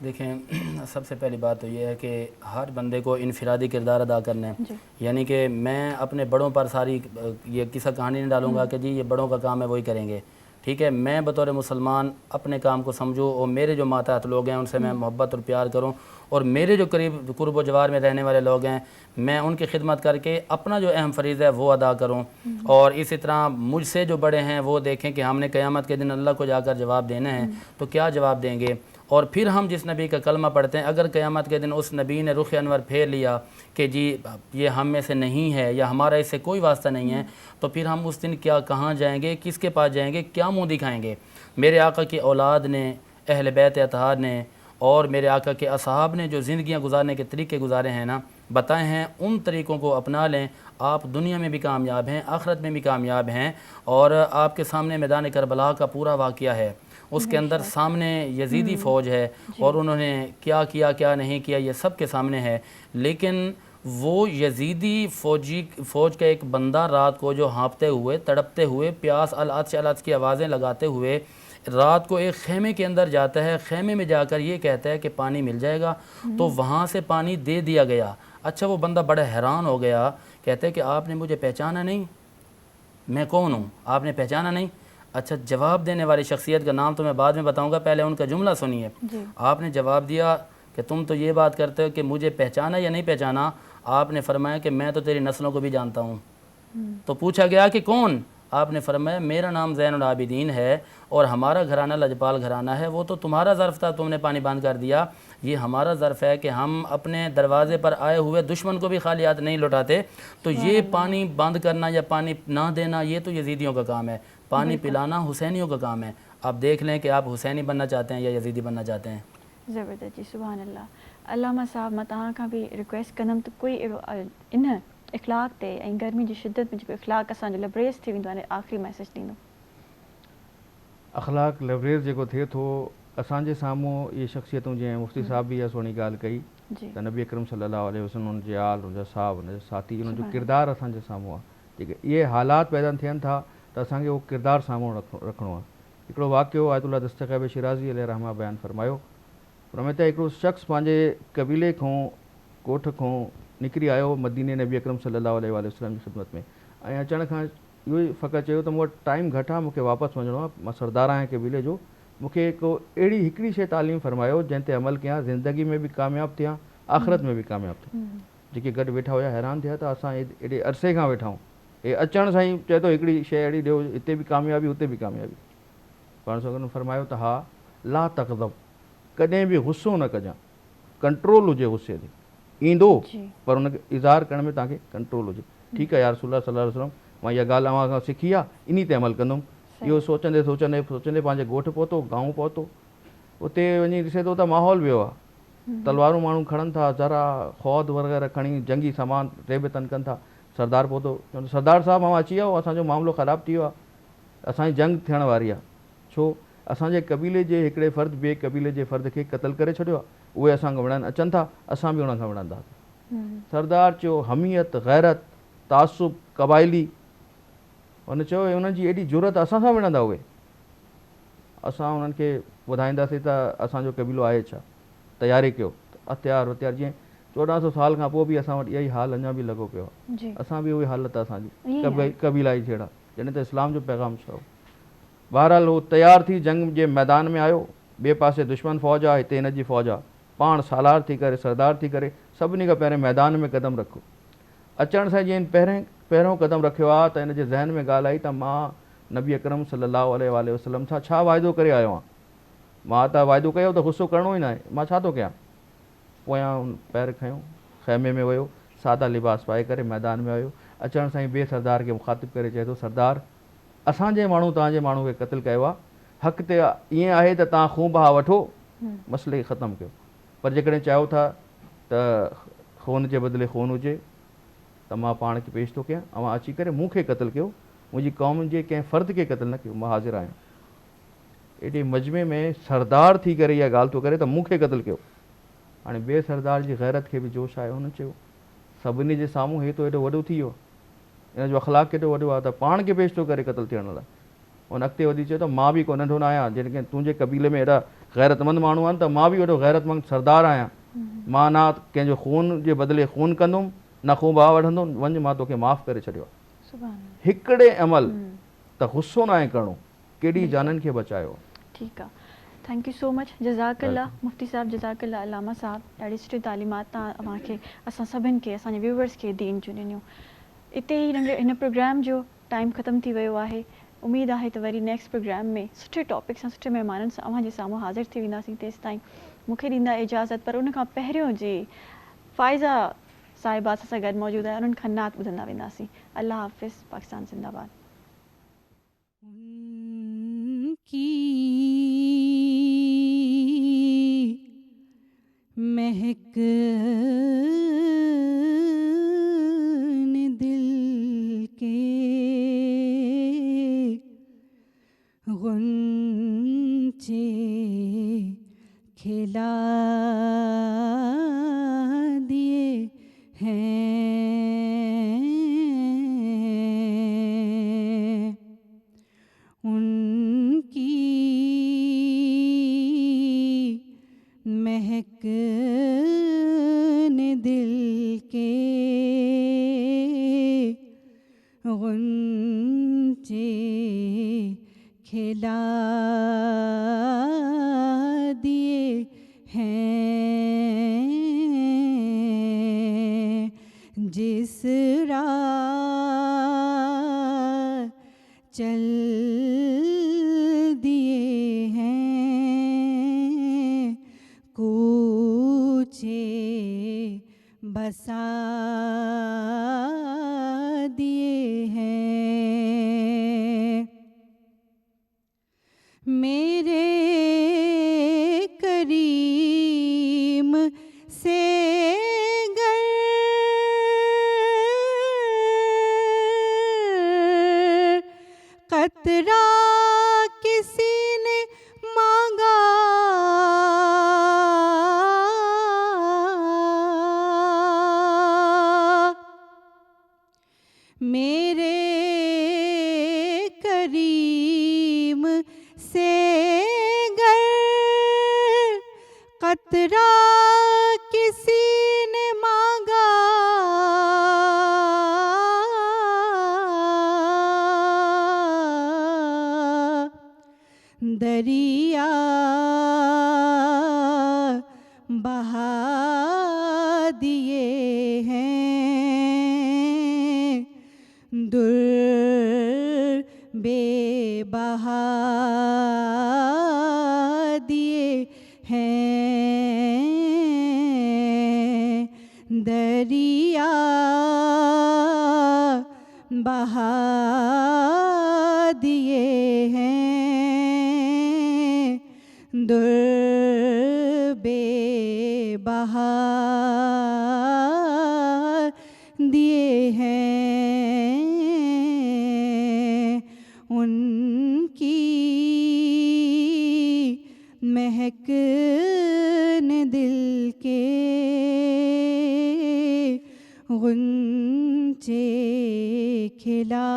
देखें, सबसे पहली बात तो ये है कि हर बंदे को इनफरादी किरदार अदा करना है। यानी कि मैं अपने बड़ों पर सारी ये किस्सा कहानी नहीं डालूंगा कि जी ये बड़ों का काम है वही करेंगे, ठीक है। मैं बतौर मुसलमान अपने काम को समझूँ और मेरे जो मातहत लोग हैं उनसे मैं मोहब्बत और प्यार करूँ, और मेरे जो करीब कुर्ब व जवार में रहने वाले लोग हैं मैं उनकी खिदमत करके अपना जो अहम फ़रीज़ है वो अदा करूँ। और इसी तरह मुझसे जो बड़े हैं वो देखें कि हमने क़यामत के दिन अल्लाह को जाकर जवाब देना है तो क्या जवाब देंगे। और फिर हम जिस नबी का कलमा पढ़ते हैं, अगर क़यामत के दिन उस नबी ने रुख अनवर फेर लिया कि जी ये हम में से नहीं है या हमारा इससे कोई वास्ता नहीं है, तो फिर हम उस दिन क्या कहाँ जाएंगे, किसके पास जाएंगे, क्या मुँह दिखाएंगे। मेरे आका की औलाद ने, अहल बैत अतहार ने और मेरे आका के असहाब ने जो ज़िंदगियाँ गुजारने के तरीके गुजारे हैं ना, बताए हैं, उन तरीक़ों को अपना लें, आप दुनिया में भी कामयाब हैं, आखिरत में भी कामयाब हैं। और आपके सामने मैदान करबला का पूरा वाक़या है, उसके अंदर सामने यजीदी फ़ौज है और उन्होंने क्या किया क्या नहीं किया ये सब के सामने है। लेकिन वो यजीदी फ़ौज का एक बंदा रात को जो हाँफते हुए, तड़पते हुए, प्यास अल-अत्श की आवाज़ें लगाते हुए रात को एक खेमे के अंदर जाता है, खेमे में जाकर ये कहता है कि पानी मिल जाएगा, तो वहाँ से पानी दे दिया गया। अच्छा, वो बंदा बड़ा हैरान हो गया, कहते हैं कि आपने मुझे पहचाना नहीं, मैं कौन हूँ, आपने पहचाना नहीं। अच्छा, जवाब देने वाली शख्सियत का नाम तो मैं बाद में बताऊंगा, पहले उनका जुमला सुनिए। आपने जवाब दिया कि तुम तो ये बात करते हो कि मुझे पहचाना या नहीं पहचाना। आपने फरमाया कि मैं तो तेरी नस्लों को भी जानता हूँ। तो पूछा गया कि कौन, आपने फरमाया मेरा नाम ज़ैनुल आबिदीन है और हमारा घराना लजपाल घराना है। वो तो तुम्हारा ज़र्फ़ था, तुमने पानी बंद कर दिया, ये हमारा ज़र्फ़ है कि हम अपने दरवाज़े पर आए हुए दुश्मन को भी खाली हाथ नहीं लौटाते। तो ये पानी बंद करना या पानी ना देना ये तो यजीदियों का काम है, पानी पिलाना हुसैनियों का काम है। आप देख लें कि आप हुसैनी बनना चाहते हैं या यजीदी बनना चाहते हैं। ज़बरदस्त जी, सुभान अल्लाह। अल्लामा साहब मां तव्हां खां बि रिक्वेस्ट कंदमि त कोई इन इखलाक ते ऐं गर्मी जी शिद्दत में जेको इखलाक असांजो लबरेज़ थी वेंदो आहे, आख़िरी मैसेज ॾींदो। अख़लाक लबरेज़ जेको थिए थो असांजे साम्हूं इहे शख़्सियतूं, जीअं मुफ्ती साहब बि इहा सुहिणी ॻाल्हि कई त नबी अकरम सल्लल्लाहु अलैहि वसल्लम, उनजे आल, उनजा साहब, उनजा साथी, उन्हनि जो किरदारु असांजे साम्हूं आहे। जेके इहे हालात पैदा थियनि था त असांखे उहो किरदारु साम्हूं रखिणो आहे। हिकिड़ो वाक़ियो आयतुल्लाह दस्तगीर शिराज़ी अलैहि रहमा बयानु फरमायो, हुन में त हिकिड़ो शख़्स पंहिंजे क़बीले खां, ॻोठ खां निकिरी आयो मदीने नबी अकरम सल्लल्लाहु अलैहि वसल्लम जी ख़िदमत में, ऐं अचण खां इहो ई फ़क़ति चयो त मूं वटि टाइम घटि आहे, मूंखे वापसि वञिणो आहे, मां सरदार आहियां क़बीले जो, मूंखे को अहिड़ी हिकिड़ी शइ तालीम फरमायो जंहिं ते अमल कयां, ज़िंदगी में बि कामयाबु थियां, आख़िरत में बि कामयाबु थियां। जेके गॾु वेठा हुया हैरान थिया त असां एॾे अरसे खां वेठा आहियूं, हे अचण सां ई चए थो हिकिड़ी शइ अहिड़ी ॾियो, हिते बि कामयाबी हुते बि कामयाबी। पाण सॻनि फरमायो त हा, ला तक़ज़ब, कॾहिं बि गुस्सो न कजां, कंट्रोल हुजे गुस्से ते, ईंदो पर हुनखे इज़हार करण में तव्हांखे कंट्रोल हुजे। ठीकु आहे यार रसूलुल्लाह सल्लल्लाहु अलैहि वसल्लम, मां इहा ॻाल्हि अव्हां खां सिखी आहे, इन ते अमल कंदुमि। इहो सोचंदे सोचंदे सोचंदे पंहिंजे ॻोठु पहुतो, गांव पहुतो, उते वञी ॾिसे थो त माहौल वियो आहे, तलवारूं माण्हू खणनि था, ज़रा ख़ौद वग़ैरह खणी जंगी सामान रेब तन कनि था। सरदार पहुतो, चवंदो सरदार साहिबु मां अची वियो, असांजो मामिलो ख़राबु थी वियो आहे, असांजी जंग थियण वारी आहे। छो? असांजे क़बीले जे हिकिड़े फ़र्द ॿिए क़बीले जे फ़र्द खे क़तलु करे छॾियो आहे, उहे असांखे विढ़णु अचनि था, असां बि उन्हनि खां विढ़ंदासीं। सरदार चयो हमियत, गैरत, तासुब, क़बाइली, हुन चयो उन्हनि जी एॾी ज़रूरत असां सां विढ़ंदा उहे, असां उन्हनि खे ॿुधाईंदासीं त असांजो क़बीलो आहे छा, तयारी कयो। हथियार वथियार जीअं 1400 साल खां पोइ बि असां वटि इहा ई हाल अञा बि लॻो पियो आहे, असां बि उहे हालत आहे असांजी क़बीलाई जहिड़ा, जॾहिं त इस्लाम जो पैगाम छो। बहरहाल उहो तयारु थी जंग जे मैदान में आयो, ॿिए पासे दुश्मन फ़ौज आहे, हिते हिन जी फ़ौज आहे, पाण सालार थी करे, सरदार थी करे सभिनी खां पहिरियों मैदान में क़दम रखो। अचण सां जीअं पहिरियों क़दम रखियो आहे त हिन जे ज़हन में ॻाल्हि आई त मां नबी अकरम सल्लल्लाहु अलैहि वसल्लम सां छा वाइदो करे आयो आहियां, मां त वाइदो कयो त गुस्सो करिणो ई न आहे, मां छा थो कयां। पोयां पैर खयो, ख़ैमे में वियो, सादा लिबास पाए करे मैदान में आयो, अचण सां ई ॿिए सरदार खे मुखातिब करे चए थो सरदार असांजे माण्हू तव्हांजे माण्हू खे क़तलु कयो आहे, हक़ ते ईअं आहे त तव्हां खून बहा वठो, मसइले खे ख़तमु कयो, पर जेकॾहिं चाहियो था त खून जे बदिले खून हुजे त मां पाण खे पेश थो कयां, अवां अची करे मूंखे क़तलु कयो, मुंहिंजी क़ौम जे कंहिं फ़र्द खे क़तल न कयो, मां हाज़िर आहियां। एॾे मजमे में सरदार थी करे इहा ॻाल्हि थो करे त मूंखे क़तल कयो। हाणे ॿिए सरदार जी गैरत खे बि जोश आयो, हुन चयो सभिनी जे साम्हूं हे तो एॾो वॾो थी वियो, इन जो अख़लाक़ केॾो वॾो आहे त पाण खे पेश थो करे क़तल थियण लाइ। उन अॻिते वधी चयो त मां बि को नंढो न आहियां, जॾहिं तुंहिंजे क़बीले में एॾा गैरतमंद माण्हू आहिनि त मां बि वॾो गैरतमंद सरदार आहियां। मां न कंहिंजो खून जे बदिले खून कंदुमि, न खून भाउ वठंदुमि, वञ मां तोखे माफ़ु करे छॾियो आहे। सुभान अल्लाह। हिकिड़े अमल त गुस्सो न आहे करिणो, केॾी जाननि खे बचायो। ठीकु आहे, थैंक यू सो मच, जज़ाकल्ला मुफ्ती साहब, जज़ाकल्ला अलामा साहब, ॾाढी सुठी तालीमात तव्हां असांखे, असां सभिनि खे, असांजे व्यूवर्स खे दीन जूं ॾिनियूं। इते ई हिन प्रोग्राम जो टाइम ख़तमु थी वियो आहे। उमेदु आहे त वरी नेक्स्ट प्रोग्राम में सुठे टॉपिक सां, सुठे महिमाननि सां अव्हां जे साम्हूं हाज़िर थी वेंदासीं। तेसि ताईं मूंखे ॾींदा इजाज़त, पर उन खां पहिरियों जी फ़ाइज़ा साहिबा सां गॾु मौजूदु आहे, उन्हनि खां नात ॿुधंदा वेंदासीं। अल्लाह हाफ़िज़, पाकिस्तान ज़िंदाबाद। की महक दिल के गुंचे खिला दिए हैं, उनकी महक ने दिल के गुंचे खिला दिए हैं। जिस राह चल दिए हैं, कूचे बसा दिए हैं। मेरे करीम से गर कतरा किसी ने मांगा, मेरे करीम से गर कतरा किसी ने मांगा, दरिया बहा दिए हैं, दुर बेबहा दिए हैं। दरिया बहा दिए हैं, दुर बेबहा दिए हैं। उनकी महक ने दिल के गुंचे खिला